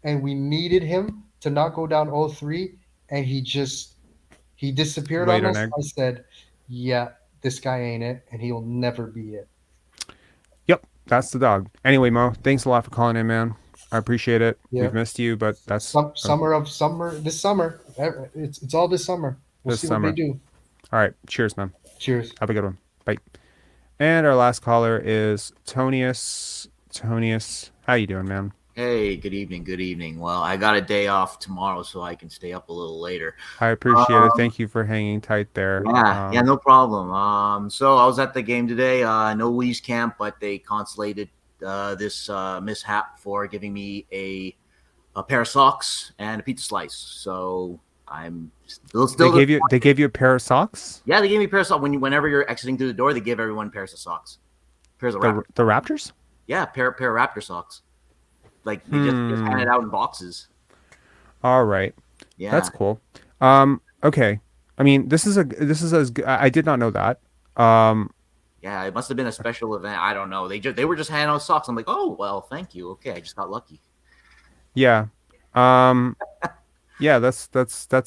and we needed him to not go down 0-3, and he disappeared
Laid
on
an
us.
egg.
I said, yeah, this guy ain't it, and he'll never be it.
Yep, that's the dog. Anyway, Mo, thanks a lot for calling in, man. I appreciate it.
Yeah.
We've missed you, but that's
This summer. It's all this summer. We'll
This
see
summer.
what they do.
all right. Cheers, man.
Cheers.
Have a good one. Bye. And our last caller is Tonious. Tonious, how you doing, man?
Hey, good evening. Good evening. Well, I got a day off tomorrow, so I can stay up a little later.
I appreciate it. Thank you for hanging tight there.
Yeah, no problem. So I was at the game today. No Lee's camp, but they consolated this mishap for giving me a pair of socks and a pizza slice. So I'm still.
They gave you a pair of socks.
Yeah, they gave me a pair of socks. Whenever you're exiting through the door, they give everyone pairs of socks. Pairs of Raptors.
The Raptors.
Yeah, pair of Raptor socks. Like they just hand it out in boxes.
All right.
Yeah,
That's cool. Okay. I mean, this is as I did not know that.
Yeah, it must have been a special event. I don't know. They were just handing out socks. I'm like, oh well, thank you. Okay, I just got lucky.
Yeah. Yeah, that's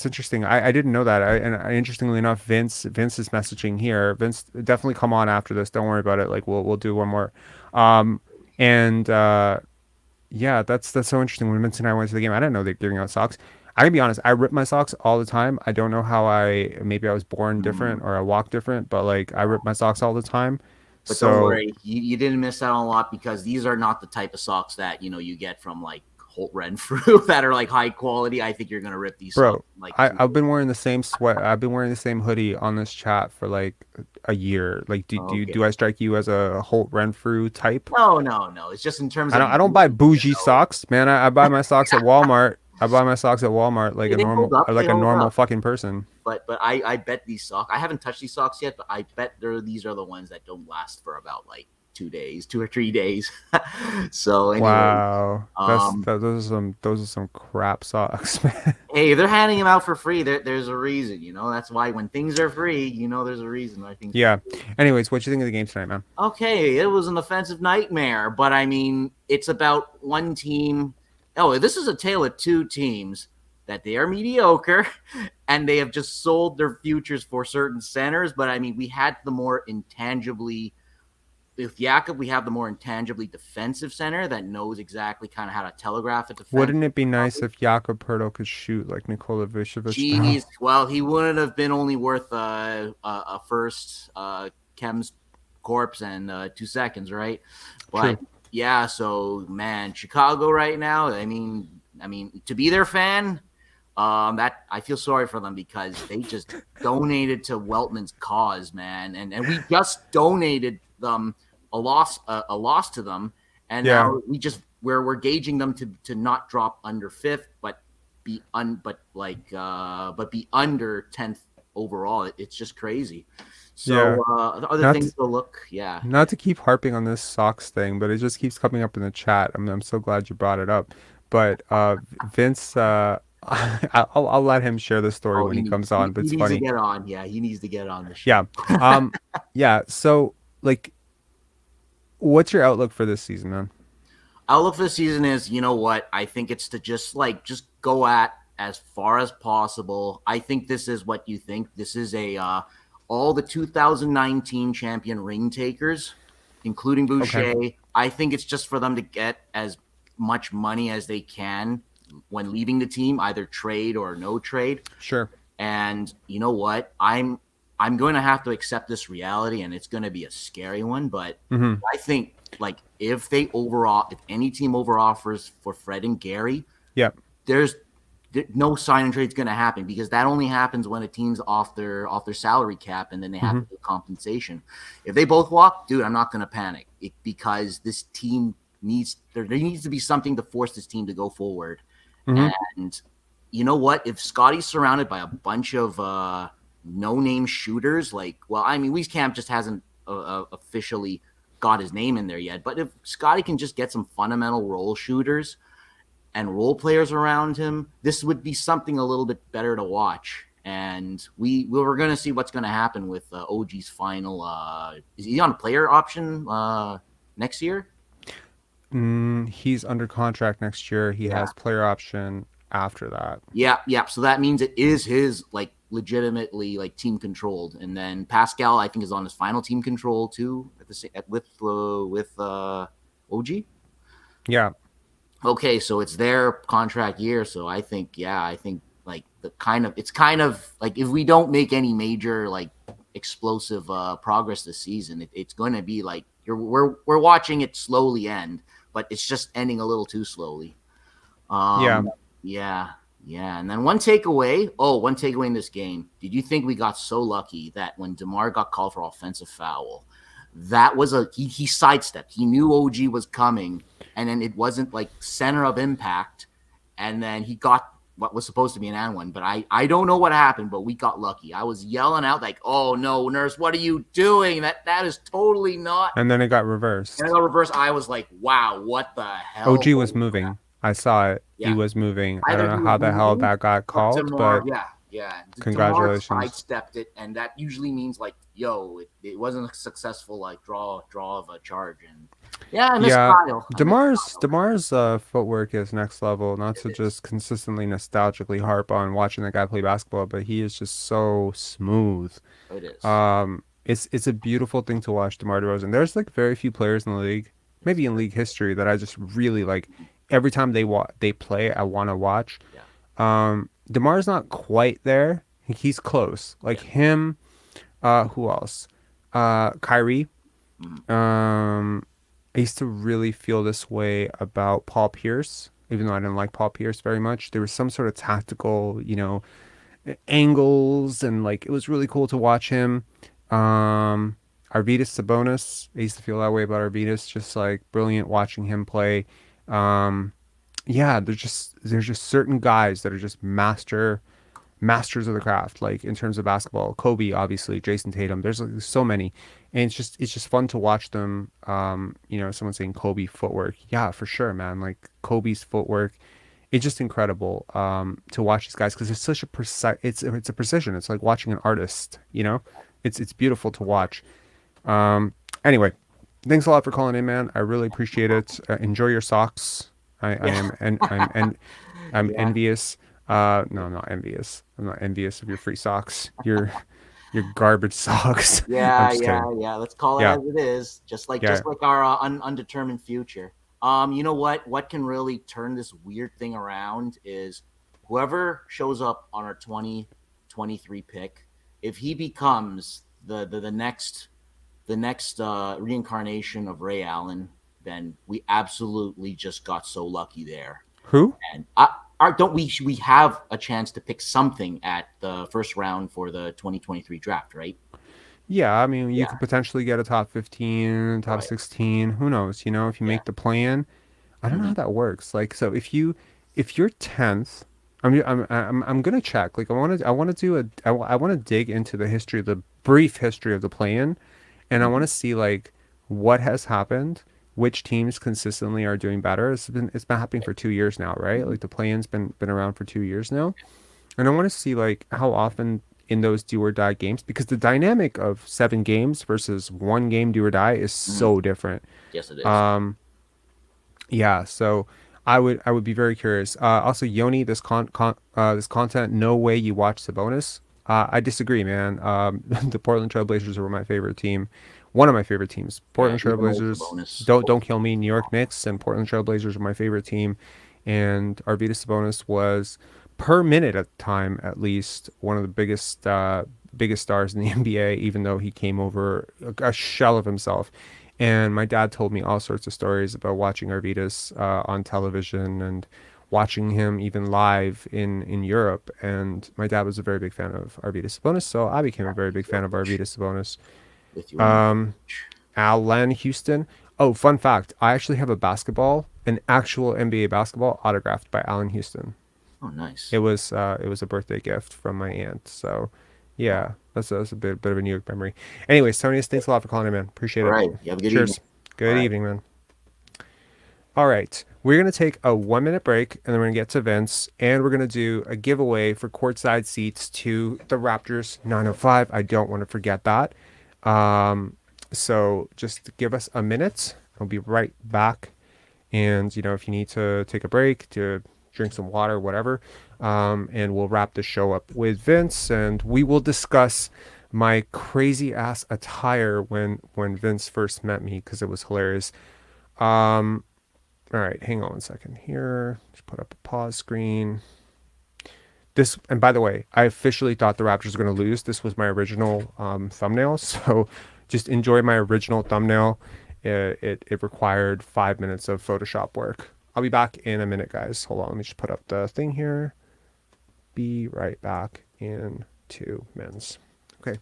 interesting. I didn't know that. Interestingly enough, Vince is messaging here. Vince, definitely come on after this. Don't worry about it. Like we'll do one more. Um, and yeah, that's so interesting. When Vince and I went to the game, I didn't know they're giving out socks. I can be honest. I rip my socks all the time. I don't know how maybe I was born different or I walk different, but like I rip my socks all the time.
But don't
So,
worry, you didn't miss out on a lot because these are not the type of socks that you get from like Holt Renfrew that are like high quality. I think you're gonna rip these
bro,
socks like
I've been wearing the same sweat. I've been wearing the same hoodie on this chat for like a year. Like,
okay.
do I strike you as a Holt Renfrew type?
No. It's just in terms of
I don't buy bougie socks, man. I buy my socks at Walmart. I buy my socks at Walmart like
Hey, they hold up. They
like a
hold
normal
up.
fucking person.
But I bet these socks. I haven't touched these socks yet, but I bet these are the ones that don't last for about like 2 or 3 days. So anyway,
Wow, those are some crap socks, man.
hey, they're handing them out for free. There's a reason, That's why when things are free, there's a reason why things.
Yeah. Anyways, what you think of the game tonight, man?
Okay, it was an offensive nightmare, but I mean, it's about one team. Oh, this is a tale of two teams that they are mediocre and they have just sold their futures for certain centers. But I mean, we had the more intangibly, with Jakob, we have the more intangibly defensive center that knows exactly kind of how to telegraph a defense.
Wouldn't it be nice if Jakob Pertl could shoot like Nikola Vucevic?
Jeez, well, he wouldn't have been only worth a first Chem's corpse and 2 seconds, right? But
True.
yeah, so man, Chicago right now. I mean, to be their fan, that I feel sorry for them because they just donated to Weltman's cause, man, and we just donated them a loss to them, and
Yeah.
now we're gauging them to not drop under fifth, but be under 10th overall. It's just crazy. So
Yeah.
the other
Not
things
to-
to look, yeah.
Not to keep harping on this socks thing, but it just keeps coming up in the chat. I'm so glad you brought it up. But Vince, I'll let him share the story when he comes on. But
He
it's
needs
funny.
to get on. Yeah, he needs to get on the show.
Yeah. Yeah. So like, what's your outlook for this season, man?
Outlook for the season is, you know what? I think it's to just go at as far as possible. I think this is what you think. This is all the 2019 champion ring takers, including Boucher.
Okay.
I think it's just for them to get as much money as they can when leaving the team, either trade or no trade.
Sure.
And you know what? I'm going to have to accept this reality, and it's going to be a scary one. But I think like if any team over offers for Fred and Gary,
Yeah.
there's no sign and trade is going to happen because that only happens when a team's off their salary cap and then they have to do compensation. If they both walk, dude, I'm not going to panic because this team there needs to be something to force this team to go forward. And you know what? If Scottie's surrounded by a bunch of no-name shooters, Wieskamp just hasn't officially got his name in there yet. But if Scottie can just get some fundamental role shooters and role players around him, this would be something a little bit better to watch. And we're going to see what's going to happen with OG's final. Is he on a player option next year?
He's under contract next year. He has player option after that.
Yeah. So that means it is his legitimately team controlled. And then Pascal, I think, is on his final team control too with OG.
Yeah.
Okay, so it's their contract year. So I think it's kind of like if we don't make any major explosive progress this season, it's going to be like we're watching it slowly end, but it's just ending a little too slowly. Yeah. And then one takeaway in this game. Did you think we got so lucky that when DeMar got called for offensive foul, that was he sidestepped. He knew OG was coming, and then it wasn't center of impact, and then he got what was supposed to be an and one. But I don't know what happened, but we got lucky. I was yelling out "Oh no, nurse, what are you doing? That is totally not."
And then it got reversed.
I was like, "Wow, what the hell?"
OG was moving. I saw it. Yeah. He was moving. I don't know how the hell that got called, but
Yeah, DeMar
Congratulations.
sidestepped it, and that usually means like, yo, it wasn't a successful like draw of a charge, and yeah, I miss
Yeah,
Kyle. I miss Kyle.
Demar's footwork is next level. Not
It
to
is.
just consistently nostalgically harp on watching the guy play basketball, but he is just so smooth.
It is.
It's a beautiful thing to watch DeMar DeRozan. There's like very few players in the league,
It's
maybe in league history, that I just really like. Every time they play, I want to watch.
yeah,
DeMar's not quite there. He's close. Like
yeah.
him. Who else? Kyrie.
Mhm.
I used to really feel this way about Paul Pierce, even though I didn't like Paul Pierce very much. There was some sort of tactical, angles, and like it was really cool to watch him. Arvydas Sabonis, I used to feel that way about Arvydas, just like brilliant watching him play. Um, yeah, there's just certain guys that are just masters of the craft, like in terms of basketball. Kobe, obviously, Jason Tatum. There's like so many, and it's just fun to watch them. Someone saying Kobe footwork. Yeah, for sure, man. Like Kobe's footwork, it's just incredible to watch these guys because it's such a precise. It's a precision. It's like watching an artist. It's beautiful to watch. Anyway, thanks a lot for calling in, man. I really appreciate it. Enjoy your socks. I
Yeah.
am and I'm
Yeah.
envious. No, I'm not envious. I'm not envious of your free socks. Your garbage socks. I'm
Yeah,
just
yeah,
kidding.
yeah. Let's call it
Yeah,
as it is. Just like
yeah.
our undetermined future. You know what? What can really turn this weird thing around is whoever shows up on our 2023 pick. If he becomes the next reincarnation of Ray Allen, then we absolutely just got so lucky there.
Who?
And don't we have a chance to pick something at the first round for the 2023 draft, right?
Yeah, I mean, you
Yeah,
could potentially get a top 15, top
right.
16. Who knows? If you
Yeah.
make the plan. I don't know
Hmm.
how that works. Like, so if you're 10th, I'm gonna check. Like, I want to do I want to dig into the brief history of the play-in, and I want
Hmm.
to see like what has happened, which teams consistently are doing better. It's been happening for 2 years now, right?
Hmm.
Like the play-in's been around for 2 years now, and I want to see like how often in those do or die games, because the dynamic of 7 games versus 1 game do or die is
Hmm.
so different.
Yes, it is.
Um, yeah, so I would be very curious. Also, Yoni, this content, no way you watch the bonus. I disagree, man. The Portland Trailblazers were my favorite team, one of my favorite teams.
Yeah,
Portland
even with the
Trailblazers,
bonus.
don't kill me. New York Knicks and Portland Trailblazers were my favorite team, and Arvydas Sabonis was per minute at the time, at least, one of the biggest stars in the NBA. Even though he came over a shell of himself. And my dad told me all sorts of stories about watching Arvydas on television and watching him even live in Europe. And my dad was a very big fan of Arvydas Sabonis, so I became a very big fan of Arvydas Sabonis.
With you on that.
Um, Alan Houston. Oh, fun fact! I actually have an actual NBA basketball autographed by Alan Houston.
Oh, nice.
It was a birthday gift from my aunt. So,
Oh,
yeah, that's a bit of a New York memory. Anyways, Tonious, thanks a lot for calling in, man. Appreciate
all
it.
right. You have a good evening.
Cheers.
All
Good
right.
evening, man. All right, we're gonna take a 1 minute break, and then we're gonna get to Vince, and we're gonna do a giveaway for courtside seats to the Raptors 905. I don't want to forget that. So just give us a minute. I'll be right back. And if you need to take a break to drink some water, whatever, and we'll wrap the show up with Vince, and we will discuss my crazy ass attire when Vince first met me, because it was hilarious. Um, all right, hang on 1 second here. Just put up a pause screen. And by the way, I officially thought the Raptors were going to lose. This was my original thumbnail, so just enjoy my original thumbnail. It required 5 minutes of Photoshop work. I'll be back in a minute, guys. Hold on, let me just put up the thing here. Be right back in 2 minutes. Okay.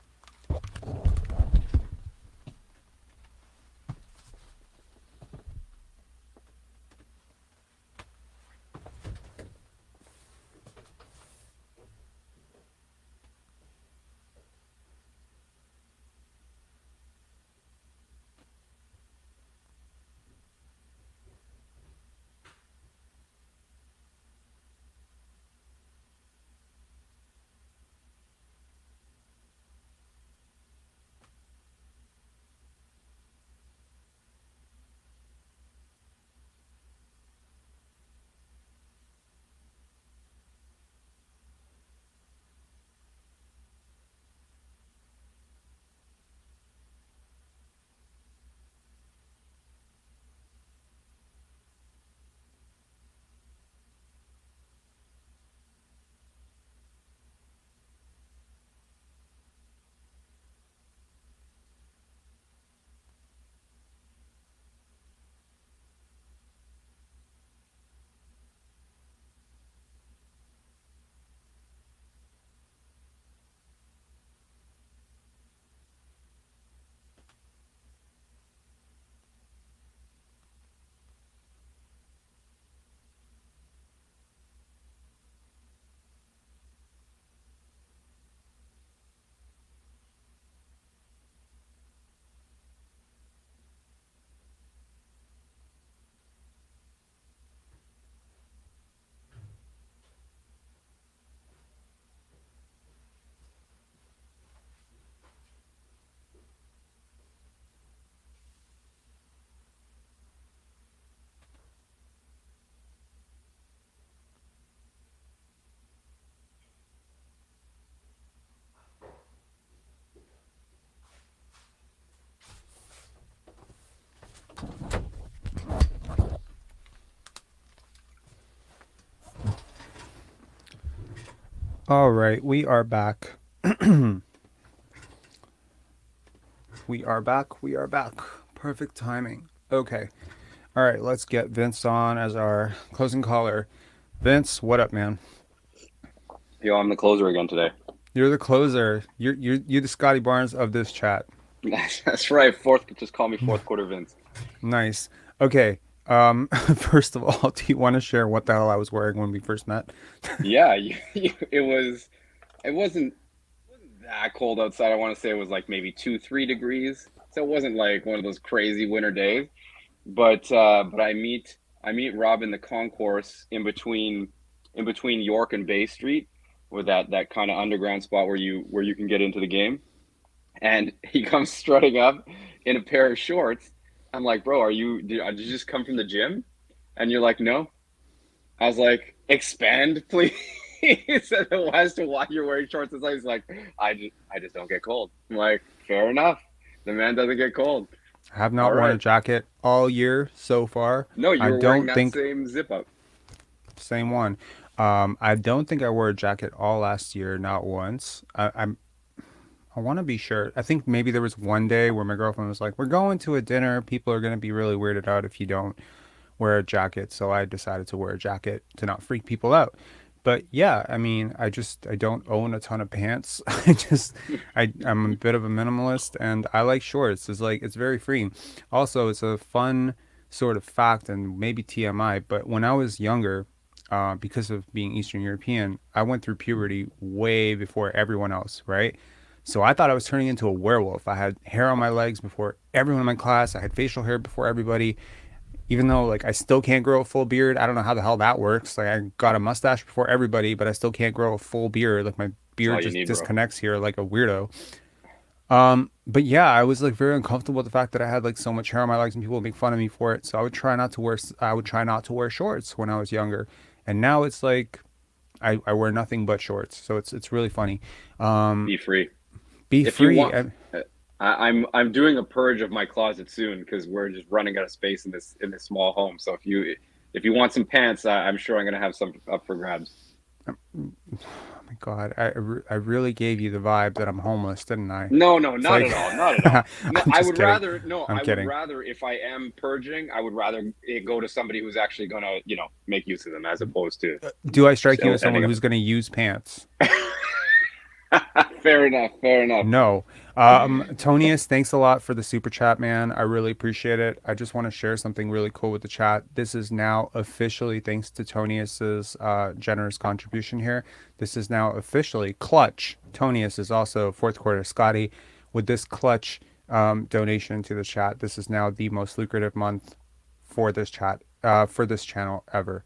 All right, we are back. We are back. We are back. Perfect timing. Okay. All right, let's get Vince on as our closing caller. Vince, what up, man?
Yo, I'm the closer again today.
You're the closer. You're the Scottie Barnes of this chat.
That's right. Just call me fourth quarter Vince.
Nice. Okay. First of all, do you want to share what the hell I was wearing when we first met?
Yeah, it wasn't that cold outside. I want to say it was like maybe 2, 3 degrees. So it wasn't like one of those crazy winter days. But I meet Rob in the concourse in between York and Bay Street, with that kind of underground spot where you can get into the game. And he comes strutting up in a pair of shorts. I'm like, bro, did you just come from the gym? And you're like, no. I was like, expand, please. As to why you're wearing shorts, he's like, I just don't get cold. I'm like, fair enough. The man doesn't get cold.
I have not
All
worn a
right.
jacket all year so far.
No, you
I
were wearing
don't
that
think
same zip up.
same one. I don't think I wore a jacket all last year, not once. I want to be sure. I think maybe there was one day where my girlfriend was like, "We're going to a dinner. People are going to be really weirded out if you don't wear a jacket." So I decided to wear a jacket to not freak people out. But yeah, I mean, I don't own a ton of pants. I'm a bit of a minimalist and I like shorts. It's very free. Also, it's a fun sort of fact and maybe TMI, but when I was younger, because of being Eastern European, I went through puberty way before everyone else, right? So I thought I was turning into a werewolf. I had hair on my legs before everyone in my class. I had facial hair before everybody. Even though like I still can't grow a full beard. I don't know how the hell that works. Like I got a mustache before everybody, but I still can't grow a full beard. Like my
That's all
beard
you
just
need, bro.
disconnects here like a weirdo. But yeah, I was like very uncomfortable with the fact that I had like so much hair on my legs and people would make fun of me for it. So I would try not to wear shorts when I was younger. And now it's like I wear nothing but shorts. So it's really funny.
Be free.
Be
If you
free.
want, I'm doing a purge of my closet soon because we're just running out of space in this small home. So if you want some pants, I'm sure I'm gonna have some up for grabs.
Oh my God, I really gave you the vibe that I'm homeless, didn't I?
No, no,
It's
not
like
at all, not at all. No,
I'm
I
just
would
kidding.
rather no,
I'm
I would
kidding.
rather if I am purging, I would rather it go to somebody who's actually gonna make use of them as opposed to
Do I strike you
still
as someone
ending
who's going to use pants?
up. Fair enough, fair enough.
No. Tonious, thanks a lot for the super chat, man. I really appreciate it. I just want to share something really cool with the chat. This is now officially, thanks to Tonious's generous contribution here, this is now officially clutch. Tonious is also fourth quarter Scottie. With this clutch donation to the chat, this is now the most lucrative month for this chat, for this channel ever,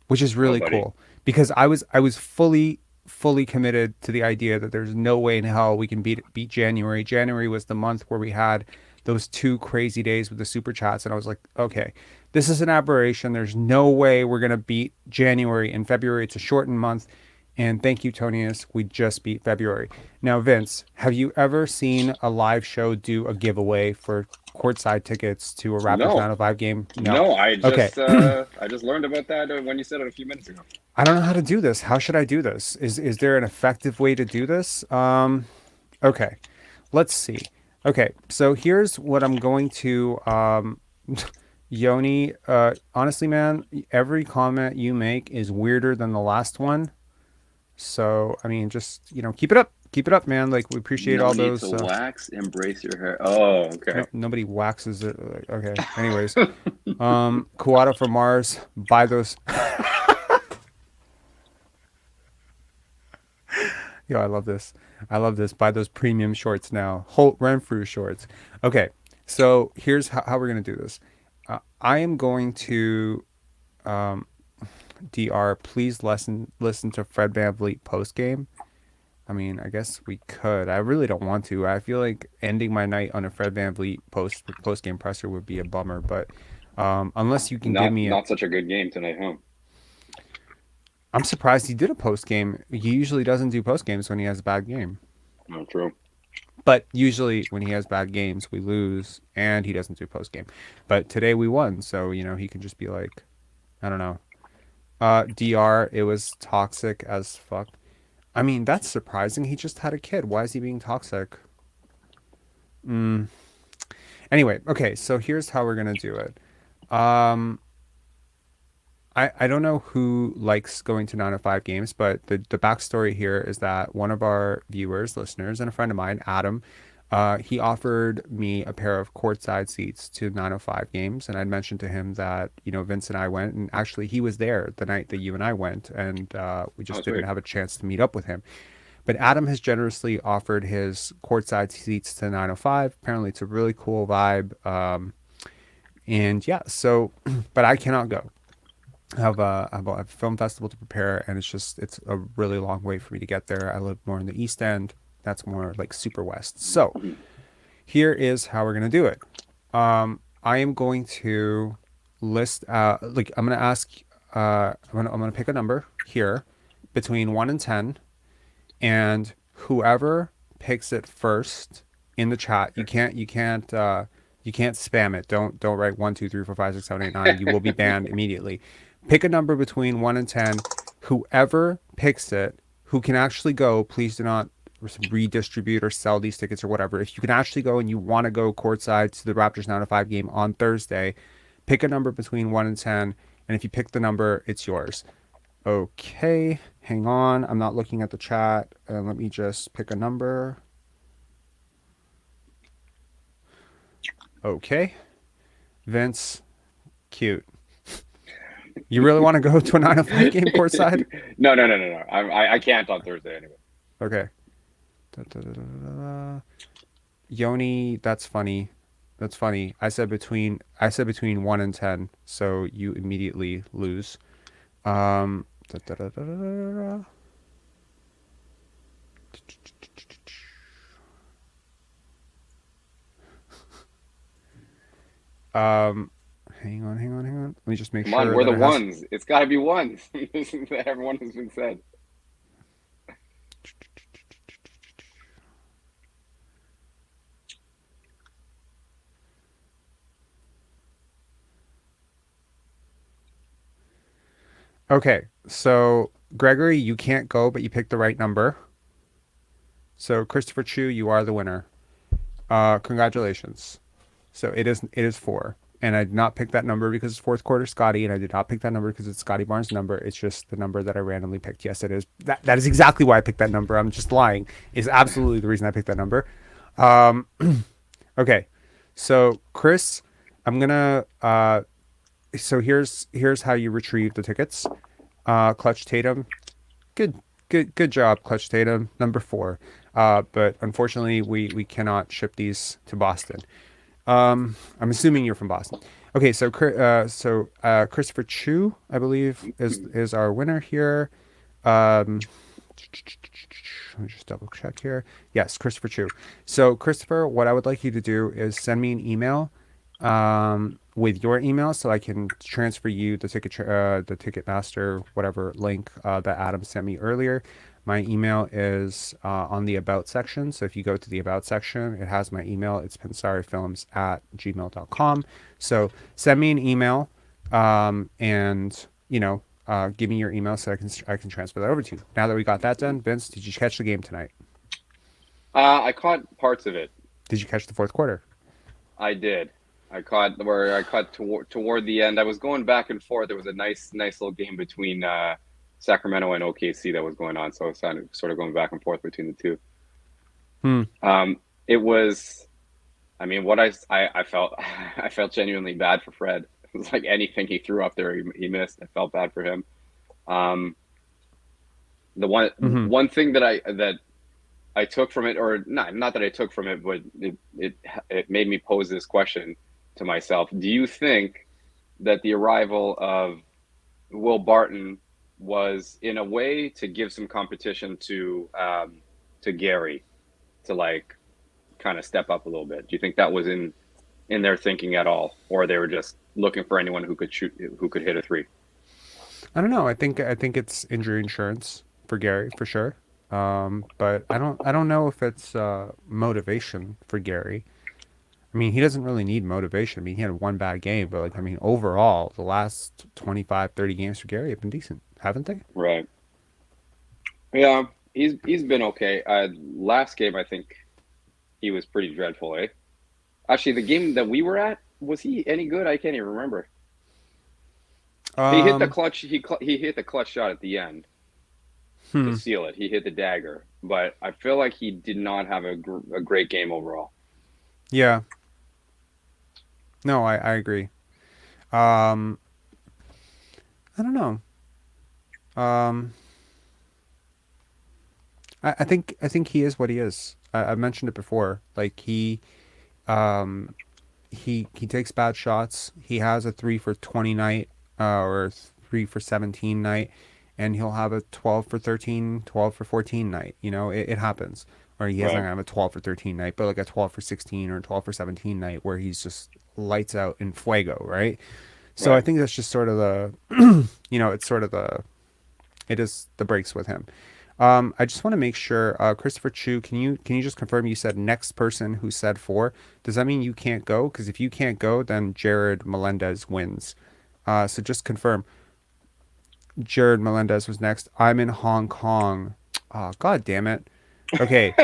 which is
Oh,
really
buddy.
cool because I was fully committed to the idea that there's no way in hell we can beat January. January was the month where we had those 2 crazy days with the super chats, and I was like, okay, this is an aberration. There's no way we're gonna beat January. And February, it's a shortened month. And thank you, Tonius. We just beat February. Now, Vince, have you ever seen a live show do a giveaway for courtside tickets to a Raptors
No,
905 game? No.
no,
Okay.
I just learned about that when you said it a few minutes ago.
I don't know how to do this. How should I do this? Is there an effective way to do this? Okay. Let's see. Okay, so here's what I'm going to Yoni, honestly, man, every comment you make is weirder than the last one. So, I mean, just, keep it up. Keep it up, man. Like, we appreciate
No
all
need
those.
to wax, embrace your hair. Oh,
No,
okay.
nobody waxes it. Okay. Anyways, Kuata from Mars, buy those. Yo, I love this. I love this. Buy those premium shorts now. Holt Renfrew shorts. Okay. So here's how we're going to do this. I am going to, DR, please listen to Fred VanVleet post game. I mean, I guess we could. I really don't want to. I feel like ending my night on a Fred VanVleet post game presser would be a bummer. But unless you can give
Not
me
not such a good game tonight, huh?
I'm surprised he did a post game. He usually doesn't do post games when he has a bad game.
No, true.
But usually when he has bad games, we lose, and he doesn't do post game. But today we won, so he can just be like, I don't know. DR, it was toxic as fuck. I mean, that's surprising. He just had a kid. Why is he being toxic? Anyway, okay, so here's how we're gonna do it. Um, I don't know who likes going to 905 games, but the backstory here is that one of our viewers, listeners, and a friend of mine, Adam, he offered me a pair of courtside seats to 905 games, and I'd mentioned to him that, Vince and I went, and actually he was there the night that you and I went, and we just didn't
sweet.
have a chance to meet up with him. But Adam has generously offered his courtside seats to 905. Apparently, it's a really cool vibe. And yeah, so, but I cannot go. I have a film festival to prepare, and it's a really long way for me to get there. I live more in the East End. That's more like super west. So here is how we're gonna do it. I am going to list I'm gonna ask I'm gonna pick a number here between 1 and 10, and whoever picks it first in the chat, you can't spam it. Don't write 1, 2, 3, 4, 5, 6, 7, 8, 9. You will be banned immediately. Pick a number between 1 and 10. Whoever picks it, who can actually go, please do not redistribute or sell these tickets or whatever. If you can actually go and you want to go courtside to the Raptors 905 game on Thursday, pick a number between 1 and 10. And if you pick the number, it's yours. Okay, hang on. I'm not looking at the chat. Let me just pick a number. Okay. Vince, cute. You really want to go to a 905 game courtside?
No. I can't on Thursday anyway.
Okay. Yoni, that's funny. That's funny. I said between 1 and 10, so you immediately lose. Um, hang on. Let me just make
Come
sure.
on, we're
that
the
it has-
ones. It's got to be ones. Everyone has been said.
Okay, so Gregory, you can't go, but you picked the right number. So Christopher Chu, you are the winner. Congratulations. So it is 4. And I did not pick that number because it's fourth quarter Scottie, and I did not pick that number because it's Scottie Barnes' number. It's just the number that I randomly picked. Yes, it is. That is exactly why I picked that number. I'm just lying. It's absolutely the reason I picked that number. Okay. So Chris, I'm gonna so here's how you retrieve the tickets. Clutch Tatum. Good job, Clutch Tatum, number 4. But unfortunately we cannot ship these to Boston. I'm assuming you're from Boston. Okay, so Christopher Chu, I believe, is our winner here. Let me just double check here. Yes, Christopher Chu. So Christopher, what I would like you to do is send me an email with your email so I can transfer you the Ticketmaster whatever link that Adam sent me earlier. My email is on the About section. So if you go to the About section, it has my email. It's pensarifilms@gmail.com. So send me an email and, give me your email so I can transfer that over to you. Now that we got that done, Vince, did you catch the game tonight?
I caught parts of it.
Did you catch the fourth quarter?
I did. I caught toward the end. I was going back and forth. There was a nice little game between Sacramento and OKC that was going on, so I was sort of going back and forth between the two. It was, I mean, what I felt I felt genuinely bad for Fred. It was like anything he threw up there, he missed. I felt bad for him. The one thing that I took from it, or not that I took from it, but it made me pose this question to myself. Do you think that the arrival of Will Barton was in a way to give some competition to Gary, to like kind of step up a little bit? Do you think that was in their thinking at all, or they were just looking for anyone who could hit a 3?
I don't know. I think it's injury insurance for Gary for sure. But I don't know if it's motivation for Gary. I mean, he doesn't really need motivation. I mean, he had one bad game, but like, I mean, overall, the last 25, 30 games for Gary have been decent, haven't they?
Right. Yeah, he's been okay. Last game, I think he was pretty dreadful, eh? Actually, the game that we were at, was he any good? I can't even remember. He hit the
Um,
clutch. He hit the clutch shot at the end to
hmm.
seal it. He hit the dagger, but I feel like he did not have a great game overall.
Yeah. No, I agree. Um, I don't know. Um, I think he is what he is. I mentioned it before. Like um, he takes bad shots. He has a 3 for 20 night, or 3 for 17 night, and he'll have a 12 for 13, 12 for 14 night. You know, it happens. Or he has not
Right.
gonna have a 12 for 13 night, but like a 12 for 16 or a 12 for 17 night where he's just lights out in fuego, right? So I
Right.
think that's just sort of the, it's sort of it is the breaks with him. I just want to make sure, Christopher Chu, can you just confirm you said next person who said four? Does that mean you can't go? Because if you can't go, then Jared Melendez wins. So just confirm. Jared Melendez was next. I'm in Hong Kong. Oh, God damn it. Okay,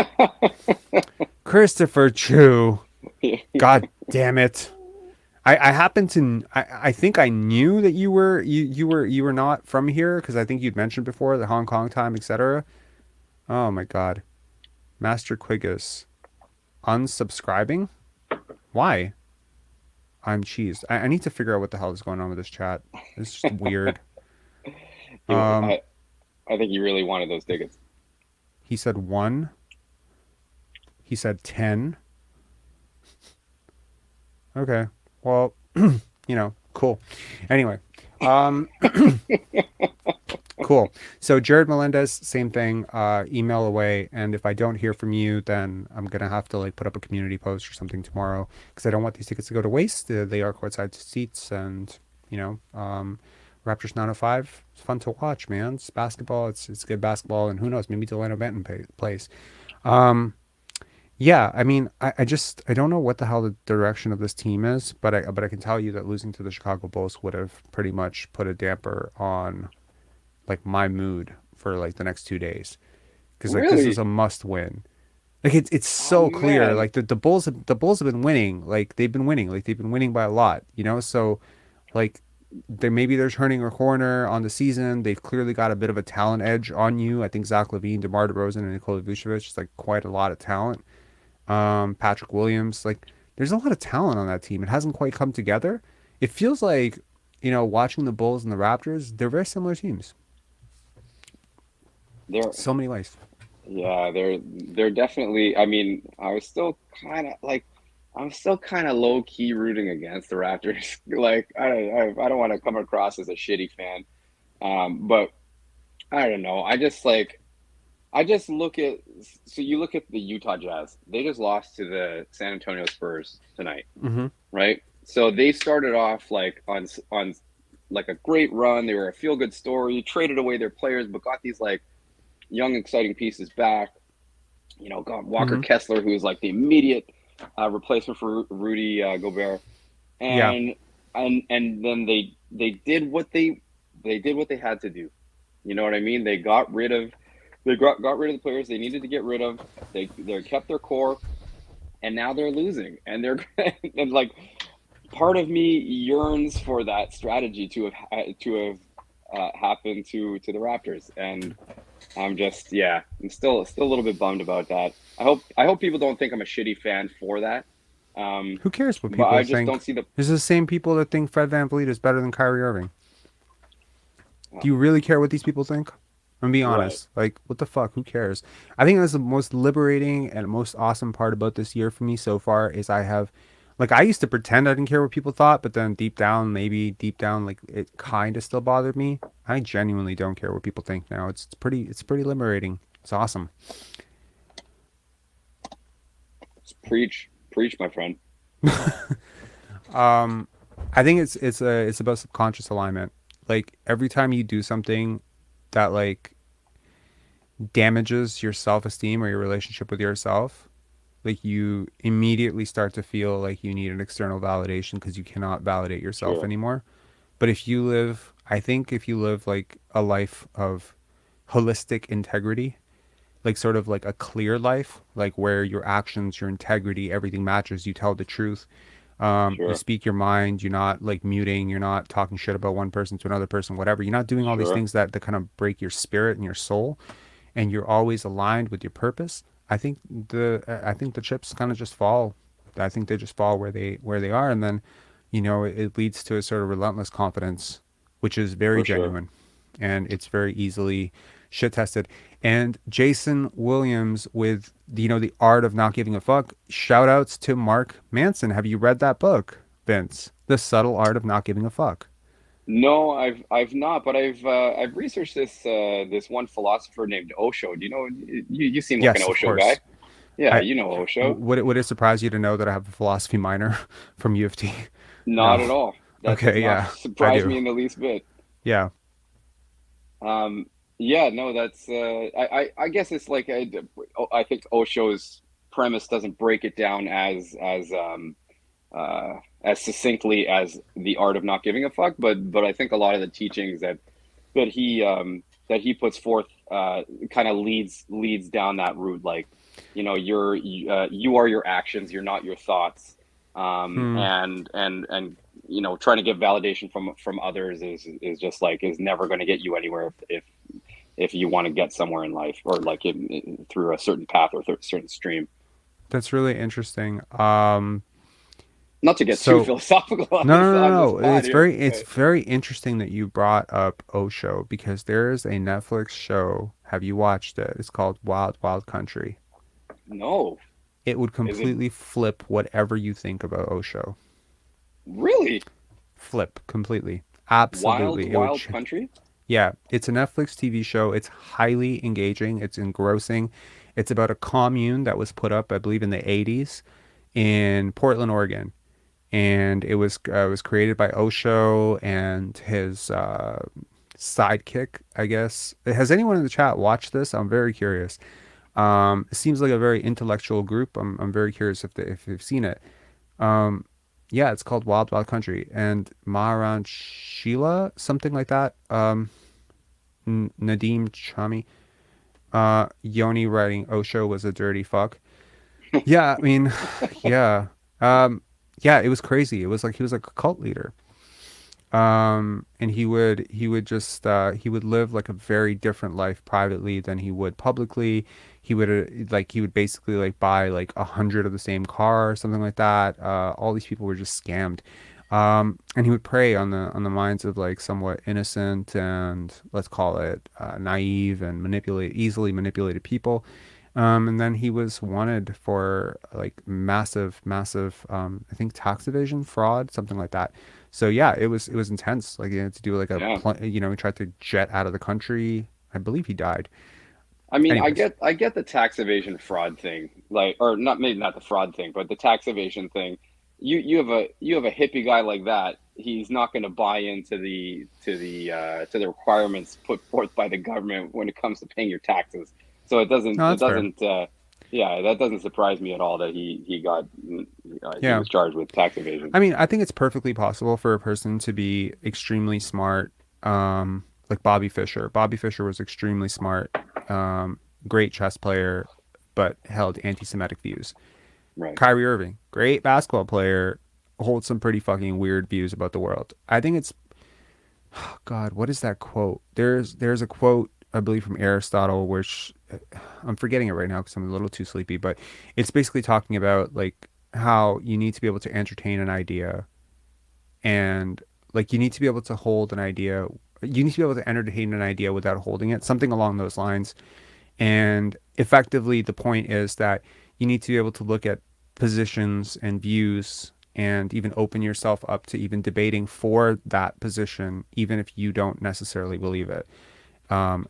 Christopher Chu. God damn it. I happen to I think I knew that you were not from here because I think you'd mentioned before the Hong Kong time, etc. Oh my God. Master Quigus. Unsubscribing? Why? I'm cheesed. I need to figure out what the hell is going on with this chat. It's just weird.
He,
Um,
I think he really wanted those tickets.
he said one. He said 10. Okay. Well, cool. Anyway, um, cool. So Jared Melendez, same thing. Email away, and if I don't hear from you, then I'm gonna have to like put up a community post or something tomorrow because I don't want these tickets to go to waste. They are courtside seats, and Raptors 905. It's fun to watch, man. It's basketball. It's good basketball, and who knows? Maybe Delano Benton plays. Um, yeah, I mean, I don't know what the hell the direction of this team is, but I can tell you that losing to the Chicago Bulls would have pretty much put a damper on like my mood for like the next 2 days because like this is
Really?
a must win. Like it's
Oh
so clear.
man.
Like the Bulls have been winning. Like they've been winning. Like they've been winning by a lot. So like they're turning a corner on the season. They've clearly got a bit of a talent edge on you. I think Zach LaVine, DeMar DeRozan, and Nikola Vucevic is like quite a lot of talent. Patrick Williams, like there's a lot of talent on that team. It hasn't quite come together. It feels like watching the Bulls and the Raptors, they're very similar teams.
They're
So many ways.
Yeah, they're definitely. I mean, I'm still kind of low key rooting against the Raptors. Like, I don't want to come across as a shitty fan. But I don't know. I just look at. So you look at the Utah Jazz. They just lost to the San Antonio Spurs tonight,
Mm-hmm.
right? So they started off like on like a great run. They were a feel good story. Traded away their players, but got these like young, exciting pieces back. Got Walker
Mm-hmm.
Kessler, who is like the immediate replacement for Rudy Gobert,
Yeah.
and then they did what they had to do. You know what I mean? They got rid of the players they needed to get rid of. They kept their core, and now they're losing, and they're and like part of me yearns for that strategy to have happened to the Raptors, and I'm still a little bit bummed about that. I hope people don't think I'm a shitty fan for that.
Who cares what
But
people
I just
think?
don't see the.
This is the same people that think Fred VanVleet is better than Kyrie Irving. Do you really care what these people think? I'm gonna be
Right.
honest. Like, what the fuck? Who cares? I think that's the most liberating and most awesome part about this year for me so far is I used to pretend I didn't care what people thought, but then maybe deep down, like it kind of still bothered me. I genuinely don't care what people think now. It's pretty liberating. It's awesome.
Preach, my friend.
Um, I think it's about subconscious alignment. Like every time you do something that like damages your self esteem or your relationship with yourself, like you immediately start to feel like you need an external validation because you cannot validate yourself
Sure.
anymore. But if you live, I think if you live like a life of holistic integrity, like sort of like a clear life, like where your actions, your integrity, everything matches, you tell the truth, you
Sure.
speak your mind, you're not like muting, you're not talking shit about one person to another person, whatever. You're not doing all these
Sure.
things that kind of break your spirit and your soul, and you're always aligned with your purpose. I think the chips kind of just fall. I think they just fall where they are, and then, you know, it leads to a sort of relentless confidence, which is very
For sure.
genuine, and it's very easily shit tested. And Jason Williams with, you know, the art of not giving a fuck. Shout outs to Mark Manson. Have you read that book, Vince? The subtle art of not giving a fuck.
No, I've not, but I've researched this one philosopher named Osho. Do you know? You seem like an
Yes, of
Osho guy.
course.
Yeah,
I
you know Osho.
would it surprise you to know that I have a philosophy minor from U of T?
Not
No.
at all. That does
Okay,
not
yeah, I
surprise
do.
me in the least bit.
Yeah.
Um, yeah, no, that's I guess it's like I think Osho's premise doesn't break it down as succinctly as the art of not giving a fuck, but I think a lot of the teachings that he puts forth kind of leads down that route. Like, you know, you are your actions, you're not your thoughts.
Hmm.
And you know, trying to get validation from others is just like is never going to get you anywhere if you want to get somewhere in life, or like through a certain path or certain stream.
That's really interesting.
Not to get too
So
philosophical on
no,
this
no, no,
on this
no.
pod here,
It's
but
very interesting that you brought up Osho because there is a Netflix show. Have you watched it? It's called Wild Wild Country.
no,
It would
is it
completely flip whatever you think about Osho.
really
Flip completely.
wild,
Absolutely. It would
wild country?
Yeah, it's a Netflix TV show. It's highly engaging. It's engrossing. It's about a commune that was put up, I believe, in the 80s in Portland, Oregon. And it was created by Osho and his sidekick, I guess. Has anyone in the chat watched this? I'm very curious. It seems like a very intellectual group. I'm very curious if they've seen it. Um, yeah, it's called Wild Wild Country, and Maharan Sheila, something like that. Nadim Chami. Yoni writing Osho was a dirty fuck. Yeah, I mean, yeah. Yeah, it was crazy. It was like he was like a cult leader. And he would just he would live like a very different life privately than he would publicly. He would basically like buy like 100 of the same car or something like that. All these people were just scammed. And he would prey on the minds of like somewhat innocent and let's call it naive and easily manipulated people. And then he was wanted for like massive, I think tax evasion, fraud, something like that. So yeah, it was intense. Like he had to do like
Yeah.
you know, he tried to jet out of the country. I believe he died.
I mean,
Anyways,
I get the tax evasion fraud thing, like, or not, maybe not the fraud thing, but the tax evasion thing. You have a hippie guy like that. He's not going to buy into to the requirements put forth by the government when it comes to paying your taxes. So
no,
it
that's fair.
doesn't yeah, that doesn't surprise me at all that he
Yeah.
was charged with tax evasion.
I mean, I think it's perfectly possible for a person to be extremely smart, like Bobby Fischer. Bobby Fischer was extremely smart, great chess player, but held anti-Semitic views.
Right.
Kyrie Irving, great basketball player, holds some pretty fucking weird views about the world. I think it's, oh God, what is that quote? There's a quote I believe from Aristotle, which I'm forgetting it right now because I'm a little too sleepy, but it's basically talking about like how you need to be able to entertain an idea and like you need to be able to hold an idea. You need to be able to entertain an idea without holding it, something along those lines. And effectively, the point is that you need to be able to look at positions and views and even open yourself up to even debating for that position, even if you don't necessarily believe it.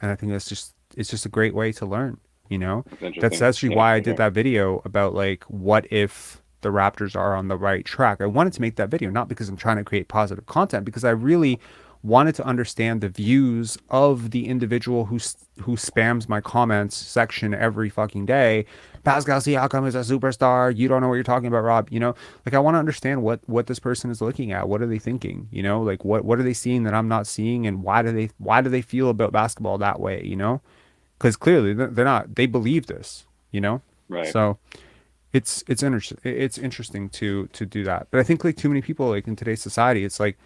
And I think it's just a great way to learn, you know?
That's
That's
interesting.
actually
Yeah,
why I
for
did
sure.
that video about like, what if the Raptors are on the right track? I wanted to make that video, not because I'm trying to create positive content, because I really wanted to understand the views of the individual who spams my comments section every fucking day. Pascal Siakam is a superstar. You don't know what you're talking about, Rob. You know, like I want to understand what this person is looking at. What are they thinking? You know, like what are they seeing that I'm not seeing, and why do they feel about basketball that way? You know, because clearly they're not. They believe this. You know,
Right.
so it's interesting. It's interesting to do that. But I think like too many people like in today's society, it's like,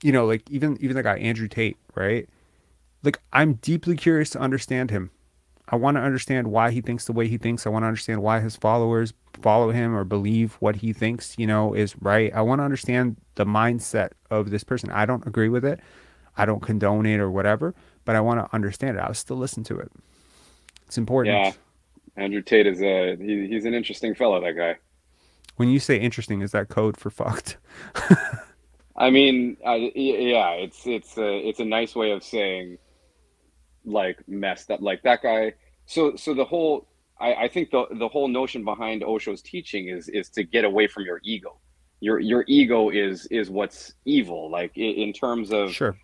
you know, like even the guy Andrew Tate, right? Like I'm deeply curious to understand him. I want to understand why he thinks the way he thinks. I want to understand why his followers follow him or believe what he thinks, you know, is right. I want to understand the mindset of this person. I don't agree with it. I don't condone it or whatever, but I want to understand it. I'll still listen to it. It's
Yeah.
important.
Andrew Tate is he's an interesting fellow, that guy.
When you say interesting, is that code for fucked?
I mean, yeah, it's a nice way of saying like messed up, like that guy. So the whole I think the whole notion behind Osho's teaching is to get away from your ego. Your ego is what's evil. Like in terms of
Sure.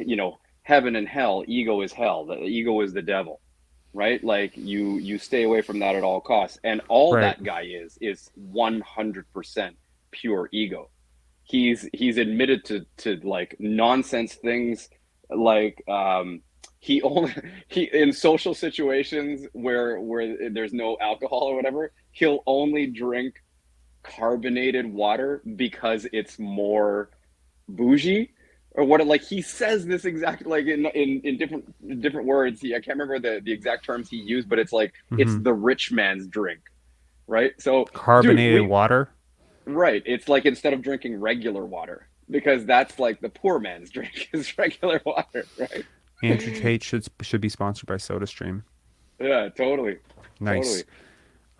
you know, heaven and hell. Ego is hell. The ego is the devil, right? Like you stay away from that at all costs. And all
Right.
that guy is 100% pure ego. He's admitted to like nonsense things, like he only he in social situations where there's no alcohol or whatever, he'll only drink carbonated water because it's more bougie or what. Like he says this exact, like in different words. I can't remember the exact terms he used, but it's like it's
Mm-hmm.
the rich man's drink, right? So dude,
Carbonated water.
right, it's like instead of drinking regular water, because that's like the poor man's drink is regular water, right?
Andrew Tate should be sponsored by SodaStream.
Yeah, totally,
Nice.
totally.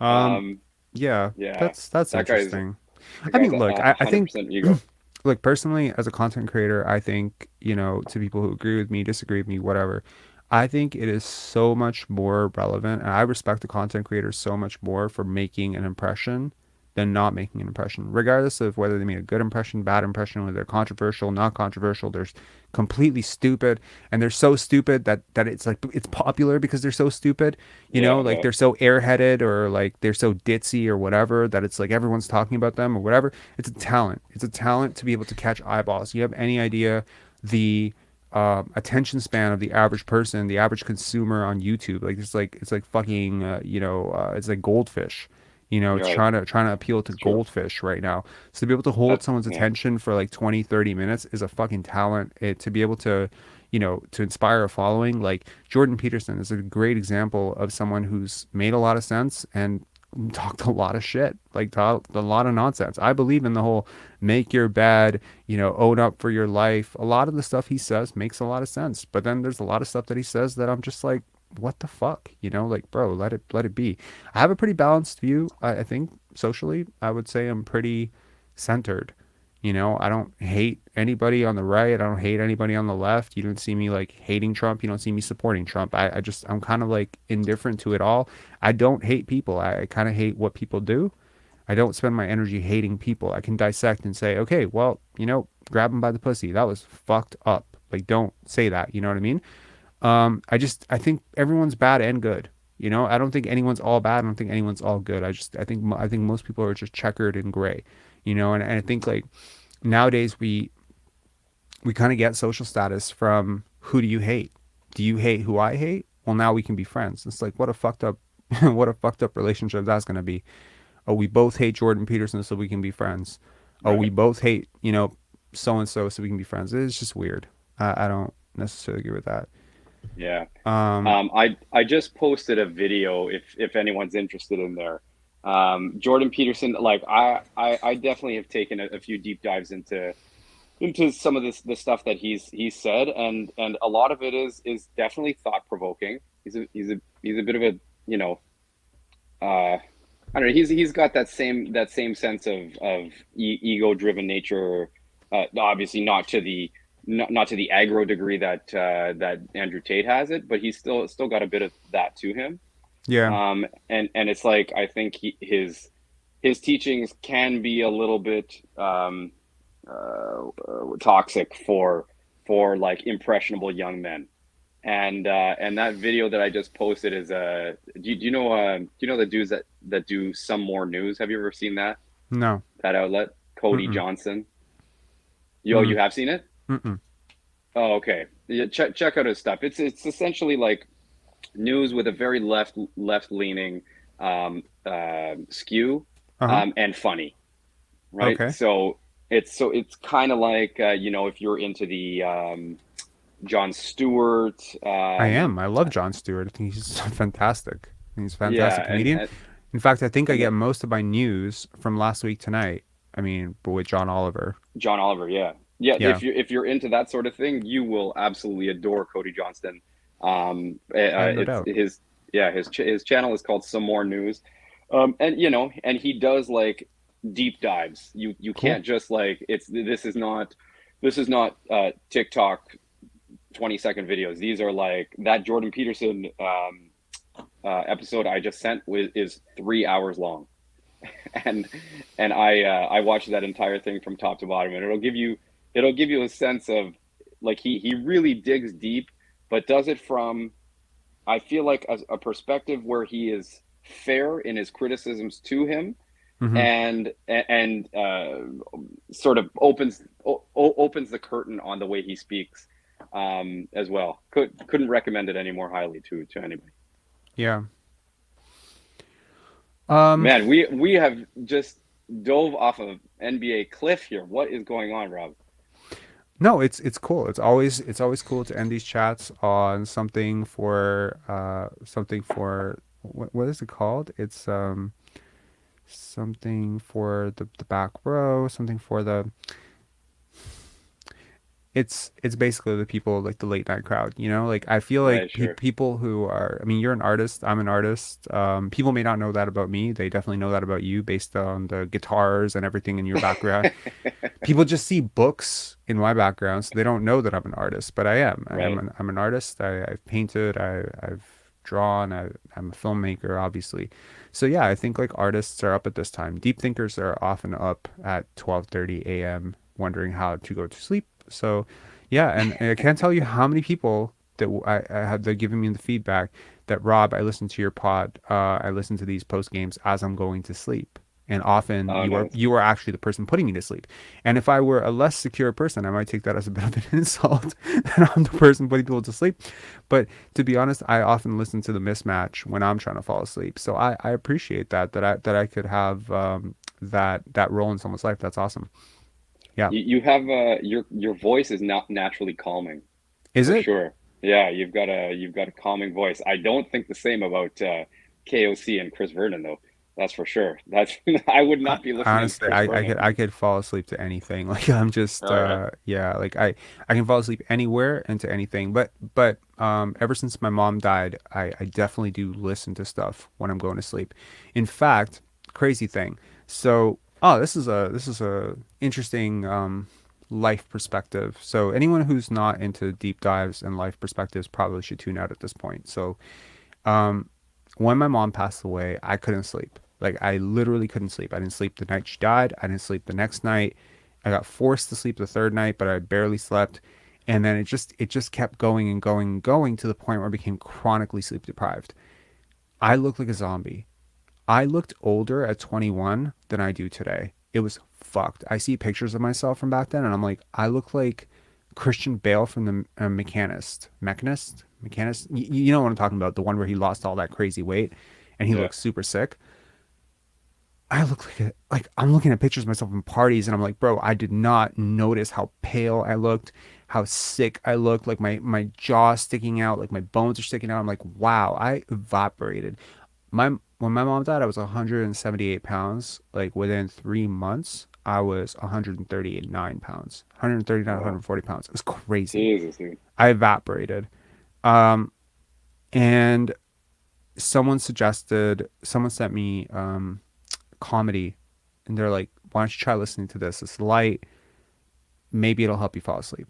Um, yeah,
Yeah,
that's
that guy's
interesting.
that
I
guy's
mean,
a
look, I
hundred
think,
percent ego.
like personally, as a content creator, I think, you know, to people who agree with me, disagree with me, whatever, I think it is so much more relevant, and I respect the content creators so much more for making an impression than not making an impression, regardless of whether they made a good impression, bad impression, whether they're controversial, not controversial. They're completely stupid, and they're so stupid that it's like it's popular because they're so stupid. You know,
Yeah,
like
yeah,
they're so airheaded or like they're so ditzy or whatever that it's like everyone's talking about them or whatever. It's a talent. It's a talent to be able to catch eyeballs. You have any idea the attention span of the average person, the average consumer on YouTube? Like it's like fucking it's like goldfish. You know,
you're
it's
right.
trying to appeal to
It's true.
goldfish right now. So to be able to hold
That
someone's
yeah,
attention for like 20, 30 minutes is a fucking talent. To be able to, you know, to inspire a following, like Jordan Peterson is a great example of someone who's made a lot of sense and talked a lot of shit, like talked a lot of nonsense. I believe in the whole make your bed, you know, own up for your life. A lot of the stuff he says makes a lot of sense, but then there's a lot of stuff that he says that I'm just like, what the fuck, you know, like bro, let it be. I have a pretty balanced view. I think socially, I would say I'm pretty centered. You know, I don't hate anybody on the right. I don't hate anybody on the left. You don't see me like hating Trump. You don't see me supporting Trump. I'm kind of like indifferent to it all. I don't hate people. I kind of hate what people do. I don't spend my energy hating people. I can dissect and say, okay, well, you know, grab him by the pussy. That was fucked up. Like, don't say that. You know what I mean? I think everyone's bad and good. You know, I don't think anyone's all bad. I don't think anyone's all good. I think most people are just checkered and gray. You know, and I think like nowadays we kind of get social status from who do you hate? Do you hate who I hate? Well, now we can be friends. It's like what a fucked up what a fucked up relationship that's gonna be. Oh, we both hate Jordan Peterson, so we can be friends. Oh, we
right.
both hate, you know, so and so we can be friends. It's just weird. I don't necessarily agree with that.
Yeah.
Um,
I just posted a video if anyone's interested in there. Jordan Peterson, like I definitely have taken a few deep dives into some of this the stuff that he's said, and a lot of it is definitely thought provoking. He's a bit of a, you know, I don't know. He's got that same sense of ego driven nature. Obviously, not to the aggro degree that Andrew Tate has it, but he's still got a bit of that to him.
yeah,
And it's like I think his teachings can be a little bit toxic for like impressionable young men. And that video that I just posted is do you know the dudes that do Some More News? Have you ever seen
No.
that outlet? Cody
Mm-mm.
Johnson.
Mm-mm.
You have seen it?
Mm-mm.
Oh, okay. Yeah, check out his stuff. It's essentially like news with a very left leaning skew,
Uh-huh.
and funny, right?
Okay.
So it's kind of like if you're into the Jon Stewart,
I am. I love Jon Stewart. I think he's fantastic. He's a fantastic
yeah,
comedian. In fact, I think I
and
get most of my news from Last Week Tonight. I mean, but with John Oliver.
John Oliver, yeah, yeah.
Yeah,
If you're into that sort of thing, you will absolutely adore Cody Johnston.
I have no
It's
doubt.
his channel is called Some More News, and he does like deep dives. You
Cool.
can't just like this is not TikTok 20-second videos. These are like that Jordan Peterson episode I just sent is 3 hours long, and I watched that entire thing from top to bottom, and it'll give you a sense of like he really digs deep, but does it from I feel like a perspective where he is fair in his criticisms to him,
Hmm.
and sort of opens the curtain on the way he speaks, as well. Couldn't recommend it any more highly to anybody.
Yeah. Um.
Man, we have just dove off of NBA cliff here. What is going on, Rob?
No, it's cool. It's always cool to end these chats on something for what is it called? It's something for the back row, something for the it's basically the people like the late night crowd, like I feel
Right,
like
sure.
people who are, I mean, you're an artist, I'm an artist. People may not know that about me, they definitely know that about you based on the guitars and everything in your background. People just see books in my background, so they don't know that I'm an artist, but I am.
Right.
I'm an artist. I've painted, I've drawn, I'm a filmmaker, obviously. So yeah, I think like artists are up at this time. Deep thinkers are often up at 12:30 a.m. wondering how to go to sleep. So yeah, and I can't tell you how many people that I have they're giving me the feedback that Rob, I listen to your pod, I listen to these post games as I'm going to sleep. And often
Oh, nice.
you are actually the person putting me to sleep. And if I were a less secure person, I might take that as a bit of an insult that I'm the person putting people to sleep. But to be honest, I often listen to the mismatch when I'm trying to fall asleep. So I appreciate that I could have that role in someone's life. That's awesome. Yeah.
You have your voice is not naturally calming,
Is
for
it?
sure. Yeah, you've got a calming voice. I don't think the same about KOC and Chris Vernon though. That's for sure. That's I would not be listening to
Honestly,
Chris Vernon.
I could fall asleep to anything. Like I'm just
Oh yeah.
yeah, like I can fall asleep anywhere and to anything. But ever since my mom died, I definitely do listen to stuff when I'm going to sleep. In fact, crazy thing. So, this is a interesting life perspective. So anyone who's not into deep dives and life perspectives probably should tune out at this point. So, um when my mom passed away, I couldn't sleep. Like I literally couldn't sleep. I didn't sleep the night she died. I didn't sleep the next night. I got forced to sleep the third night, but I barely slept. And then it just kept going and going and going to the point where I became chronically sleep deprived. I looked like a zombie. I looked older at 21 than I do today. It was fucked. I see pictures of myself from back then and I'm like, I look like Christian Bale from the Mechanist. You know what I'm talking about? The one where he lost all that crazy weight and he
Yeah.
looks super sick. I look like I'm looking at pictures of myself in parties and I'm like, bro, I did not notice how pale I looked, how sick I looked, like my jaw sticking out, like my bones are sticking out. I'm like, wow, I evaporated. My When my mom died, I was 178 pounds. Like within 3 months, I was 139 pounds, 139,
Wow.
140 pounds. It was crazy.
Jesus, dude.
I evaporated. Um, and someone sent me comedy, and they're like, "Why don't you try listening to this? It's light. Maybe it'll help you fall asleep."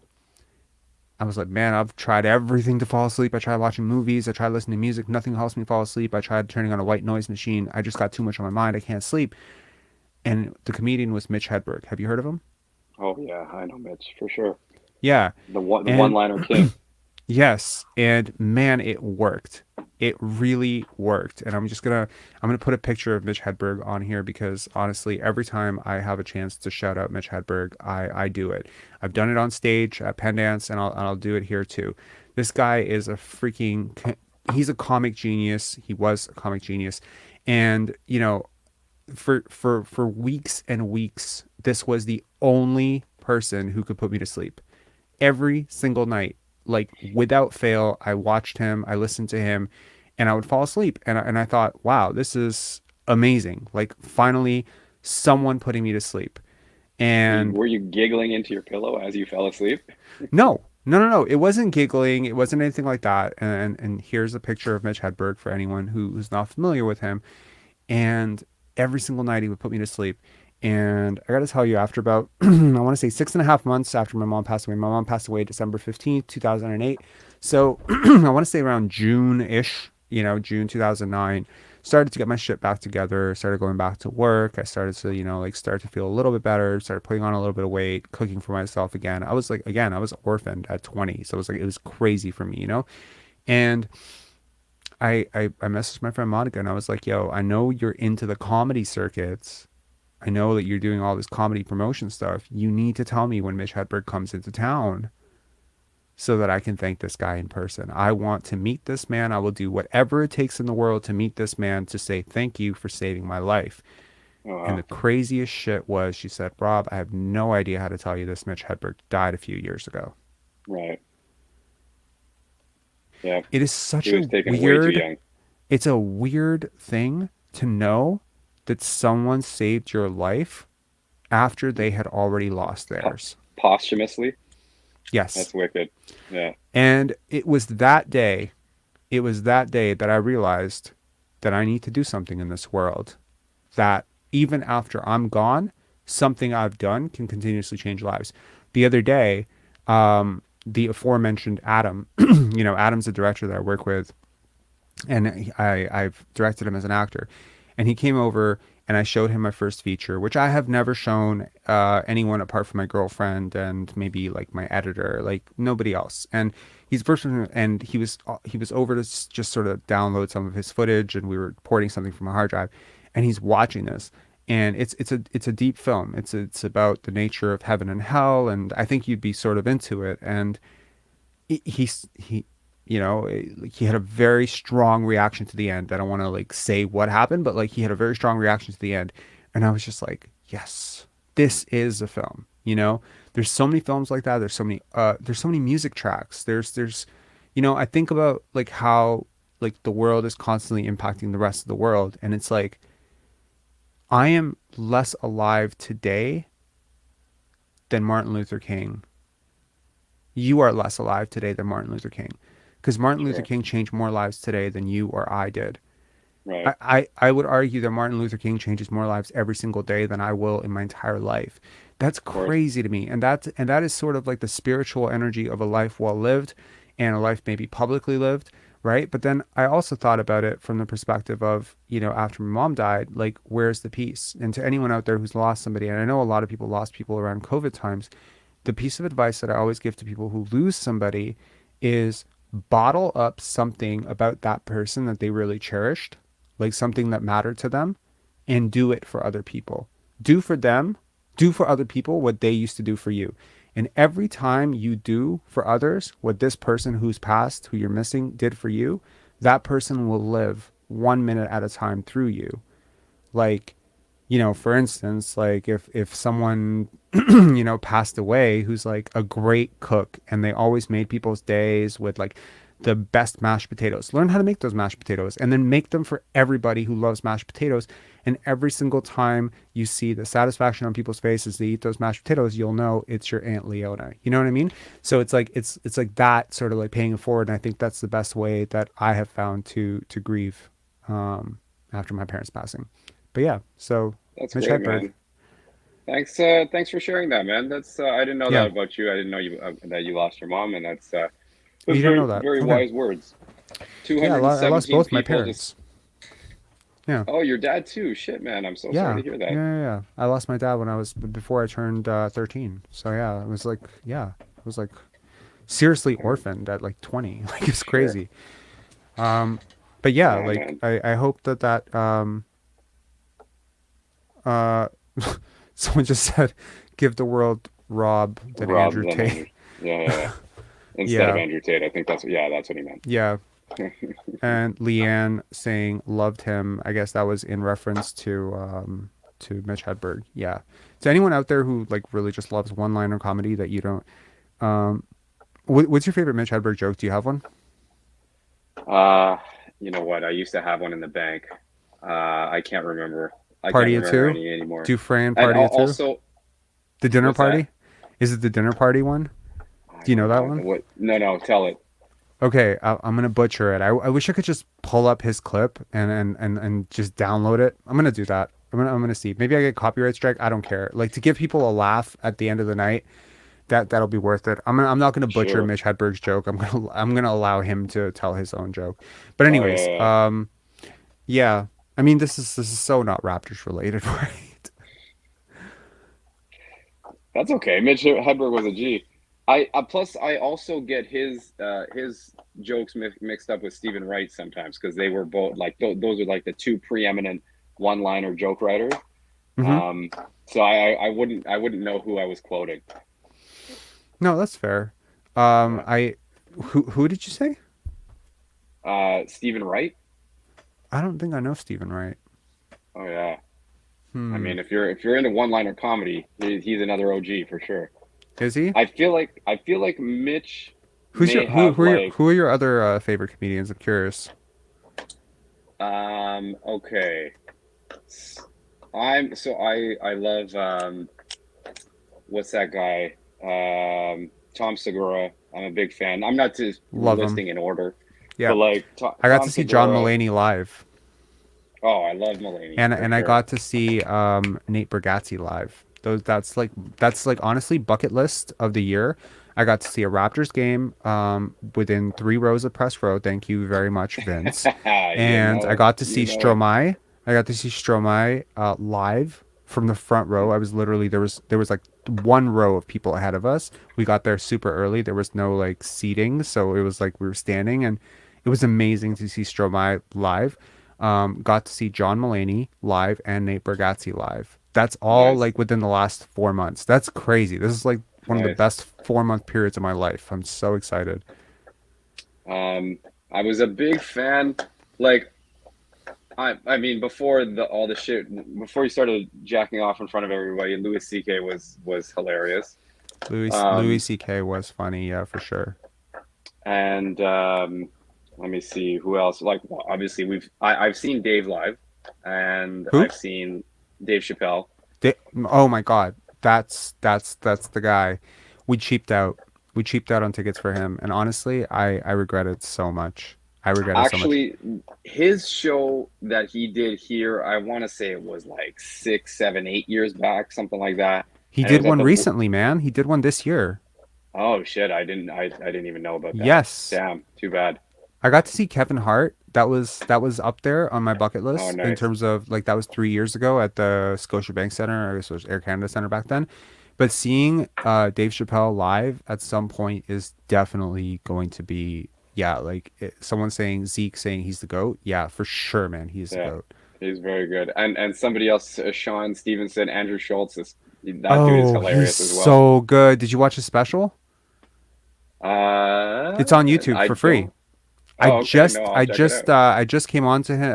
I was like, "Man, I've tried everything to fall asleep. I tried watching movies. I tried listening to music. Nothing helps me fall asleep. I tried turning on a white noise machine. I just got too much on my mind. I can't sleep." And the comedian was Mitch Hedberg. Have you heard of him?
Oh yeah, I know Mitch for sure.
Yeah.
The
And
one-liner king.
yes, and man, it worked. It really worked. And I'm gonna put a picture of Mitch Hedberg on here because honestly, every time I have a chance to shout out Mitch Hedberg, I do it. I've done it on stage at Penn Dance, and I'll do it here too. This guy is a he's a comic genius. He was a comic genius, and for weeks and weeks, this was the only person who could put me to sleep every single night, like without fail. I watched him, I listened to him, and I would fall asleep. And I thought, wow, this is amazing. Like finally, someone putting me to sleep. And
Were you giggling into your pillow as you fell asleep?
no, no, no, no. It wasn't giggling. It wasn't anything like that. And here's a picture of Mitch Hedberg for anyone who's not familiar with him. And every single night he would put me to sleep. And I got to tell you, after about, I want to say 6.5 months after my mom passed away December 15th, 2008. So I want to say around June-ish, June 2009, started to get my shit back together, started going back to work. I started to, like start to feel a little bit better, started putting on a little bit of weight, cooking for myself again. I was like, again, I was orphaned at 20. So it was crazy for me, And I messaged my friend Monica and I was like, yo, I know you're into the comedy circuits. I know that you're doing all this comedy promotion stuff. You need to tell me when Mitch Hedberg comes into town so that I can thank this guy in person. I want to meet this man. I will do whatever it takes in the world to meet this man to say thank you for saving my life. And the craziest shit was, she said, Rob, I have no idea how to tell you this. Mitch Hedberg died a few years ago.
Right. Yeah.
It is such
He was
a
taken way too
weird,
young.
it's a weird thing to know that someone saved your life after they had already lost theirs.
Posthumously?
Yes.
That's wicked. Yeah.
And it was that day that I realized that I need to do something in this world. That even after I'm gone, something I've done can continuously change lives. The other day, the aforementioned Adam, Adam's a director that I work with, and I've directed him as an actor. And he came over and I showed him my first feature, which I have never shown anyone apart from my girlfriend and maybe like my editor, like nobody else. And he's and he was over to just sort of download some of his footage, and we were porting something from a hard drive, and he's watching this. And it's a deep film. It's about the nature of heaven and hell, and I think you'd be sort of into it. And he he had a very strong reaction to the end. I don't want to like say what happened, but like he had a very strong reaction to the end. And I was just like, yes, this is a film. There's so many films like that. There's so many music tracks. I think about like how like the world is constantly impacting the rest of the world. And it's like, I am less alive today than Martin Luther King. You are less alive today than Martin Luther King. Because Martin Luther King changed more lives today than you or I did.
Right.
I would argue that Martin Luther King changes more lives every single day than I will in my entire life. That's crazy to me. And that is sort of like the spiritual energy of a life well lived and a life maybe publicly lived, right? But then I also thought about it from the perspective of, after my mom died, like, where's the peace? And to anyone out there who's lost somebody, and I know a lot of people lost people around COVID times, the piece of advice that I always give to people who lose somebody is bottle up something about that person that they really cherished, like something that mattered to them, and do it for other people. Do for other people what they used to do for you. And every time you do for others what this person who's passed, who you're missing, did for you, that person will live 1 minute at a time through you. Like, for instance, like if someone, passed away who's like a great cook and they always made people's days with like the best mashed potatoes, learn how to make those mashed potatoes and then make them for everybody who loves mashed potatoes. And every single time you see the satisfaction on people's faces, they eat those mashed potatoes, you'll know it's your Aunt Leona. You know what I mean? So it's like that sort of like paying it forward. And I think that's the best way that I have found to grieve after my parents passing. But yeah, so
That's
Mitch
great,
Hedberg.
man. Thanks for sharing that, man. That's I didn't know that about you. I didn't know that you lost your mom, and that's
You
those
don't know that?
very
Okay.
wise words.
Yeah, I lost
217
both my
people
parents. Yeah.
Oh, your dad too. Shit, man. I'm so sorry
Yeah.
to hear that.
Yeah. I lost my dad when I was before I turned 13. So yeah, it was like it was like seriously orphaned at like 20. Like it's
Sure.
crazy. But yeah,
Yeah,
like
man.
I hope that uh someone just said give the world Rob than
Rob
Andrew
than
Tate.
Andrew. Yeah. Instead of
Yeah.
Andrew Tate. I think that's what he meant.
Yeah. And Leanne saying loved him. I guess that was in reference to Mitch Hedberg. Yeah. To anyone out there who like really just loves one-liner comedy that you don't what's your favorite Mitch Hedberg joke? Do you have one?
Uh, you know what? I used to have one in the bank. I can't remember. I can't
Party of
remember
two?
any anymore.
Dufresne
And
party of two?
also,
The dinner
what's that?
party? Is it the dinner party one?
I
Do you know
don't
that
know
one?
what. No, tell it.
Okay, I'm gonna butcher it. I wish I could just pull up his clip and just download it. I'm gonna do that. I'm gonna see. Maybe I get copyright strike. I don't care. Like to give people a laugh at the end of the night. That'll be worth it. I'm not gonna butcher
Sure.
Mitch Hedberg's joke. I'm gonna allow him to tell his own joke. But
Oh
anyways,
yeah, yeah.
yeah. I mean, this is so not Raptors related, right?
That's okay. Mitch Hedberg was a G. I plus I also get his jokes mixed up with Stephen Wright sometimes because they were both like those are like the two preeminent one-liner joke writers.
Mm-hmm.
Um, so I wouldn't know who I was quoting.
No, that's fair.
Yeah.
I who did you say?
Stephen Wright.
I don't think I know Stephen Wright.
Oh yeah. I
Hmm.
mean, if you're into one-liner comedy, he's another OG for sure.
Is he?
I feel like Mitch
Who's your
may have like
who are your other favorite comedians? I'm curious.
okay. I love what's that guy? Tom Segura. I'm a big fan. I'm not just
Love him.
listing in order,
Yeah,
but like
I got
Tom
to see John
Segura.
Mulaney live,
Oh, I love Mulaney
and
for
I
sure.
got to see Nate Bargatze live. Those that's like honestly bucket list of the year. I got to see a Raptors game within 3 rows of press row. Thank you very much, Vince.
You
And
know
I
it.
got to
You
see
know it.
Stromae. I got to see Stromae live from the front row. I was literally there was like 1 row of people ahead of us. We got there super early. There was no like seating, so it was like we were standing, and it was amazing to see Stromae live. Got to see John Mulaney live and Nate Bargatze live. That's all
Nice,
like within the last 4 months. That's crazy. This is like one of the
nice.
best 4 month periods of my life. I'm so excited.
Um, I was a big fan. Like I mean, before the all the shit, before he started jacking off in front of everybody, Louis C.K. was hilarious.
Louis
Um,
C.K. was funny, yeah, for sure.
and let me see who else. Like, well, obviously, I've seen Dave live, and
Who?
I've seen Dave Chappelle.
Da- oh my God, that's the guy. We cheaped out. We cheaped out on tickets for him, and honestly, I regret it so much. I regret it so much.
Actually, his show that he did here, I want to say it was like 6, 7, 8 years back, something like that.
He
And it
did
was at
one
the
recently, man. He did one this year.
oh shit, I didn't even know about that.
Yes,
Damn, too bad.
I got to see Kevin Hart. That was up there on my bucket
Oh,
list in
nice.
terms of like that was 3 years ago at the Scotiabank Center, or I guess it was Air Canada Center back then. But seeing Dave Chappelle live at some point is definitely going to be, yeah, like someone saying Zeke saying he's the GOAT. Yeah, for sure, man, he's the
Yeah,
GOAT.
he's very good. And somebody else, Sean Stevenson, Andrew Schultz is that dude is
Oh, he's
hilarious as well.
so good. Did you watch his special? It's on YouTube
I
for free.
don't. Oh, okay. No, I'll check it out.
I just came on to him.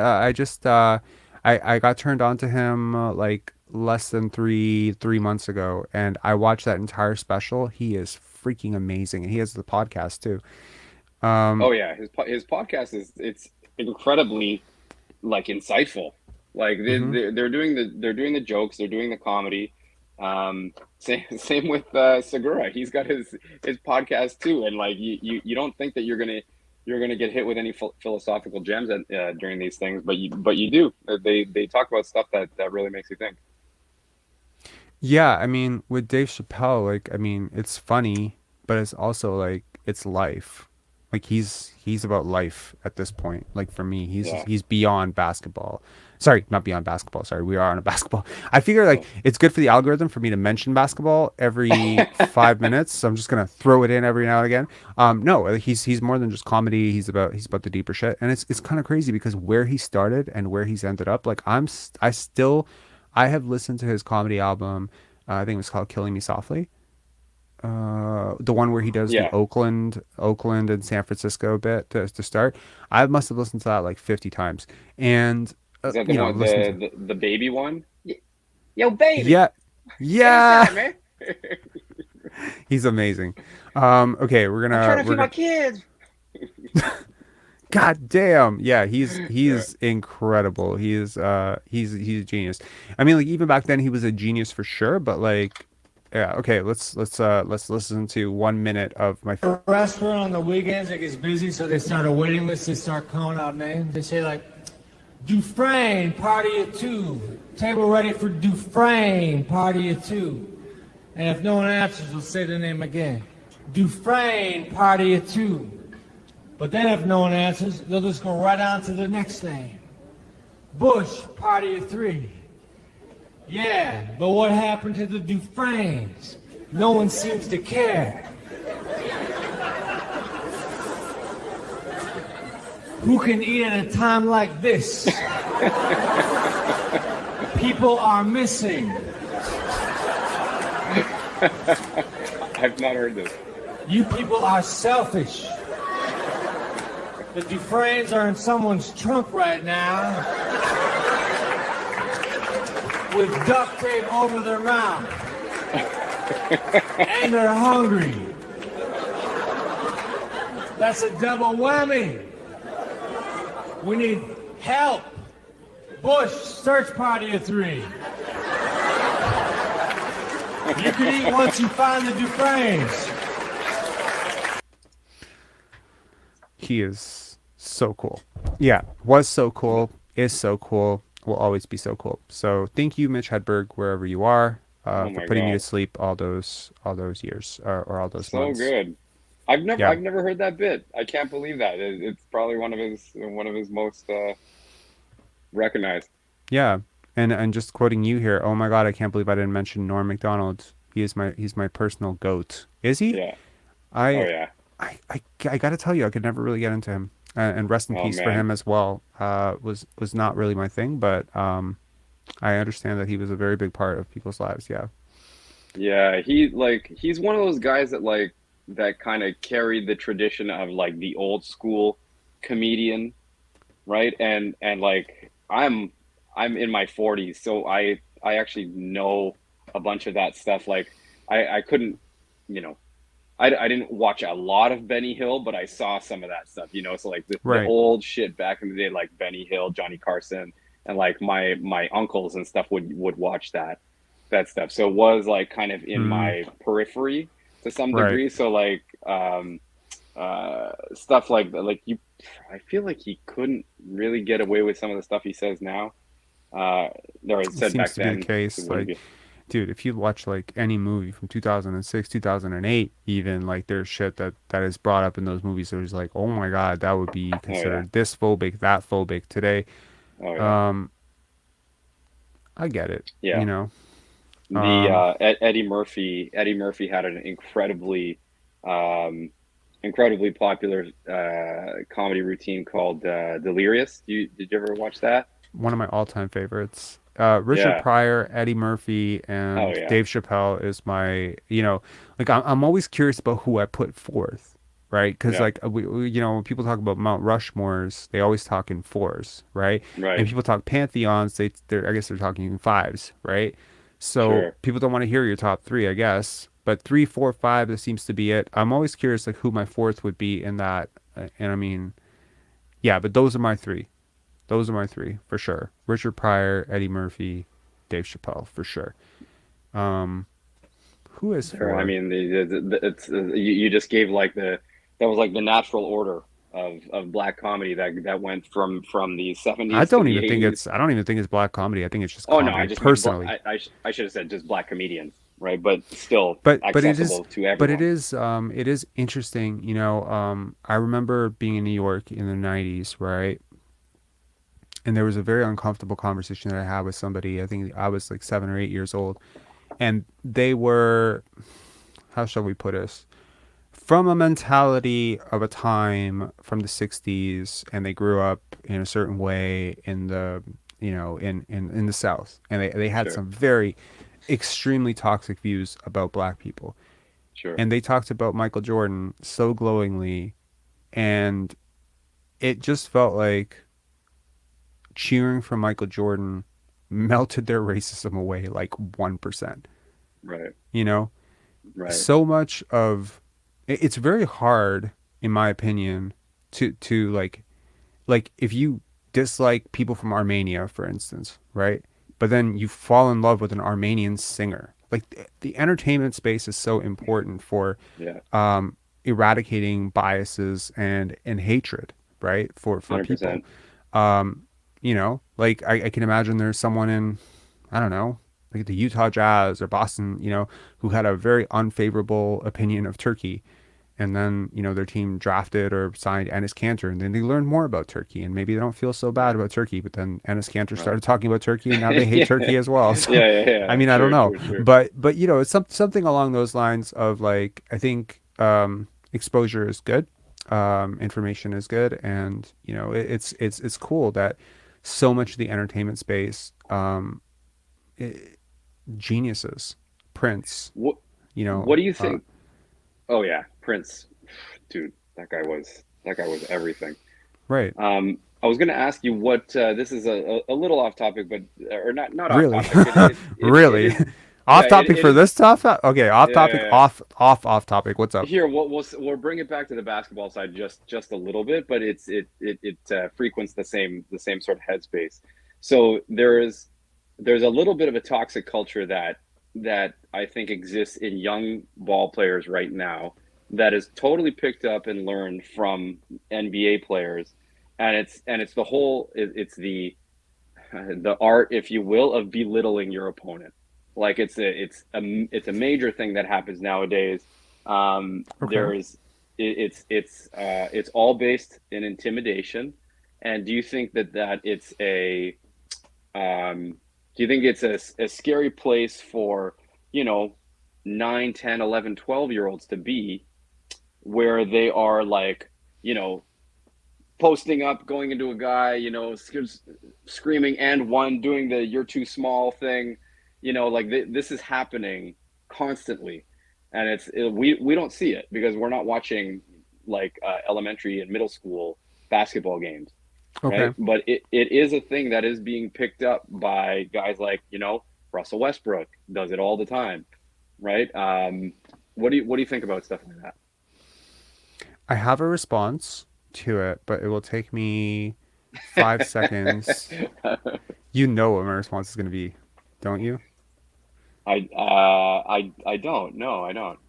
I got turned on to him like less than three months ago, and I watched that entire special. He is freaking amazing, and he has the podcast too.
Oh yeah, his podcast is it's incredibly like insightful. Like
Hmm.
they're doing the jokes, they're doing the comedy. Same with Segura. He's got his podcast too, and like you don't think that you're gonna get hit with any philosophical gems during these things, but you do. They talk about stuff that really makes you think.
Yeah, I mean, with Dave Chappelle, like, I mean, it's funny, but it's also like it's life. Like he's about life at this point. Like for me,
Yeah.
he's beyond basketball. Sorry, not beyond basketball. Sorry, we are on a basketball. I figure like it's good for the algorithm for me to mention basketball every 5 minutes. So I'm just gonna throw it in every now and again. No, he's more than just comedy. He's about the deeper shit, and it's kind of crazy because where he started and where he's ended up. Like I have listened to his comedy album. I think it was called "Killing Me Softly." The one where he does the
Yeah.
Oakland and San Francisco bit to start. I must have listened to that like 50 times, and
Is that the
you know,
one,
listen to
the baby one? Yo, baby.
yeah, yeah,
Anytime, man.
he's amazing. Okay, we're
I'm trying to feed my
gonna.
kids.
God damn, yeah, he's incredible. He's a genius. I mean, like even back then he was a genius for sure, but like. Yeah, okay, let's listen to 1 minute of my
A restaurant on the weekends that gets busy, so they start a waiting list. They start calling out names. They say like, Dufresne, party at 2. Table ready for Dufresne, party at 2. And if no one answers, we'll say the name again. Dufresne, party at 2. But then if no one answers, they'll just go right on to the next name. Bush, party at 3. Yeah, but what happened to the Dufresnes? No one seems to care. Who can eat at a time like this? People are missing.
I've not heard this.
You people are selfish. The Dufresnes are in someone's trunk right now with duct tape over their mouth. And they're hungry. That's a double whammy. We need help. Bush, search party of 3. You can eat once you find the Dufresnes.
He is so cool. Yeah, was so cool, is so cool, will always be so cool. So thank you, Mitch Hedberg, wherever you are,
Oh
for
my
putting me to
God.
sleep all those years or all those
So
months.
good.
Yeah,
I've never heard that bit. I can't believe that. It's probably one of his most recognized.
yeah. And just quoting you here, oh my God, I can't believe I didn't mention Norm Macdonald. He's my personal goat. Is he?
Yeah. Oh
I
yeah.
I got to tell you, I could never really get into him. And rest in
Oh
peace for
man.
him as well. Was not really my thing, but I understand that he was a very big part of people's lives. Yeah.
Yeah, he's one of those guys that kind of carried the tradition of like the old school comedian, right? And like I'm in my 40s, so I actually know a bunch of that stuff. Like I couldn't, you know, I didn't watch a lot of Benny Hill, but I saw some of that stuff, you know. So like the
Right.
old shit back in the day, like Benny Hill, Johnny Carson, and like my uncles and stuff would watch that stuff. So it was like kind of in
Mm,
my periphery to some
right.
degree. So like stuff like that, like you, I feel like he couldn't really get away with some of the stuff he says now. Uh, or I
It
said
seems
back
to be the
then, it
case.
wouldn't
Like,
be.
dude, if you watch like any movie from 2006, 2008, even like there's shit that is brought up in those movies. There's like, oh my God, that would be
Oh yeah,
considered this phobic, that phobic today.
oh yeah,
Um, I get it,
yeah. The
Um,
Eddie Murphy had an um, incredibly popular comedy routine called Delirious. Did you ever watch that?
one of my all-time favorites. Richard
Yeah.
Pryor, Eddie Murphy,
Oh
and
yeah.
Dave Chappelle is my, like I'm always curious about who I put fourth, right? Because
Yeah.
like when people talk about Mount Rushmores, they always talk in fours, right? And
Right.
people talk pantheons, I guess they're talking in fives, right? So
Sure.
people don't want to hear your top three, I guess. But three, four, five, that seems to be it. I'm always curious like who my fourth would be in that. And I mean, yeah, but those are my three. Those are my three for sure. Richard Pryor, Eddie Murphy, Dave Chappelle for sure. Um, who is
I
four?
mean, it's you just gave like that was like the natural order of black comedy that went from the 70s to the 80s.
I don't even think it's black comedy. I think it's just
Oh no, I
comedy
just meant
personally.
I should have said just black comedians. right? But still
but
accessible to everyone.
it is interesting, you know. I remember being in New York in the 90s, right? And there was a very uncomfortable conversation that I had with somebody. I think I was like 7 or 8 years old, and they were, how shall we put this, from a mentality of a time from the 60s, and they grew up in a certain way in the, you know, in the South, and they had
Sure,
some very extremely toxic views about black people,
sure.
and they talked about Michael Jordan so glowingly, and it just felt like cheering for Michael Jordan melted their racism away like 1%.
Right,
You know,
right.
so much of it's very hard, in my opinion, to like if you dislike people from Armenia, for instance, right? But then you fall in love with an Armenian singer. Like the entertainment space is so important for
Yeah,
eradicating biases and hatred, right? For people.
100%.
Um, you know, like I can imagine there's someone in, I don't know, like the Utah Jazz or Boston, you know, who had a very unfavorable opinion of Turkey. And then, you know, their team drafted or signed Enes Kanter, and then they learned more about Turkey, and maybe they don't feel so bad
Right,
about Turkey, but then Enes Kanter
right.
started talking about Turkey, and now they hate
Yeah,
Turkey as well. So, I
yeah.
mean, I don't
Sure,
know,
sure, sure.
but you know, it's something along those lines of like, I think exposure is good, information is good, and you know, it's cool that so much of the entertainment space, it, geniuses, Prince,
What
you
What
know,
do you think? Oh yeah, Prince, dude, that guy was everything.
right.
I was going to ask you what this is a little off topic, but or not off
Really?
topic. It
Really?
is. Yeah,
Off topic
it
for
is.
this stuff? Okay, off
Yeah,
topic,
yeah, yeah.
off topic. What's up?
Here, we'll bring it back to the basketball side just a little bit, but it frequents the same sort of headspace. So there's a little bit of a toxic culture that I think exists in young ball players right now that is totally picked up and learned from NBA players, and it's the whole it's the art, if you will, of belittling your opponent. Like it's a major thing that happens nowadays.
Okay.
There's it's all based in intimidation. And do you think that it's a do you think it's a scary place for, you know, 9, 10, 11, 12 year olds to be, where they are like, you know, posting up, going into a guy, you know, screaming and one, doing the "you're too small" thing, you know, like this is happening constantly, and we don't see it because we're not watching like elementary and middle school basketball games,
Okay.
right? But it is a thing that is being picked up by guys like, you know, Russell Westbrook does it all the time, right? What do you think about stuff like
I have a response to it, but it will take me 5 seconds.
that?
You know what my response is going to be, don't you?
I don't. No, I don't.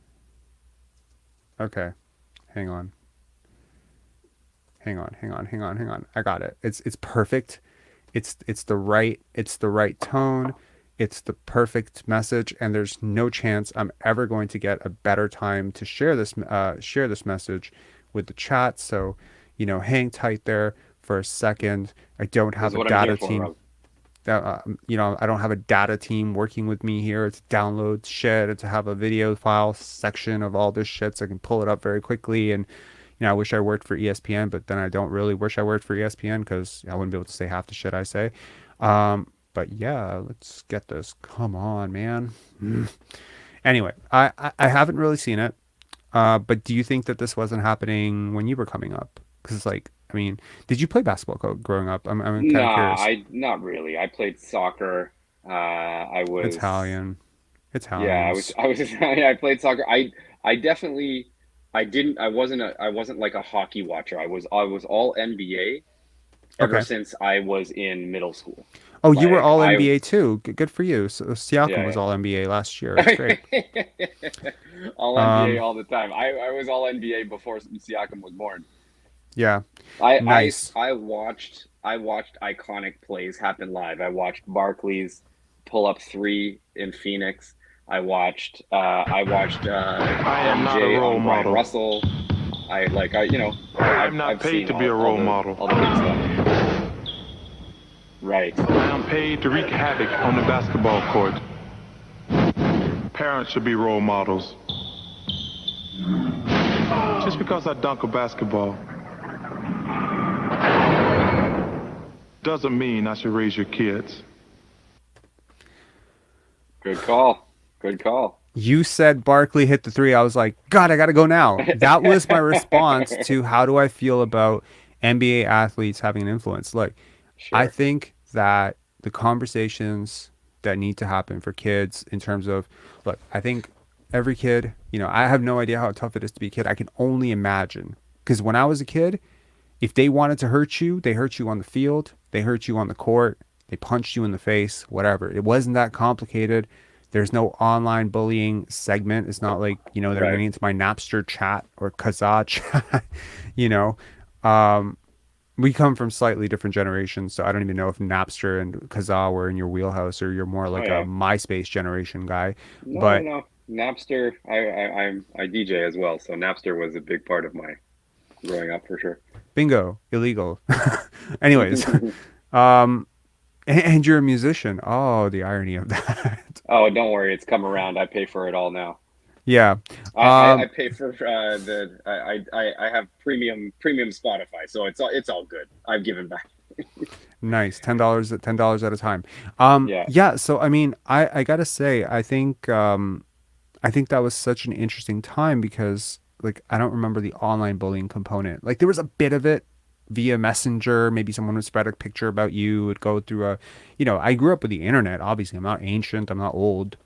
Okay. Hang on. Hang on. I got it. It's perfect. It's the right tone. It's the perfect message, and there's no chance I'm ever going to get a better time to share this message with the chat. So, you know, hang tight there for a second. I don't
This
have
is
a
what I'm here
data
for,
team.
Rob.
You know, I don't have a data team working with me here to download shit and to have a video file section of all this shit so I can pull it up very quickly. And you know, I wish I worked for ESPN, but then I don't really wish I worked for ESPN because I wouldn't be able to say half the shit I say. But yeah, let's get this. Come on, man. Anyway, I haven't really seen it. But do you think that this wasn't happening when you were coming up? Because like, I mean, did you play basketball growing up? I'm kind of
Nah,
curious.
I not really. I played soccer. I was
Italian,
yeah,
Italians.
I was I played soccer. I definitely I wasn't like a hockey watcher. I was all NBA ever
Okay.
since I was in middle school.
Oh, you were
Like
all
I
NBA too. Good for you. So Siakam was
yeah,
all NBA last year. That's great.
yeah. All NBA
Um,
all the time. I was all NBA before Siakam was born.
yeah,
I I
nice.
I watched iconic plays happen live. I watched Barkley's pull up three in Phoenix. I watched I
am not a
MJ
role
on Brian
model.
Russell.
I'm not
I've
paid
seen
to be a role model.
all the big stuff. Right.
I am paid to wreak havoc on the basketball court. Parents should be role models. Just because I dunk a basketball doesn't mean I should raise your kids.
Good call. Good call.
You said Barkley hit the three. I was like, God, I got to go now. That was my response to how do I feel about NBA athletes having an influence. Look,
Sure.
I think that the conversations that need to happen for kids in terms of, look, I think every kid, I have no idea how tough it is to be a kid. I can only imagine. Because when I was a kid, if they wanted to hurt you, they hurt you on the field, they hurt you on the court, they punched you in the face, whatever. It wasn't that complicated. There's no online bullying segment. It's not like, they're
Right.
getting into my Napster chat or Kazaa chat, we come from slightly different generations, so I don't even know if Napster and Kazaa were in your wheelhouse or you're more like
yeah.
a MySpace generation guy.
No. Napster, I DJ as well, so Napster was a big part of my growing up for sure.
Bingo, illegal. Anyways, and you're a musician. Oh, the irony of that.
Oh, don't worry, it's come around. I pay for it all now.
Yeah.
I pay for I have premium Spotify, so it's all good. I've given back.
Nice. $10 at a time.
Yeah.
So I mean, I gotta say, I think that was such an interesting time because like I don't remember the online bullying component. Like there was a bit of it via Messenger. Maybe someone would spread a picture about you. Would go through I grew up with the internet. Obviously, I'm not ancient. I'm not old.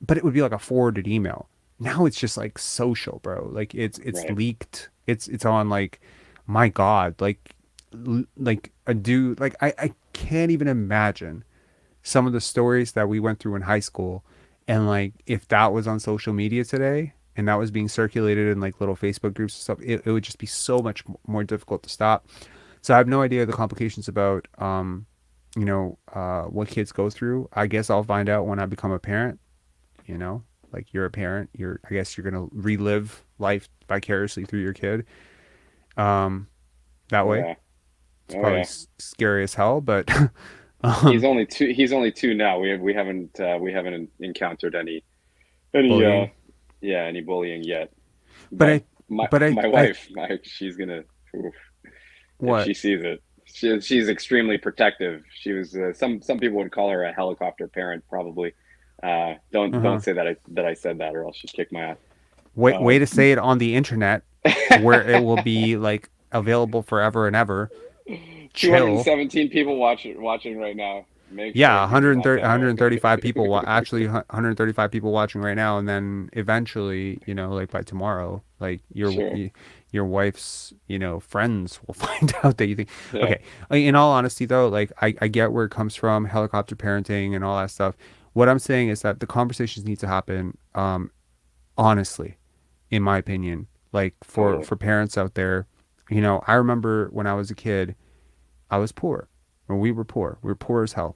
But it would be like a forwarded email. Now it's just like social, bro. Like it's
Right.
leaked. It's on like, my God, like a dude. Like I can't even imagine some of the stories that we went through in high school, and like if that was on social media today and that was being circulated in like little Facebook groups and stuff, it would just be so much more difficult to stop. So I have no idea the complications about what kids go through. I guess I'll find out when I become a parent. Like you're a parent, I guess you're gonna relive life vicariously through your kid. That way.
Yeah.
It's probably scary as hell, but
He's only two now. We haven't encountered any
bullying.
any bullying yet.
But
my
I
wife, she's gonna
what?
if she sees it. She's extremely protective. She was some people would call her a helicopter parent probably. Don't say that I said that, or else she'd kick my ass.
Way to say it on the internet, where it will be like available forever and ever.
217 people watching right now.
Yeah, 135 people. Actually, 135 people watching right now, and then eventually, like by tomorrow, like your wife's, friends will find out that you think.
Yeah.
Okay, in all honesty, though, like I get where it comes from, helicopter parenting and all that stuff. What I'm saying is that the conversations need to happen, honestly, in my opinion. Like for parents out there, I remember when I was a kid, I was poor. Or we were poor. We were poor as hell.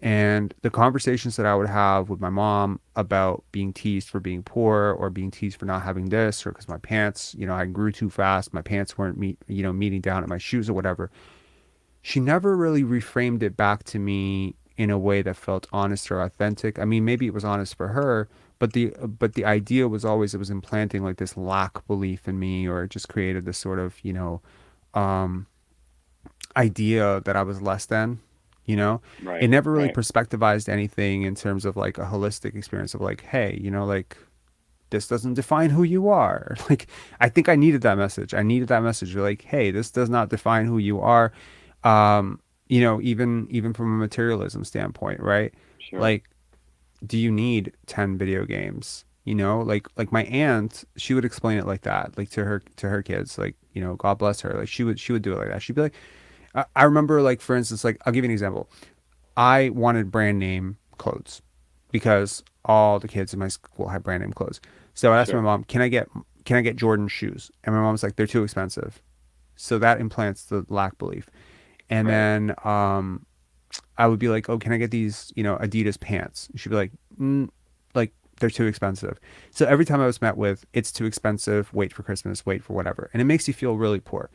And the conversations that I would have with my mom about being teased for being poor or being teased for not having this, or because my pants, I grew too fast, my pants weren't meeting down at my shoes or whatever. She never really reframed it back to me in a way that felt honest or authentic. I mean, maybe it was honest for her, but the idea was always, it was implanting like this lack belief in me, or it just created this sort of, idea that I was less than,
Right,
it never really
right.
perspectivized anything in terms of like a holistic experience of like, hey, like this doesn't define who you are. Like, I think I needed that message. Like, hey, this does not define who you are. Even from a materialism standpoint, right?
Sure.
Like, do you need 10 video games? Like my aunt, she would explain it like that, like to her kids, like, God bless her. Like she would do it like that. She'd be like, I remember, like, for instance, like, I'll give you an example. I wanted brand name clothes because all the kids in my school had brand name clothes. So I asked my mom, can I get Jordan shoes? And my mom's like, they're too expensive. So that implants the lack belief. And then I would be like, oh, can I get these, Adidas pants? She'd be like, like they're too expensive. So every time I was met with, it's too expensive, wait for Christmas, wait for whatever. And it makes you feel really poor.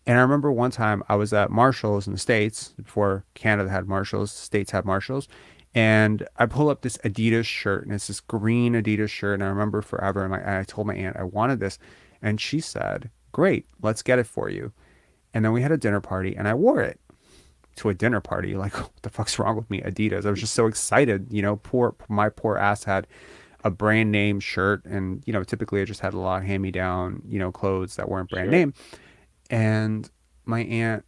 And I remember one time I was at Marshall's in the States before Canada had Marshall's, States had Marshall's. And I pull up this Adidas shirt, and it's this green Adidas shirt. And I remember forever. And I told my aunt I wanted this. And she said, great, let's get it for you. And then we had a dinner party, and I wore it to a dinner party. Like, what the fuck's wrong with me? Adidas. I was just so excited. You know, my poor ass had a brand name shirt. And, you know, typically I just had a lot of hand-me-down, you know, clothes that weren't brand name. And my aunt,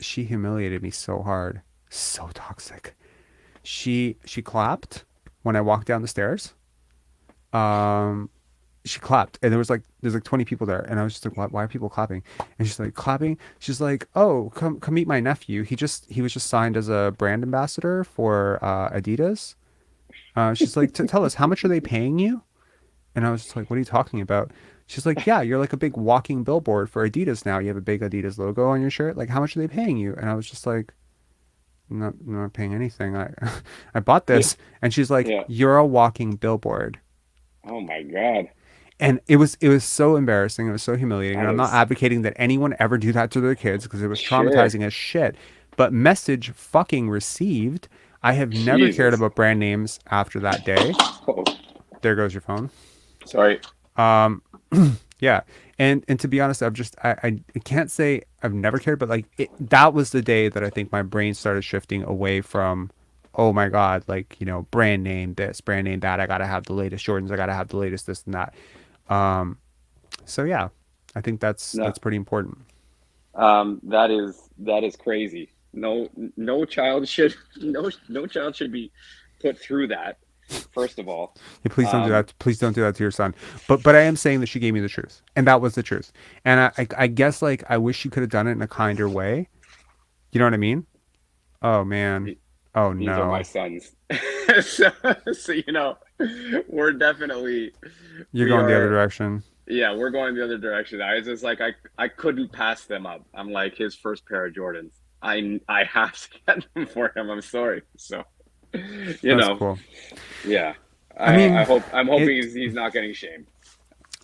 she humiliated me so hard. So toxic. She clapped when I walked down the stairs. She clapped, and there's like 20 people there, and I was just like, why are people clapping? And she's like, clapping. She's like, oh, come meet my nephew. He was just signed as a brand ambassador for Adidas. She's like, tell us, how much are they paying you? And I was just like, what are you talking about? She's like, yeah, you're like a big walking billboard for Adidas now. You have a big Adidas logo on your shirt. Like, how much are they paying you? And I was just like, I'm not paying anything. I bought this. And she's like, you're a walking billboard.
Oh my God.
And it was so embarrassing. It was so humiliating. And I'm not advocating that anyone ever do that to their kids, because it was traumatizing as shit. But message fucking received. I have never cared about brand names after that day. There goes your phone.
Sorry.
Yeah. And to be honest, I can't say I've never cared, but like that was the day that I think my brain started shifting away from, oh my God, like, you know, brand name this, brand name that. I gotta have the latest Jordans. I gotta have the latest this and that. So yeah, I think that's pretty important.
That is crazy. No child should be put through that. First of all,
yeah, please don't do that. Please don't do that to your son. But I am saying that she gave me the truth, and that was the truth. And I guess, like, I wish she could have done it in a kinder way. You know what I mean? Oh man. Oh no.
These are my sons. so you know, we're definitely.
You're going the other direction.
Yeah, we're going the other direction. I was just like, I couldn't pass them up. I'm like, his first pair of Jordans. I have to get them for him. I'm sorry. So. You know,
cool.
Yeah.
I'm
hoping he's not getting shamed.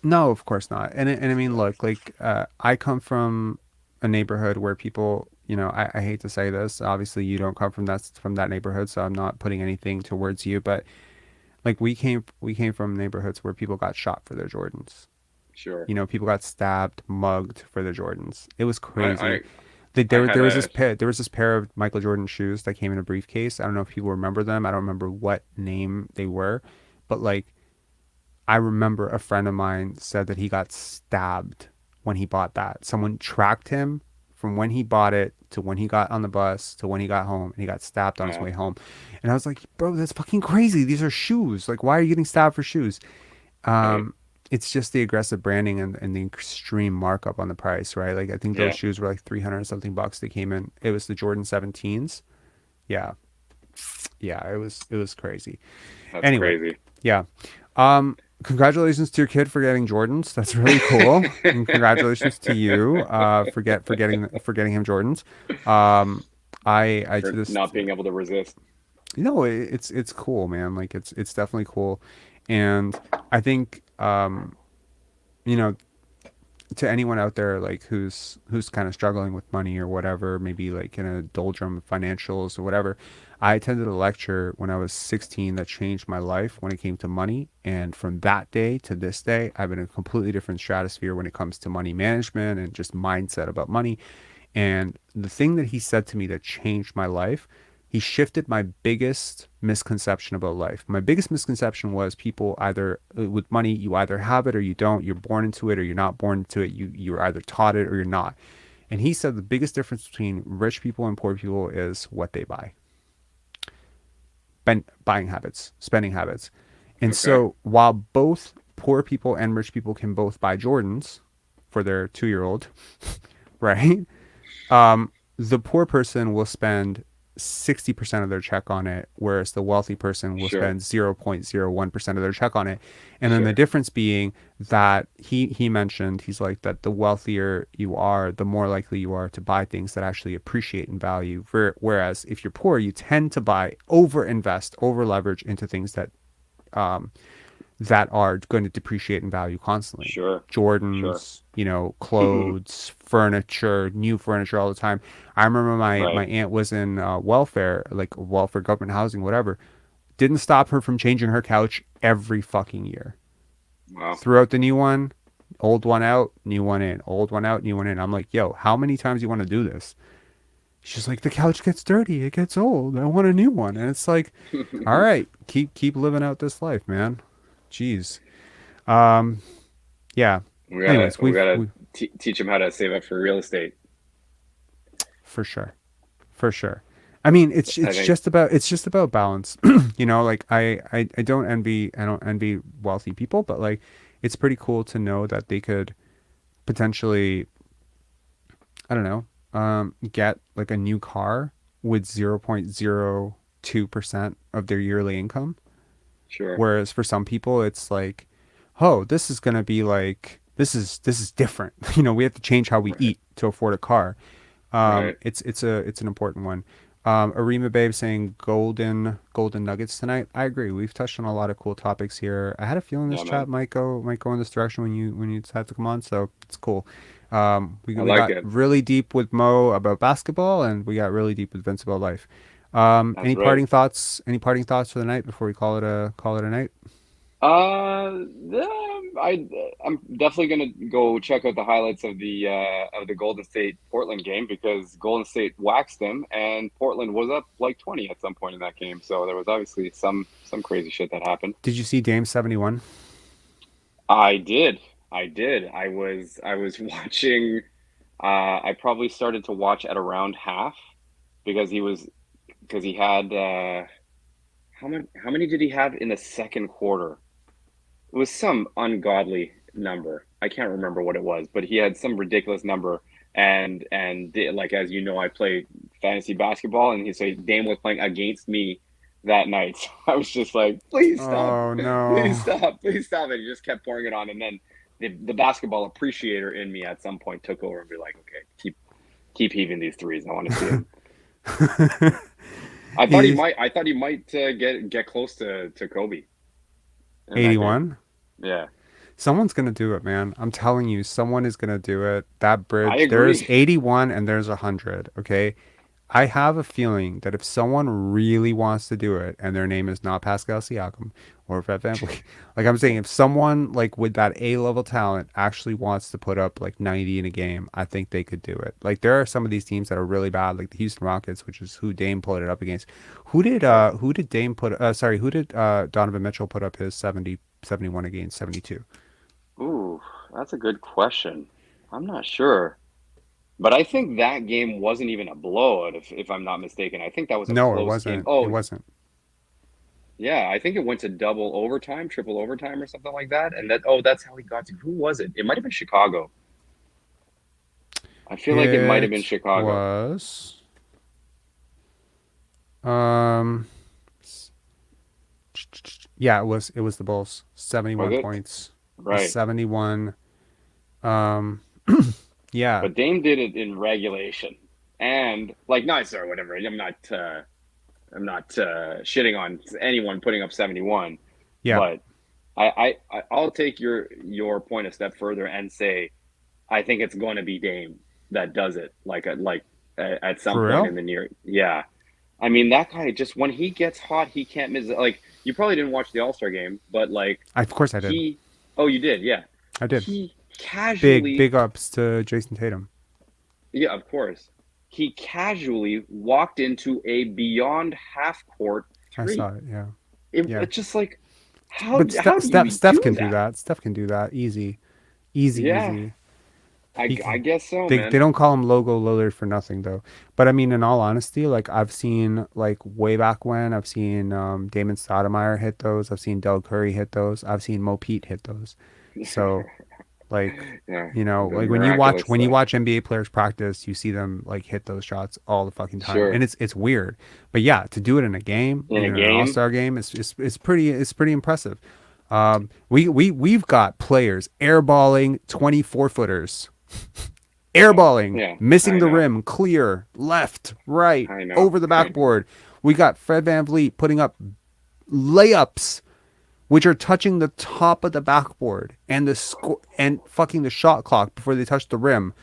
No, of course not. And I mean, look, like, I come from a neighborhood where people, you know, I hate to say this, obviously you don't come from that neighborhood, so I'm not putting anything towards you, but like we came from neighborhoods where people got shot for their Jordans.
Sure.
You know, people got stabbed, mugged for their Jordans. It was crazy. There was this pair of Michael Jordan shoes that came in a briefcase. I don't know if people remember them. I don't remember what name they were, but like, I remember a friend of mine said that he got stabbed when he bought that. Someone tracked him from when he bought it to when he got on the bus to when he got home, and he got stabbed on his way home. And I was like, bro, that's fucking crazy. These are shoes. Like, why are you getting stabbed for shoes? It's just the aggressive branding and the extreme markup on the price, right? Like, I think those shoes were like 300 and something bucks. They came in. It was the Jordan 17s. Yeah. It was crazy.
That's
anyway,
crazy.
Yeah. Congratulations to your kid for getting Jordans. That's really cool. And congratulations to you for getting him Jordans. I
for not being able to resist.
You know, it's cool, man. Like, it's definitely cool. And I think, you know, to anyone out there, like, who's kind of struggling with money or whatever, maybe like in a doldrum of financials or whatever, I attended a lecture when I was 16 that changed my life when it came to money. And from that day to this day, I've been in a completely different stratosphere when it comes to money management and just mindset about money. And the thing that he said to me that changed my life, he shifted my biggest misconception about life. My biggest misconception was people either, with money, you either have it or you don't. You're born into it or you're not born into it. You're either taught it or you're not. And he said the biggest difference between rich people and poor people is what they buy. Buying habits, spending habits. And so while both poor people and rich people can both buy Jordans for their 2-year-old, right? The poor person will spend 60% of their check on it, whereas the wealthy person will spend 0.01% of their check on it. And then the difference being that he mentioned, he's like, that the wealthier you are, the more likely you are to buy things that actually appreciate in value. Whereas if you're poor, you tend to buy, over invest, over leverage into things that that are going to depreciate in value constantly.
Sure.
Jordans, you know, clothes, furniture, new furniture all the time. I remember my aunt was in welfare, like welfare, government housing, whatever. Didn't stop her from changing her couch every fucking year.
Wow.
Threw out the new one, old one out, new one in, old one out, new one in. I'm like, yo, how many times do you want to do this? She's like, the couch gets dirty, it gets old, I want a new one. And it's like, all right, keep living out this life, man. Jeez. Yeah.
We gotta teach them how to save up for real estate.
For sure. I mean, it's just about balance. You know, like I don't envy wealthy people, but like it's pretty cool to know that they could potentially, I don't know, get like a new car with 0.02% of their yearly income.
Sure.
Whereas for some people it's like, oh, this is going to be like, this is different. You know, we have to change how we eat to afford a car. It's an important one. Arima Babe saying golden nuggets tonight. I agree. We've touched on a lot of cool topics here. I had a feeling this chat might go in this direction when you decide to come on, so it's cool. We got really deep with Mo about basketball, and we got really deep with Vince about life. Any parting thoughts for the night before we call it a night?
I'm definitely gonna go check out the highlights of the Golden State Portland game, because Golden State waxed them and Portland was up like 20 at some point in that game. So there was obviously some crazy shit that happened.
Did you see Dame 71?
I did. I was watching. I probably started to watch at around half because he had how many did he have in the second quarter? It was some ungodly number. I can't remember what it was, but he had some ridiculous number. And like, as you know, I play fantasy basketball, and Dame was playing against me that night. So I was just like, please stop.
Oh no.
Please stop. And he just kept pouring it on. And then the basketball appreciator in me at some point took over and be like, okay, keep heaving these threes. I want to see him. I thought he might get close to Kobe.
81?
Yeah.
Someone's going to do it, man. I'm telling you, someone is going to do it. That bridge,
there's
81 and there's 100, okay? I have a feeling that if someone really wants to do it, and their name is not Pascal Siakam or Fred VanVleet, like I'm saying, if someone like with that A-level talent actually wants to put up like 90 in a game, I think they could do it. Like there are some of these teams that are really bad, like the Houston Rockets, which is who Dame put it up against. Who did Donovan Mitchell put up his 71 against 72?
Ooh, that's a good question. I'm not sure. But I think that game wasn't even a blowout, if I'm not mistaken. I think that was a close game.
Oh, it wasn't.
Yeah, I think it went to double overtime, triple overtime, or something like that. And that's how he got to. Who was it? It might have been Chicago. I feel like it might have been Chicago.
Was yeah, it was the Bulls. 71 points.
Right.
71. Yeah.
But Dame did it in regulation. And like, nice or whatever. I'm not shitting on anyone putting up 71.
Yeah.
But I'll take your point a step further and say I think it's going to be Dame that does it at some point in the near. Yeah. I mean, that guy, just when he gets hot, he can't miss. Like, you probably didn't watch the All-Star game, but like,
of course I did.
Oh, you did? Yeah.
I did.
He casually
big ups to Jason Tatum.
Yeah, of course. He casually walked into a beyond half court three.
I saw it. Yeah.
It's just like how.
But Steph can do
that?
Steph can do that easy.
Yeah. I guess so, man.
They don't call him Logo Lillard for nothing, though. But I mean, in all honesty, like I've seen, like way back when, I've seen Damon Stoudemire hit those. I've seen Del Curry hit those. I've seen Mo Pete hit those. So, like, you know, like when you watch NBA players practice, you see them like hit those shots all the fucking time, and it's weird. But yeah, to do it in a game, an All-Star game, it's pretty impressive. We've got players airballing 24-footers. Airballing, missing the rim, clear, left, right, over the backboard. We got Fred VanVleet putting up layups which are touching the top of the backboard and the score and fucking the shot clock before they touch the rim.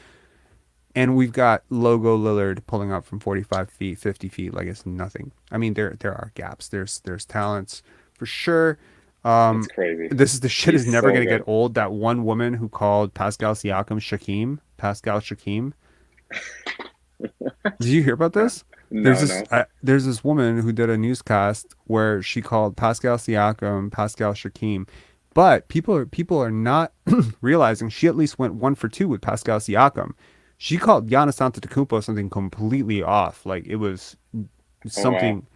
And we've got logo Lillard pulling up from 45 feet, 50 feet like it's nothing. I mean, there are gaps. There's talents for sure.
It's crazy.
This is the shit
He's
is never
so
going to
good.
get old. That one woman who called Pascal Siakam Pascal Shaquem. Did you hear about this?
No,
There's this woman who did a newscast where she called Pascal Siakam Pascal Shaquem, but people are not realizing she at least went 1 for 2 with Pascal Siakam. She called Giannis Antetokounmpo something completely off. Like it was something.
wow.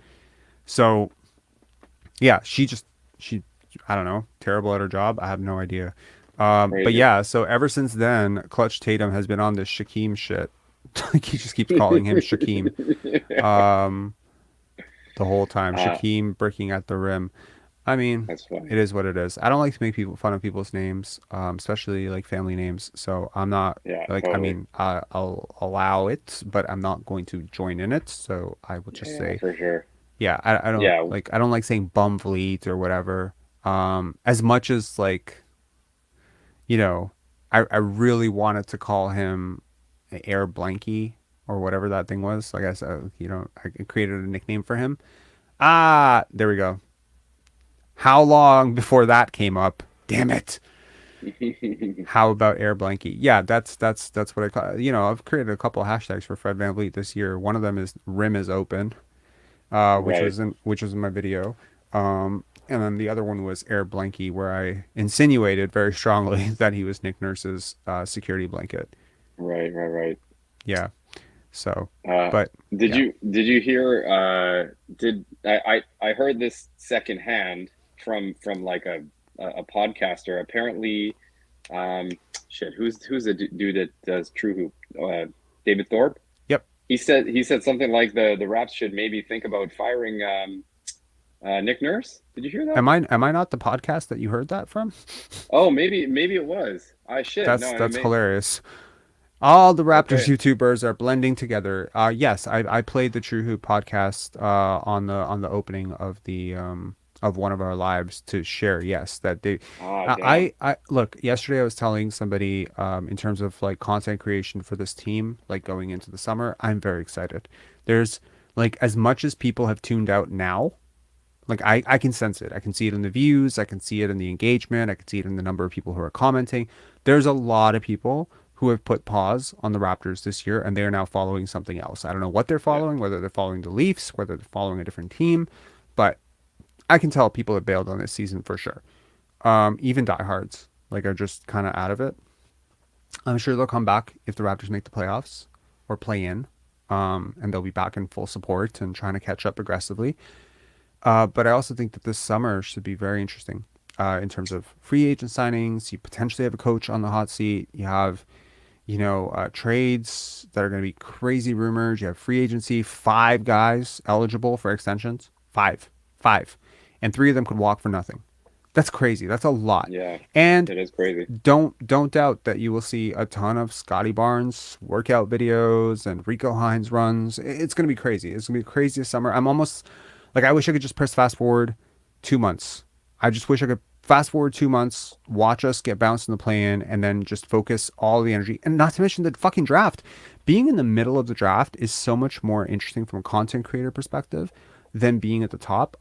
So yeah, she I don't know, terrible at her job. I have no idea. But
Crazy.
yeah, so ever since then, Clutch Tatum has been on this Shaquem shit. Like he just keeps calling him Shaquem the whole time. Shaquem breaking at the rim. I mean,
That's funny.
it is what it is. I don't like to make fun of people's names, especially like family names. So I'm not
Yeah,
like,
totally.
I mean, I'll allow it, but I'm not going to join in it. So I would just
Yeah,
say,
for sure.
yeah, I don't
Yeah.
like, I don't like saying BumVleet or whatever. As much as like, you know, I really wanted to call him Air Blanky or whatever that thing was. Like I said, you know, I created a nickname for him. There we go. How long before that came up? Damn it. How about Air Blanky? Yeah, that's what I call. You know, I've created a couple of hashtags for Fred VanVleet this year. One of them is Rim is Open,
Right.
which was in my video. And then the other one was Air Blanky, where I insinuated very strongly that he was Nick Nurse's security blanket.
Right.
Yeah. So,
Uh,
but
did
yeah.
you hear? Did I heard this secondhand from like a podcaster? Apparently, shit. Who's the dude that does True Hoop? David Thorpe.
Yep.
He said something like the Raps should maybe think about firing Nick Nurse. Did you hear that?
Am I not the podcast that you heard that from?
Oh, maybe it was. I shit. No, I
That's
mean,
hilarious. All the Raptors
okay.
YouTubers are blending together. Yes, I played the True Hoop podcast on the opening of one of our lives to share. Yes, that they.
Ah, damn.
I look. Yesterday I was telling somebody in terms of like content creation for this team, like going into the summer. I'm very excited. There's like as much as people have tuned out now. Like I can sense it. I can see it in the views. I can see it in the engagement. I can see it in the number of people who are commenting. There's a lot of people who have put pause on the Raptors this year, and they are now following something else. I don't know what they're
Yeah.
following, whether they're following the Leafs, whether they're following a different team, but I can tell people have bailed on this season for sure. Even diehards like are just kind of out of it. I'm sure they'll come back if the Raptors make the playoffs or play in, and they'll be back in full support and trying to catch up aggressively. But I also think that this summer should be very interesting in terms of free agent signings. You potentially have a coach on the hot seat. You have, you know, trades that are going to be crazy rumors. You have free agency, 5 guys eligible for extensions. Five. And 3 of them could walk for nothing. That's crazy. That's a lot.
Yeah.
And
It is crazy.
don't doubt that you will see a ton of Scottie Barnes workout videos and Rico Hines runs. It's going to be crazy. It's going to be the craziest summer. I'm almost like, I wish I could just press fast forward 2 months. I just wish I could fast forward 2 months, watch us get bounced in the play-in, and then just focus all the energy. And not to mention the fucking draft. Being in the middle of the draft is so much more interesting from a content creator perspective than being at the top.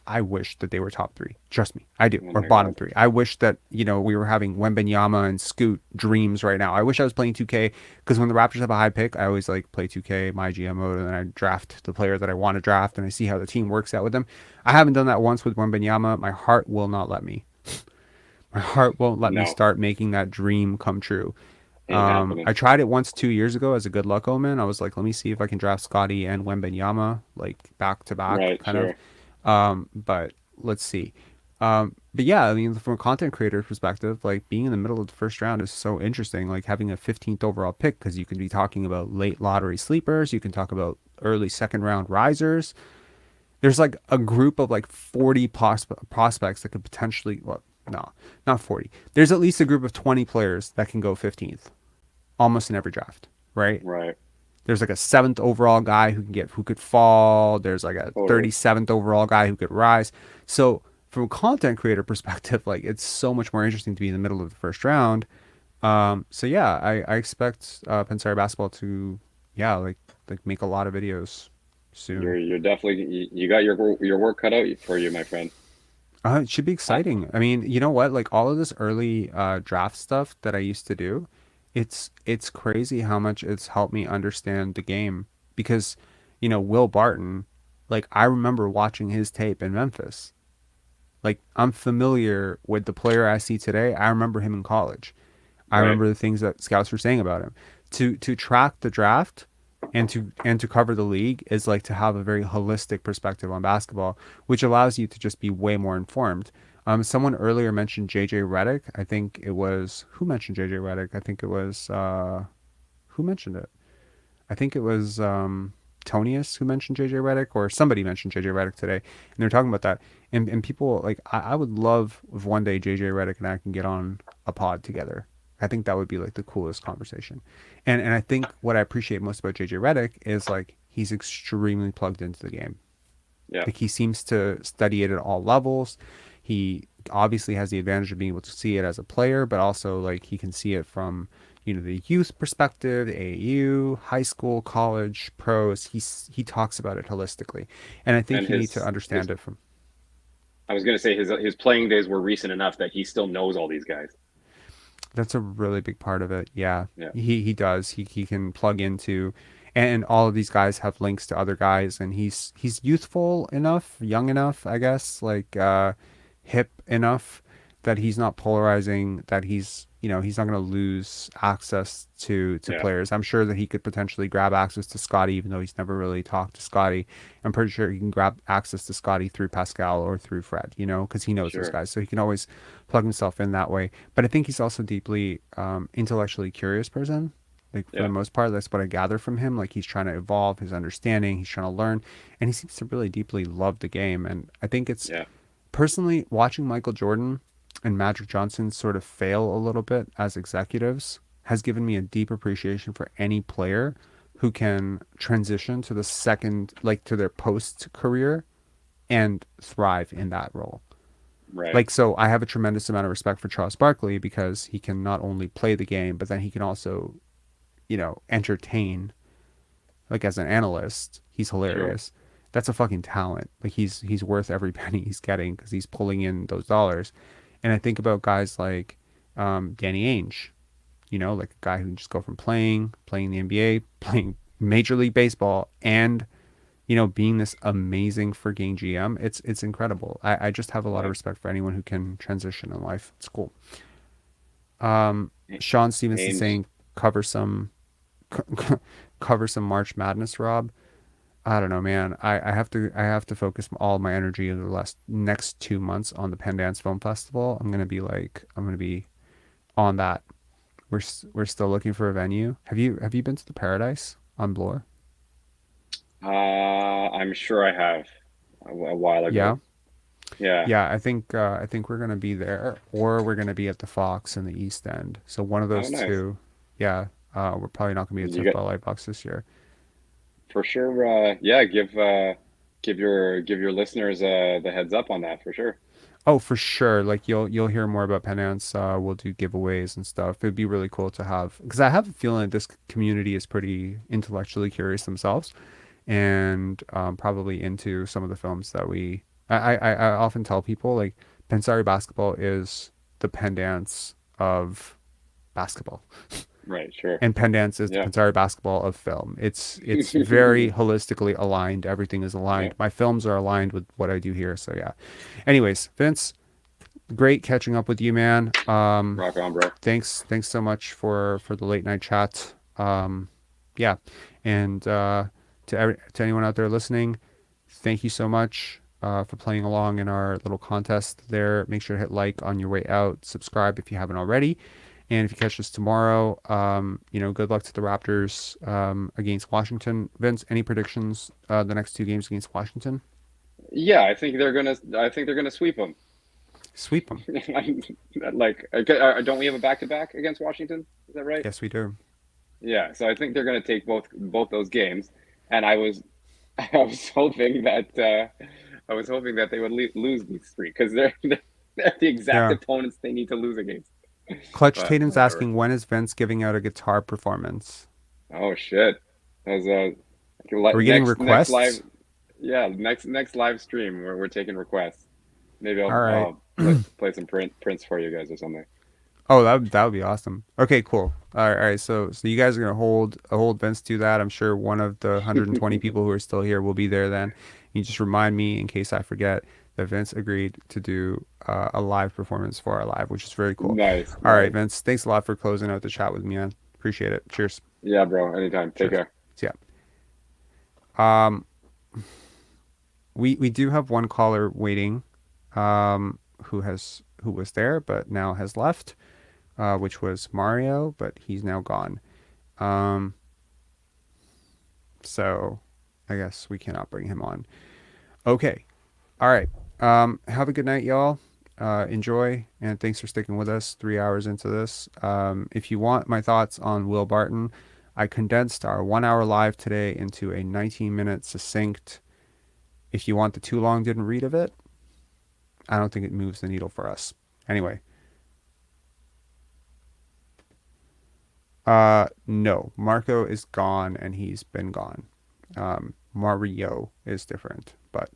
I wish that they were top 3. Trust me, I do.
Oh
Or
my
bottom
God.
3. I wish that, you know, we were having Wembenyama and Scoot dreams right now. I wish I was playing 2K, because when the Raptors have a high pick, I always like play 2K, my GM mode, and then I draft the player that I want to draft, and I see how the team works out with them. I haven't done that once with Wembenyama. My heart will not let me. My heart won't let me
No,
start making that dream come true.
ain't happening.
I tried it once 2 years ago as a good luck omen. I was like, let me see if I can draft Scottie and Wembenyama like back to back,
Right,
kind of.
sure.
But let's see. But yeah, I mean, from a content creator perspective, like being in the middle of the first round is so interesting. Like having a 15th overall pick, because you can be talking about late lottery sleepers, you can talk about early second round risers. There's like a group of like 40 prospects that could potentially, well, no, not 40. There's at least a group of 20 players that can go 15th, almost in every draft, right?
Right.
There's like a 7th overall guy who could fall. There's like a
Totally.
37th overall guy who could rise. So from a content creator perspective, like it's so much more interesting to be in the middle of the first round. So yeah, I expect Pensari basketball to yeah like make a lot of videos soon.
You're definitely you got your work cut out for you, my friend.
It should be
I,
exciting. I mean, you know what? Like all of this early draft stuff that I used to do, it's crazy how much it's helped me understand the game because, you know, Will Barton, like I remember watching his tape in Memphis. Like I'm familiar with the player I see today. I remember him in college. I
right.
remember the things that scouts were saying about him. To track the draft and to cover the league is like to have a very holistic perspective on basketball, which allows you to just be way more informed. Someone earlier mentioned JJ Redick. I think it was who mentioned JJ Redick? I think it was who mentioned it? I think it was Tonious who mentioned JJ Redick, or somebody mentioned JJ Redick today, and they're talking about that. And people like I would love if one day JJ Redick and I can get on a pod together. I think that would be like the coolest conversation. And I think what I appreciate most about JJ Redick is like he's extremely plugged into the game.
Yeah,
Like he seems to study it at all levels. He obviously has the advantage of being able to see it as a player, but also like he can see it from, you know, the youth perspective, the AAU, high school, college, pros. He talks about it holistically. And I think
and
you need to
his
understand it from
I was gonna say his playing days were recent enough that he still knows all these guys.
that's a really big part of it. Yeah.
Yeah,
He does. He can plug into and all of these guys have links to other guys and he's youthful enough, young enough, I guess, like hip enough that he's not polarizing, that he's, you know, he's not going to lose access to
yeah,
players. I'm sure that he could potentially grab access to Scottie, even though he's never really talked to Scottie. I'm pretty sure he can grab access to Scottie through Pascal or through Fred, you know, because he knows those
sure,
guys. So he can always plug himself in that way. But I think he's also deeply intellectually curious person. Like for the
yeah,
most part, that's what I gather from him. Like he's trying to evolve his understanding, he's trying to learn, and he seems to really deeply love the game. And I think it's
yeah,
personally watching Michael Jordan and Magic Johnson sort of fail a little bit as executives has given me a deep appreciation for any player who can transition to the second, like to their post career and thrive in that role.
right.
Like, so I have a tremendous amount of respect for Charles Barkley because he can not only play the game, but then he can also, you know, entertain. Like as an analyst, he's
Sure.
hilarious. That's a fucking talent. Like he's worth every penny he's getting because he's pulling in those dollars. And I think about guys like Danny Ainge, you know, like a guy who can just go from playing the NBA, playing Major League Baseball, and you know, being this amazing freaking GM. It's incredible. I just have a lot of
Yeah.
respect for anyone who can transition in life. It's cool. Sean Stevenson
Ainge.
saying cover some cover some March Madness, Rob. I don't know, man. I have to focus all my energy in the next 2 months on the Pendance Film Festival. I'm gonna be on that. We're still looking for a venue. Have you been to the Paradise on Bloor?
I'm sure I have a while
Yeah.
ago. Yeah.
Yeah, I think we're gonna be there, or we're gonna be at the Fox in the East End. So one of
Oh,
those
nice.
two. Yeah, we're probably not gonna be at
You
Tip
get
Light Box this year.
for sure. Yeah, give your listeners the heads up on that for sure.
Oh, for sure. Like you'll hear more about Penance. We'll do giveaways and stuff. It'd be really cool to have because I have a feeling that this community is pretty intellectually curious themselves, and probably into some of the films that we. I often tell people like Pensari basketball is the Pendance of basketball,
Right. Sure.
and Pendance is the
Yeah.
Pensari basketball of film. It's very holistically aligned. Everything is
Yeah.
aligned. My films are aligned with what I do here. So yeah. Anyways, Vince, great catching up with you, man.
Rock on, bro.
Thanks so much for the late night chat. Yeah, and to anyone out there listening, thank you so much for playing along in our little contest there. Make sure to hit like on your way out. Subscribe if you haven't already. And if you catch us tomorrow, you know, good luck to the Raptors against Washington. Vince, any predictions the next two games against Washington?
Yeah, I think they're gonna sweep them.
Sweep them.
Like, don't we have a back-to-back against Washington? Is that right?
Yes, we do.
Yeah. So I think they're gonna take both those games, and I was I was hoping that I was hoping that they would lose these three because they're the exact
Yeah.
opponents they need to lose against.
Clutch
But
Tatum's
whatever.
asking, when is Vince giving out a guitar performance?
Oh shit! That was
Are we getting
next live.
requests?
Yeah, next live stream where we're taking requests. Maybe
All right.
I'll play some Prince for you guys or something.
Oh, that would be awesome. Okay, cool. All right. So you guys are gonna hold Vince to that. I'm sure one of the 120 people who are still here will be there then. You just remind me in case I forget that Vince agreed to do a live performance for our live, which is very cool.
Nice.
All right, Vince. Thanks a lot for closing out the chat with me, man. Appreciate it. Cheers.
Yeah, bro. Anytime. Take
Cheers.
care.
Yeah. We do have one caller waiting, who was there but now has left. Which was Mario, but he's now gone. So I guess we cannot bring him on. Okay. All right. Have a good night, y'all. Enjoy, and thanks for sticking with us 3 hours into this. If you want my thoughts on Will Barton, I condensed our 1 hour live today into a 19-minute succinct. If you want the too long didn't read of it, I don't think it moves the needle for us. Anyway. No, Marco is gone and he's been gone. Mario is different, but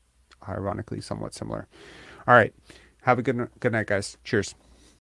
ironically somewhat similar. All right. Have a good night, guys. Cheers.